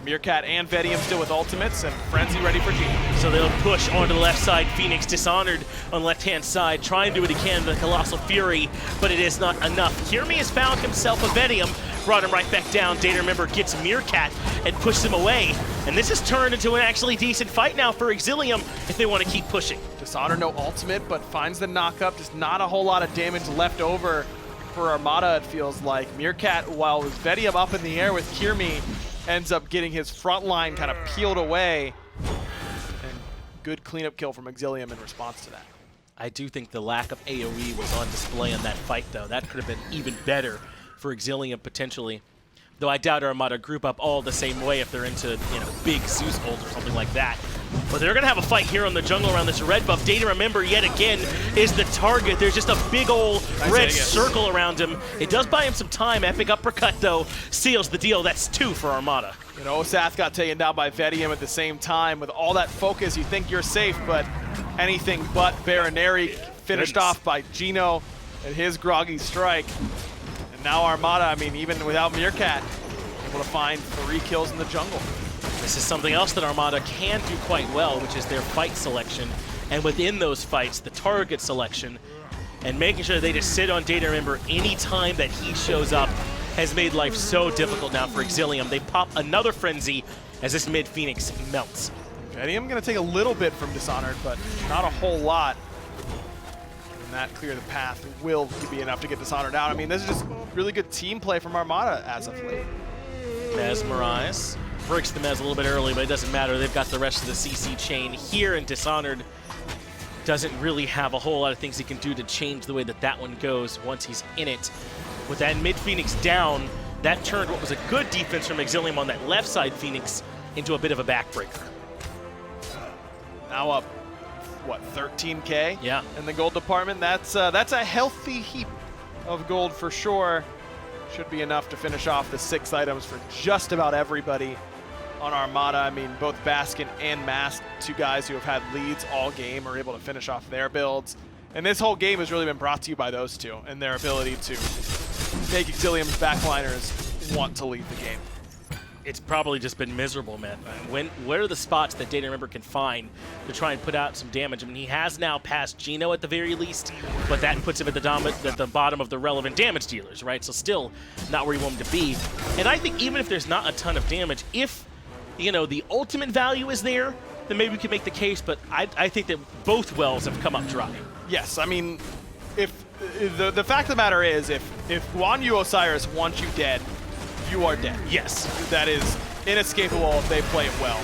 Meerkat and Vetium still with ultimates, and Frenzy ready for Jing. So they'll push onto the left side. Phoenix Dishonored on the left-hand side, trying to do what he can to the Colossal Fury, but it is not enough. Kyrmi has found himself a Vetium, brought him right back down. DayToRemeber gets Meerkat and pushes him away. And this has turned into an actually decent fight now for Exillium if they want to keep pushing. Dishonored no ultimate, but finds the knock-up. Just not a whole lot of damage left over for Armada, it feels like. Meerkat, while with Vetium up in the air with Kyrmi, ends up getting his front line kind of peeled away. And good cleanup kill from Exillium in response to that. I do think the lack of AoE was on display in that fight, though. That could have been even better for Exillium, potentially. Though I doubt Armada group up all the same way if they're into, big Zeus ult or something like that. But they're going to have a fight here on the jungle around this red buff. DayToRemeber, yet again, is the target. There's just a big old red circle around him. It does buy him some time. Epic uppercut, though, seals the deal. That's 2 for Armada. Osath got taken down by Vetium at the same time. With all that focus, you think you're safe, but anything but. Bayroneri finished off by Geno and his groggy strike. And now Armada, I mean, even without Meerkat, able to find 3 kills in the jungle. This is something else that Armada can do quite well, which is their fight selection. And within those fights, the target selection. And making sure they just sit on DayToRemeber any time that he shows up has made life so difficult now for Exillium. They pop another frenzy as this mid Phoenix melts. Vetium going to take a little bit from Dishonored, but not a whole lot. And that clear the path will be enough to get Dishonored out. I mean, this is just really good team play from Armada as of late. Mesmerize. Breaks the Mez a little bit early, but it doesn't matter. They've got the rest of the CC chain here, and Dishonored doesn't really have a whole lot of things he can do to change the way that one goes once he's in it. With that mid Phoenix down, that turned what was a good defense from Exillium on that left side Phoenix into a bit of a backbreaker. Now up, what, 13K? Yeah. In the gold department. That's a healthy heap of gold for sure. Should be enough to finish off the 6 items for just about everybody on Armada. I mean, both Baskin and Mask, 2 guys who have had leads all game, are able to finish off their builds. And this whole game has really been brought to you by those 2 and their ability to make Exillium's backliners want to leave the game. It's probably just been miserable, man. Where are the spots that DayToRemeber can find to try and put out some damage? I mean, he has now passed Geno at the very least, but that puts him at the bottom of the relevant damage dealers, right? So still not where you want him to be. And I think even if there's not a ton of damage, if, the ultimate value is there, then maybe we could make the case, but I think that both wells have come up dry. Yes, I mean, if the fact of the matter is, if Guan Yu Osiris wants you dead, you are dead. Yes. That is inescapable if they play it well.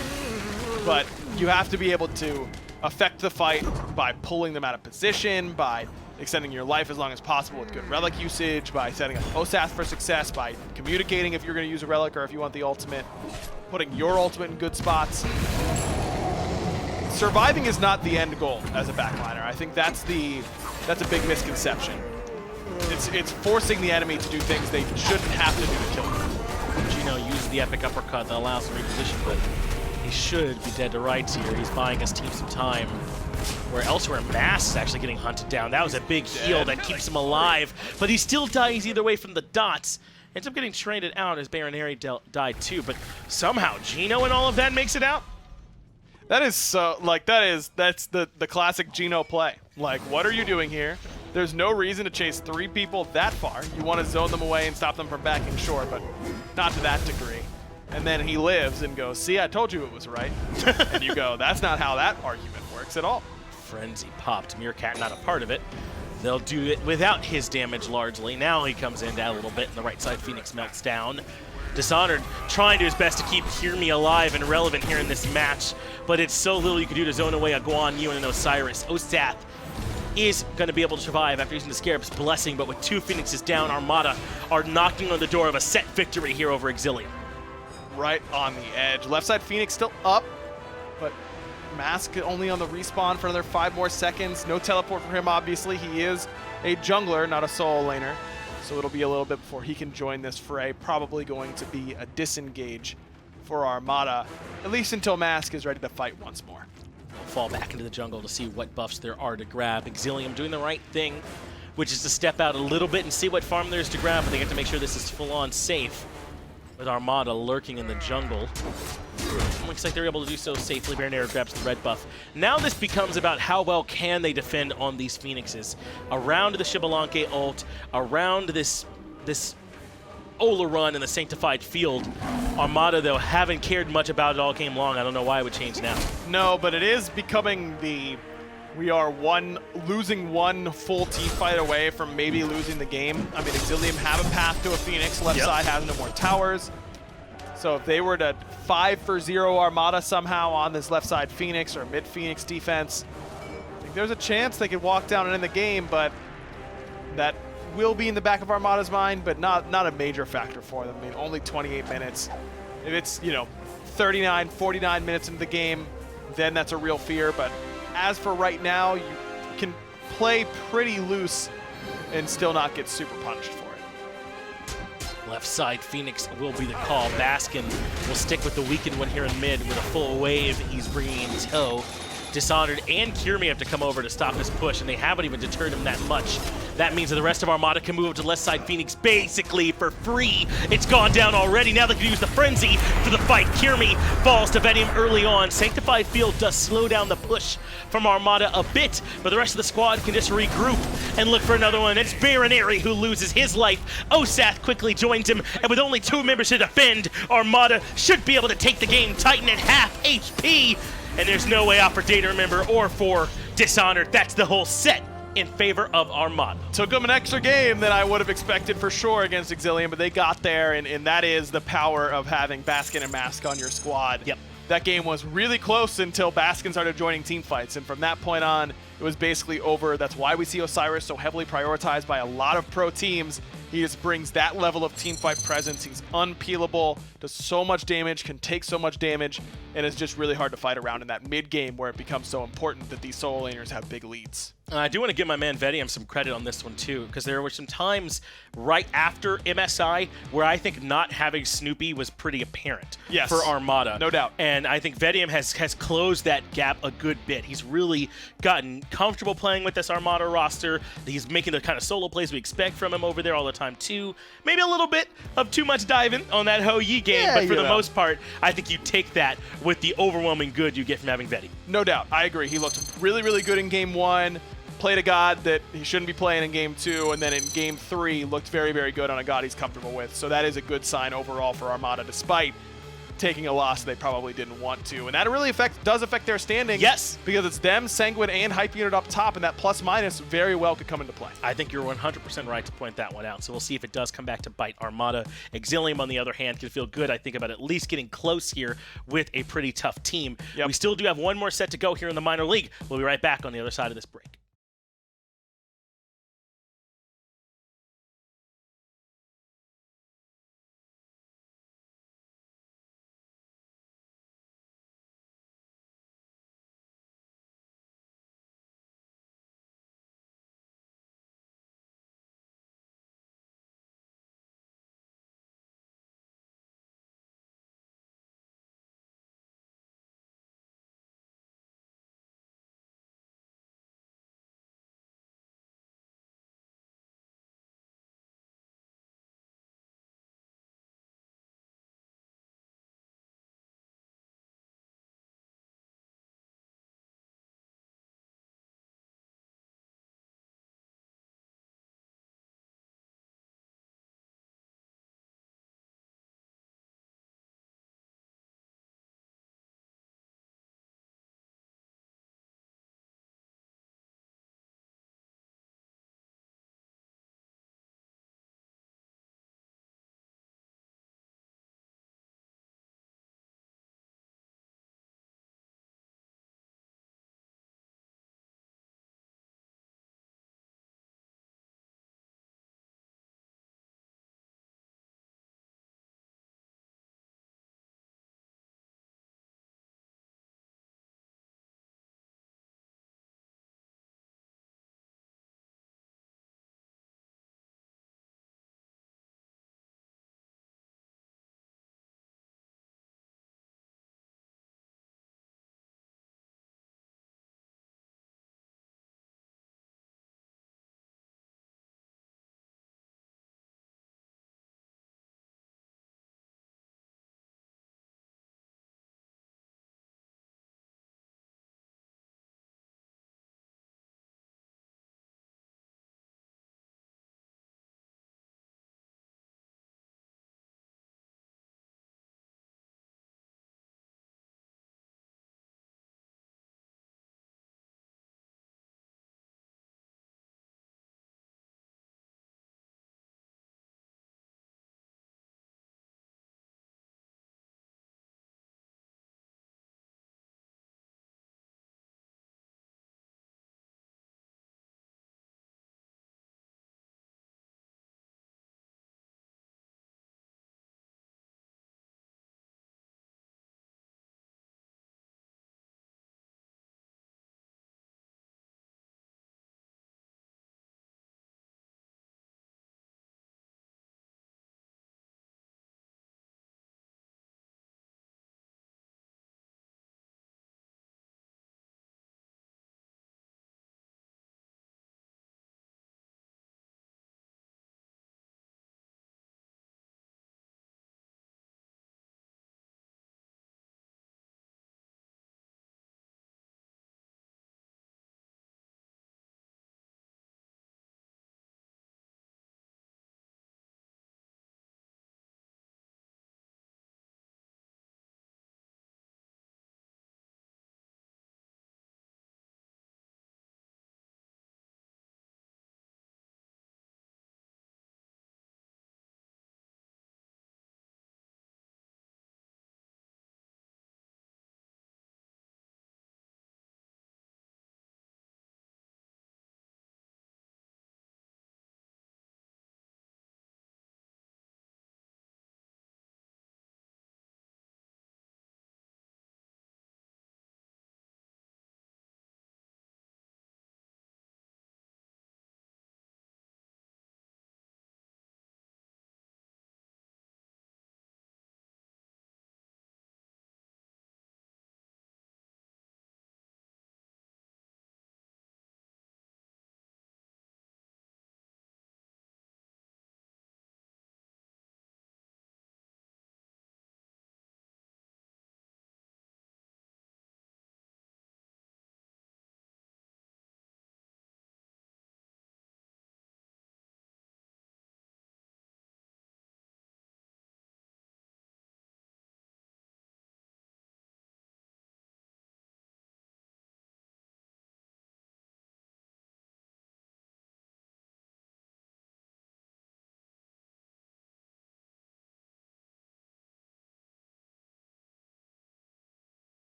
But you have to be able to affect the fight by pulling them out of position, by extending your life as long as possible with good relic usage, by setting up Osath for success, by communicating if you're going to use a relic or if you want the ultimate, putting your ultimate in good spots. Surviving is not the end goal as a backliner. I think that's a big misconception. It's forcing the enemy to do things they shouldn't have to do to kill them. Geno uses the epic uppercut that allows him to reposition, but he should be dead to rights here. He's buying his team some time. Where elsewhere, Mass is actually getting hunted down. That was a big heal that keeps him alive, but he still dies either way from the dots. Ends up getting traded out as Bayroneri died too, but somehow Geno and all of that makes it out. That is so, that's the classic Geno play. Like, what are you doing here? There's no reason to chase 3 people that far. You want to zone them away and stop them from backing short, but not to that degree. And then he lives and goes, see, I told you it was right. And you go, that's not how that argument works at all. Frenzy popped. Meerkat not a part of it. They'll do it without his damage largely. Now he comes in to add a little bit, and the right side Phoenix melts down. Dishonored trying to do his best to keep Kyrmi alive and relevant here in this match, but it's so little you can do to zone away a Guan Yu and an Osiris. Osath is going to be able to survive after using the Scarab's Blessing, but with 2 Phoenixes down, Armada are knocking on the door of a set victory here over Exillium. Right on the edge. Left side Phoenix still up, but Mask only on the respawn for another 5 more seconds. No teleport for him, obviously. He is a jungler, not a solo laner. So it'll be a little bit before he can join this fray. Probably going to be a disengage for Armada, at least until Mask is ready to fight once more. They'll fall back into the jungle to see what buffs there are to grab. Exillium doing the right thing, which is to step out a little bit and see what farm there is to grab, but they get to make sure this is full-on safe with Armada lurking in the jungle. Looks like they're able to do so safely. Bayroneri grabs the red buff. Now this becomes about how well can they defend on these Phoenixes. Around the Xbalanque ult, around this Ola run in the Sanctified Field. Armada, though, haven't cared much about it all game long. I don't know why it would change now. No, but it is becoming we are losing 1 full team fight away from maybe losing the game. I mean, Exillium have a path to a Phoenix. Left side has no more towers. So if they were to 5-for-0 Armada somehow on this left side Phoenix or mid Phoenix defense, I think there's a chance they could walk down and end the game, but that will be in the back of Armada's mind, but not a major factor for them. I mean, only 28 minutes. If it's, 39, 49 minutes into the game, then that's a real fear. But as for right now, you can play pretty loose and still not get super punished for it. Left side, Phoenix will be the call. Baskin will stick with the weakened one here in mid with a full wave he's bringing in tow. Dishonored and Kyrmi have to come over to stop this push, and they haven't even deterred him that much. That means that the rest of Armada can move up to left side Phoenix basically for free. It's gone down already. Now they can use the Frenzy for the fight. Kyrmi falls to Vetium early on. Sanctified Field does slow down the push from Armada a bit, but the rest of the squad can just regroup and look for another one. It's Bayroneri who loses his life. Osath quickly joins him, and with only 2 members to defend, Armada should be able to take the game. Titan at half HP. And there's no way out for DayToRemeber or for Dishonored. That's the whole set in favor of Armada. Took them an extra game than I would have expected for sure against Exillium, but they got there, and that is the power of having Baskin and Mask on your squad. Yep. That game was really close until Baskin started joining team fights, and from that point on, it was basically over. That's why we see Osiris so heavily prioritized by a lot of pro teams. He just brings that level of team fight presence. He's unpeelable, does so much damage, can take so much damage, and it's just really hard to fight around in that mid game where it becomes so important that these solo laners have big leads. I do want to give my man Vetium some credit on this one too, because there were some times right after MSI where I think not having Snoopy was pretty apparent for Armada. No doubt. And I think Vetium has closed that gap a good bit. He's really gotten comfortable playing with this Armada roster. He's making the kind of solo plays we expect from him over there all the time too. Maybe a little bit of too much diving on that Ho Yi game, but for the most part, I think you take that with the overwhelming good you get from having Vetium. No doubt. I agree. He looked really, really good in game 1. Played a god that he shouldn't be playing in game 2, and then in game 3 looked very, very good on a god he's comfortable with. So that is a good sign overall for Armada, despite taking a loss they probably didn't want to. And that really does affect their standing. Yes. Because it's them, Sanguine, and Hype Unit up top, and that plus-minus very well could come into play. I think you're 100% right to point that one out. So we'll see if it does come back to bite Armada. Exilium, on the other hand, can feel good, I think, about at least getting close here with a pretty tough team. Yep. We still do have one more set to go here in the minor league. We'll be right back on the other side of this break.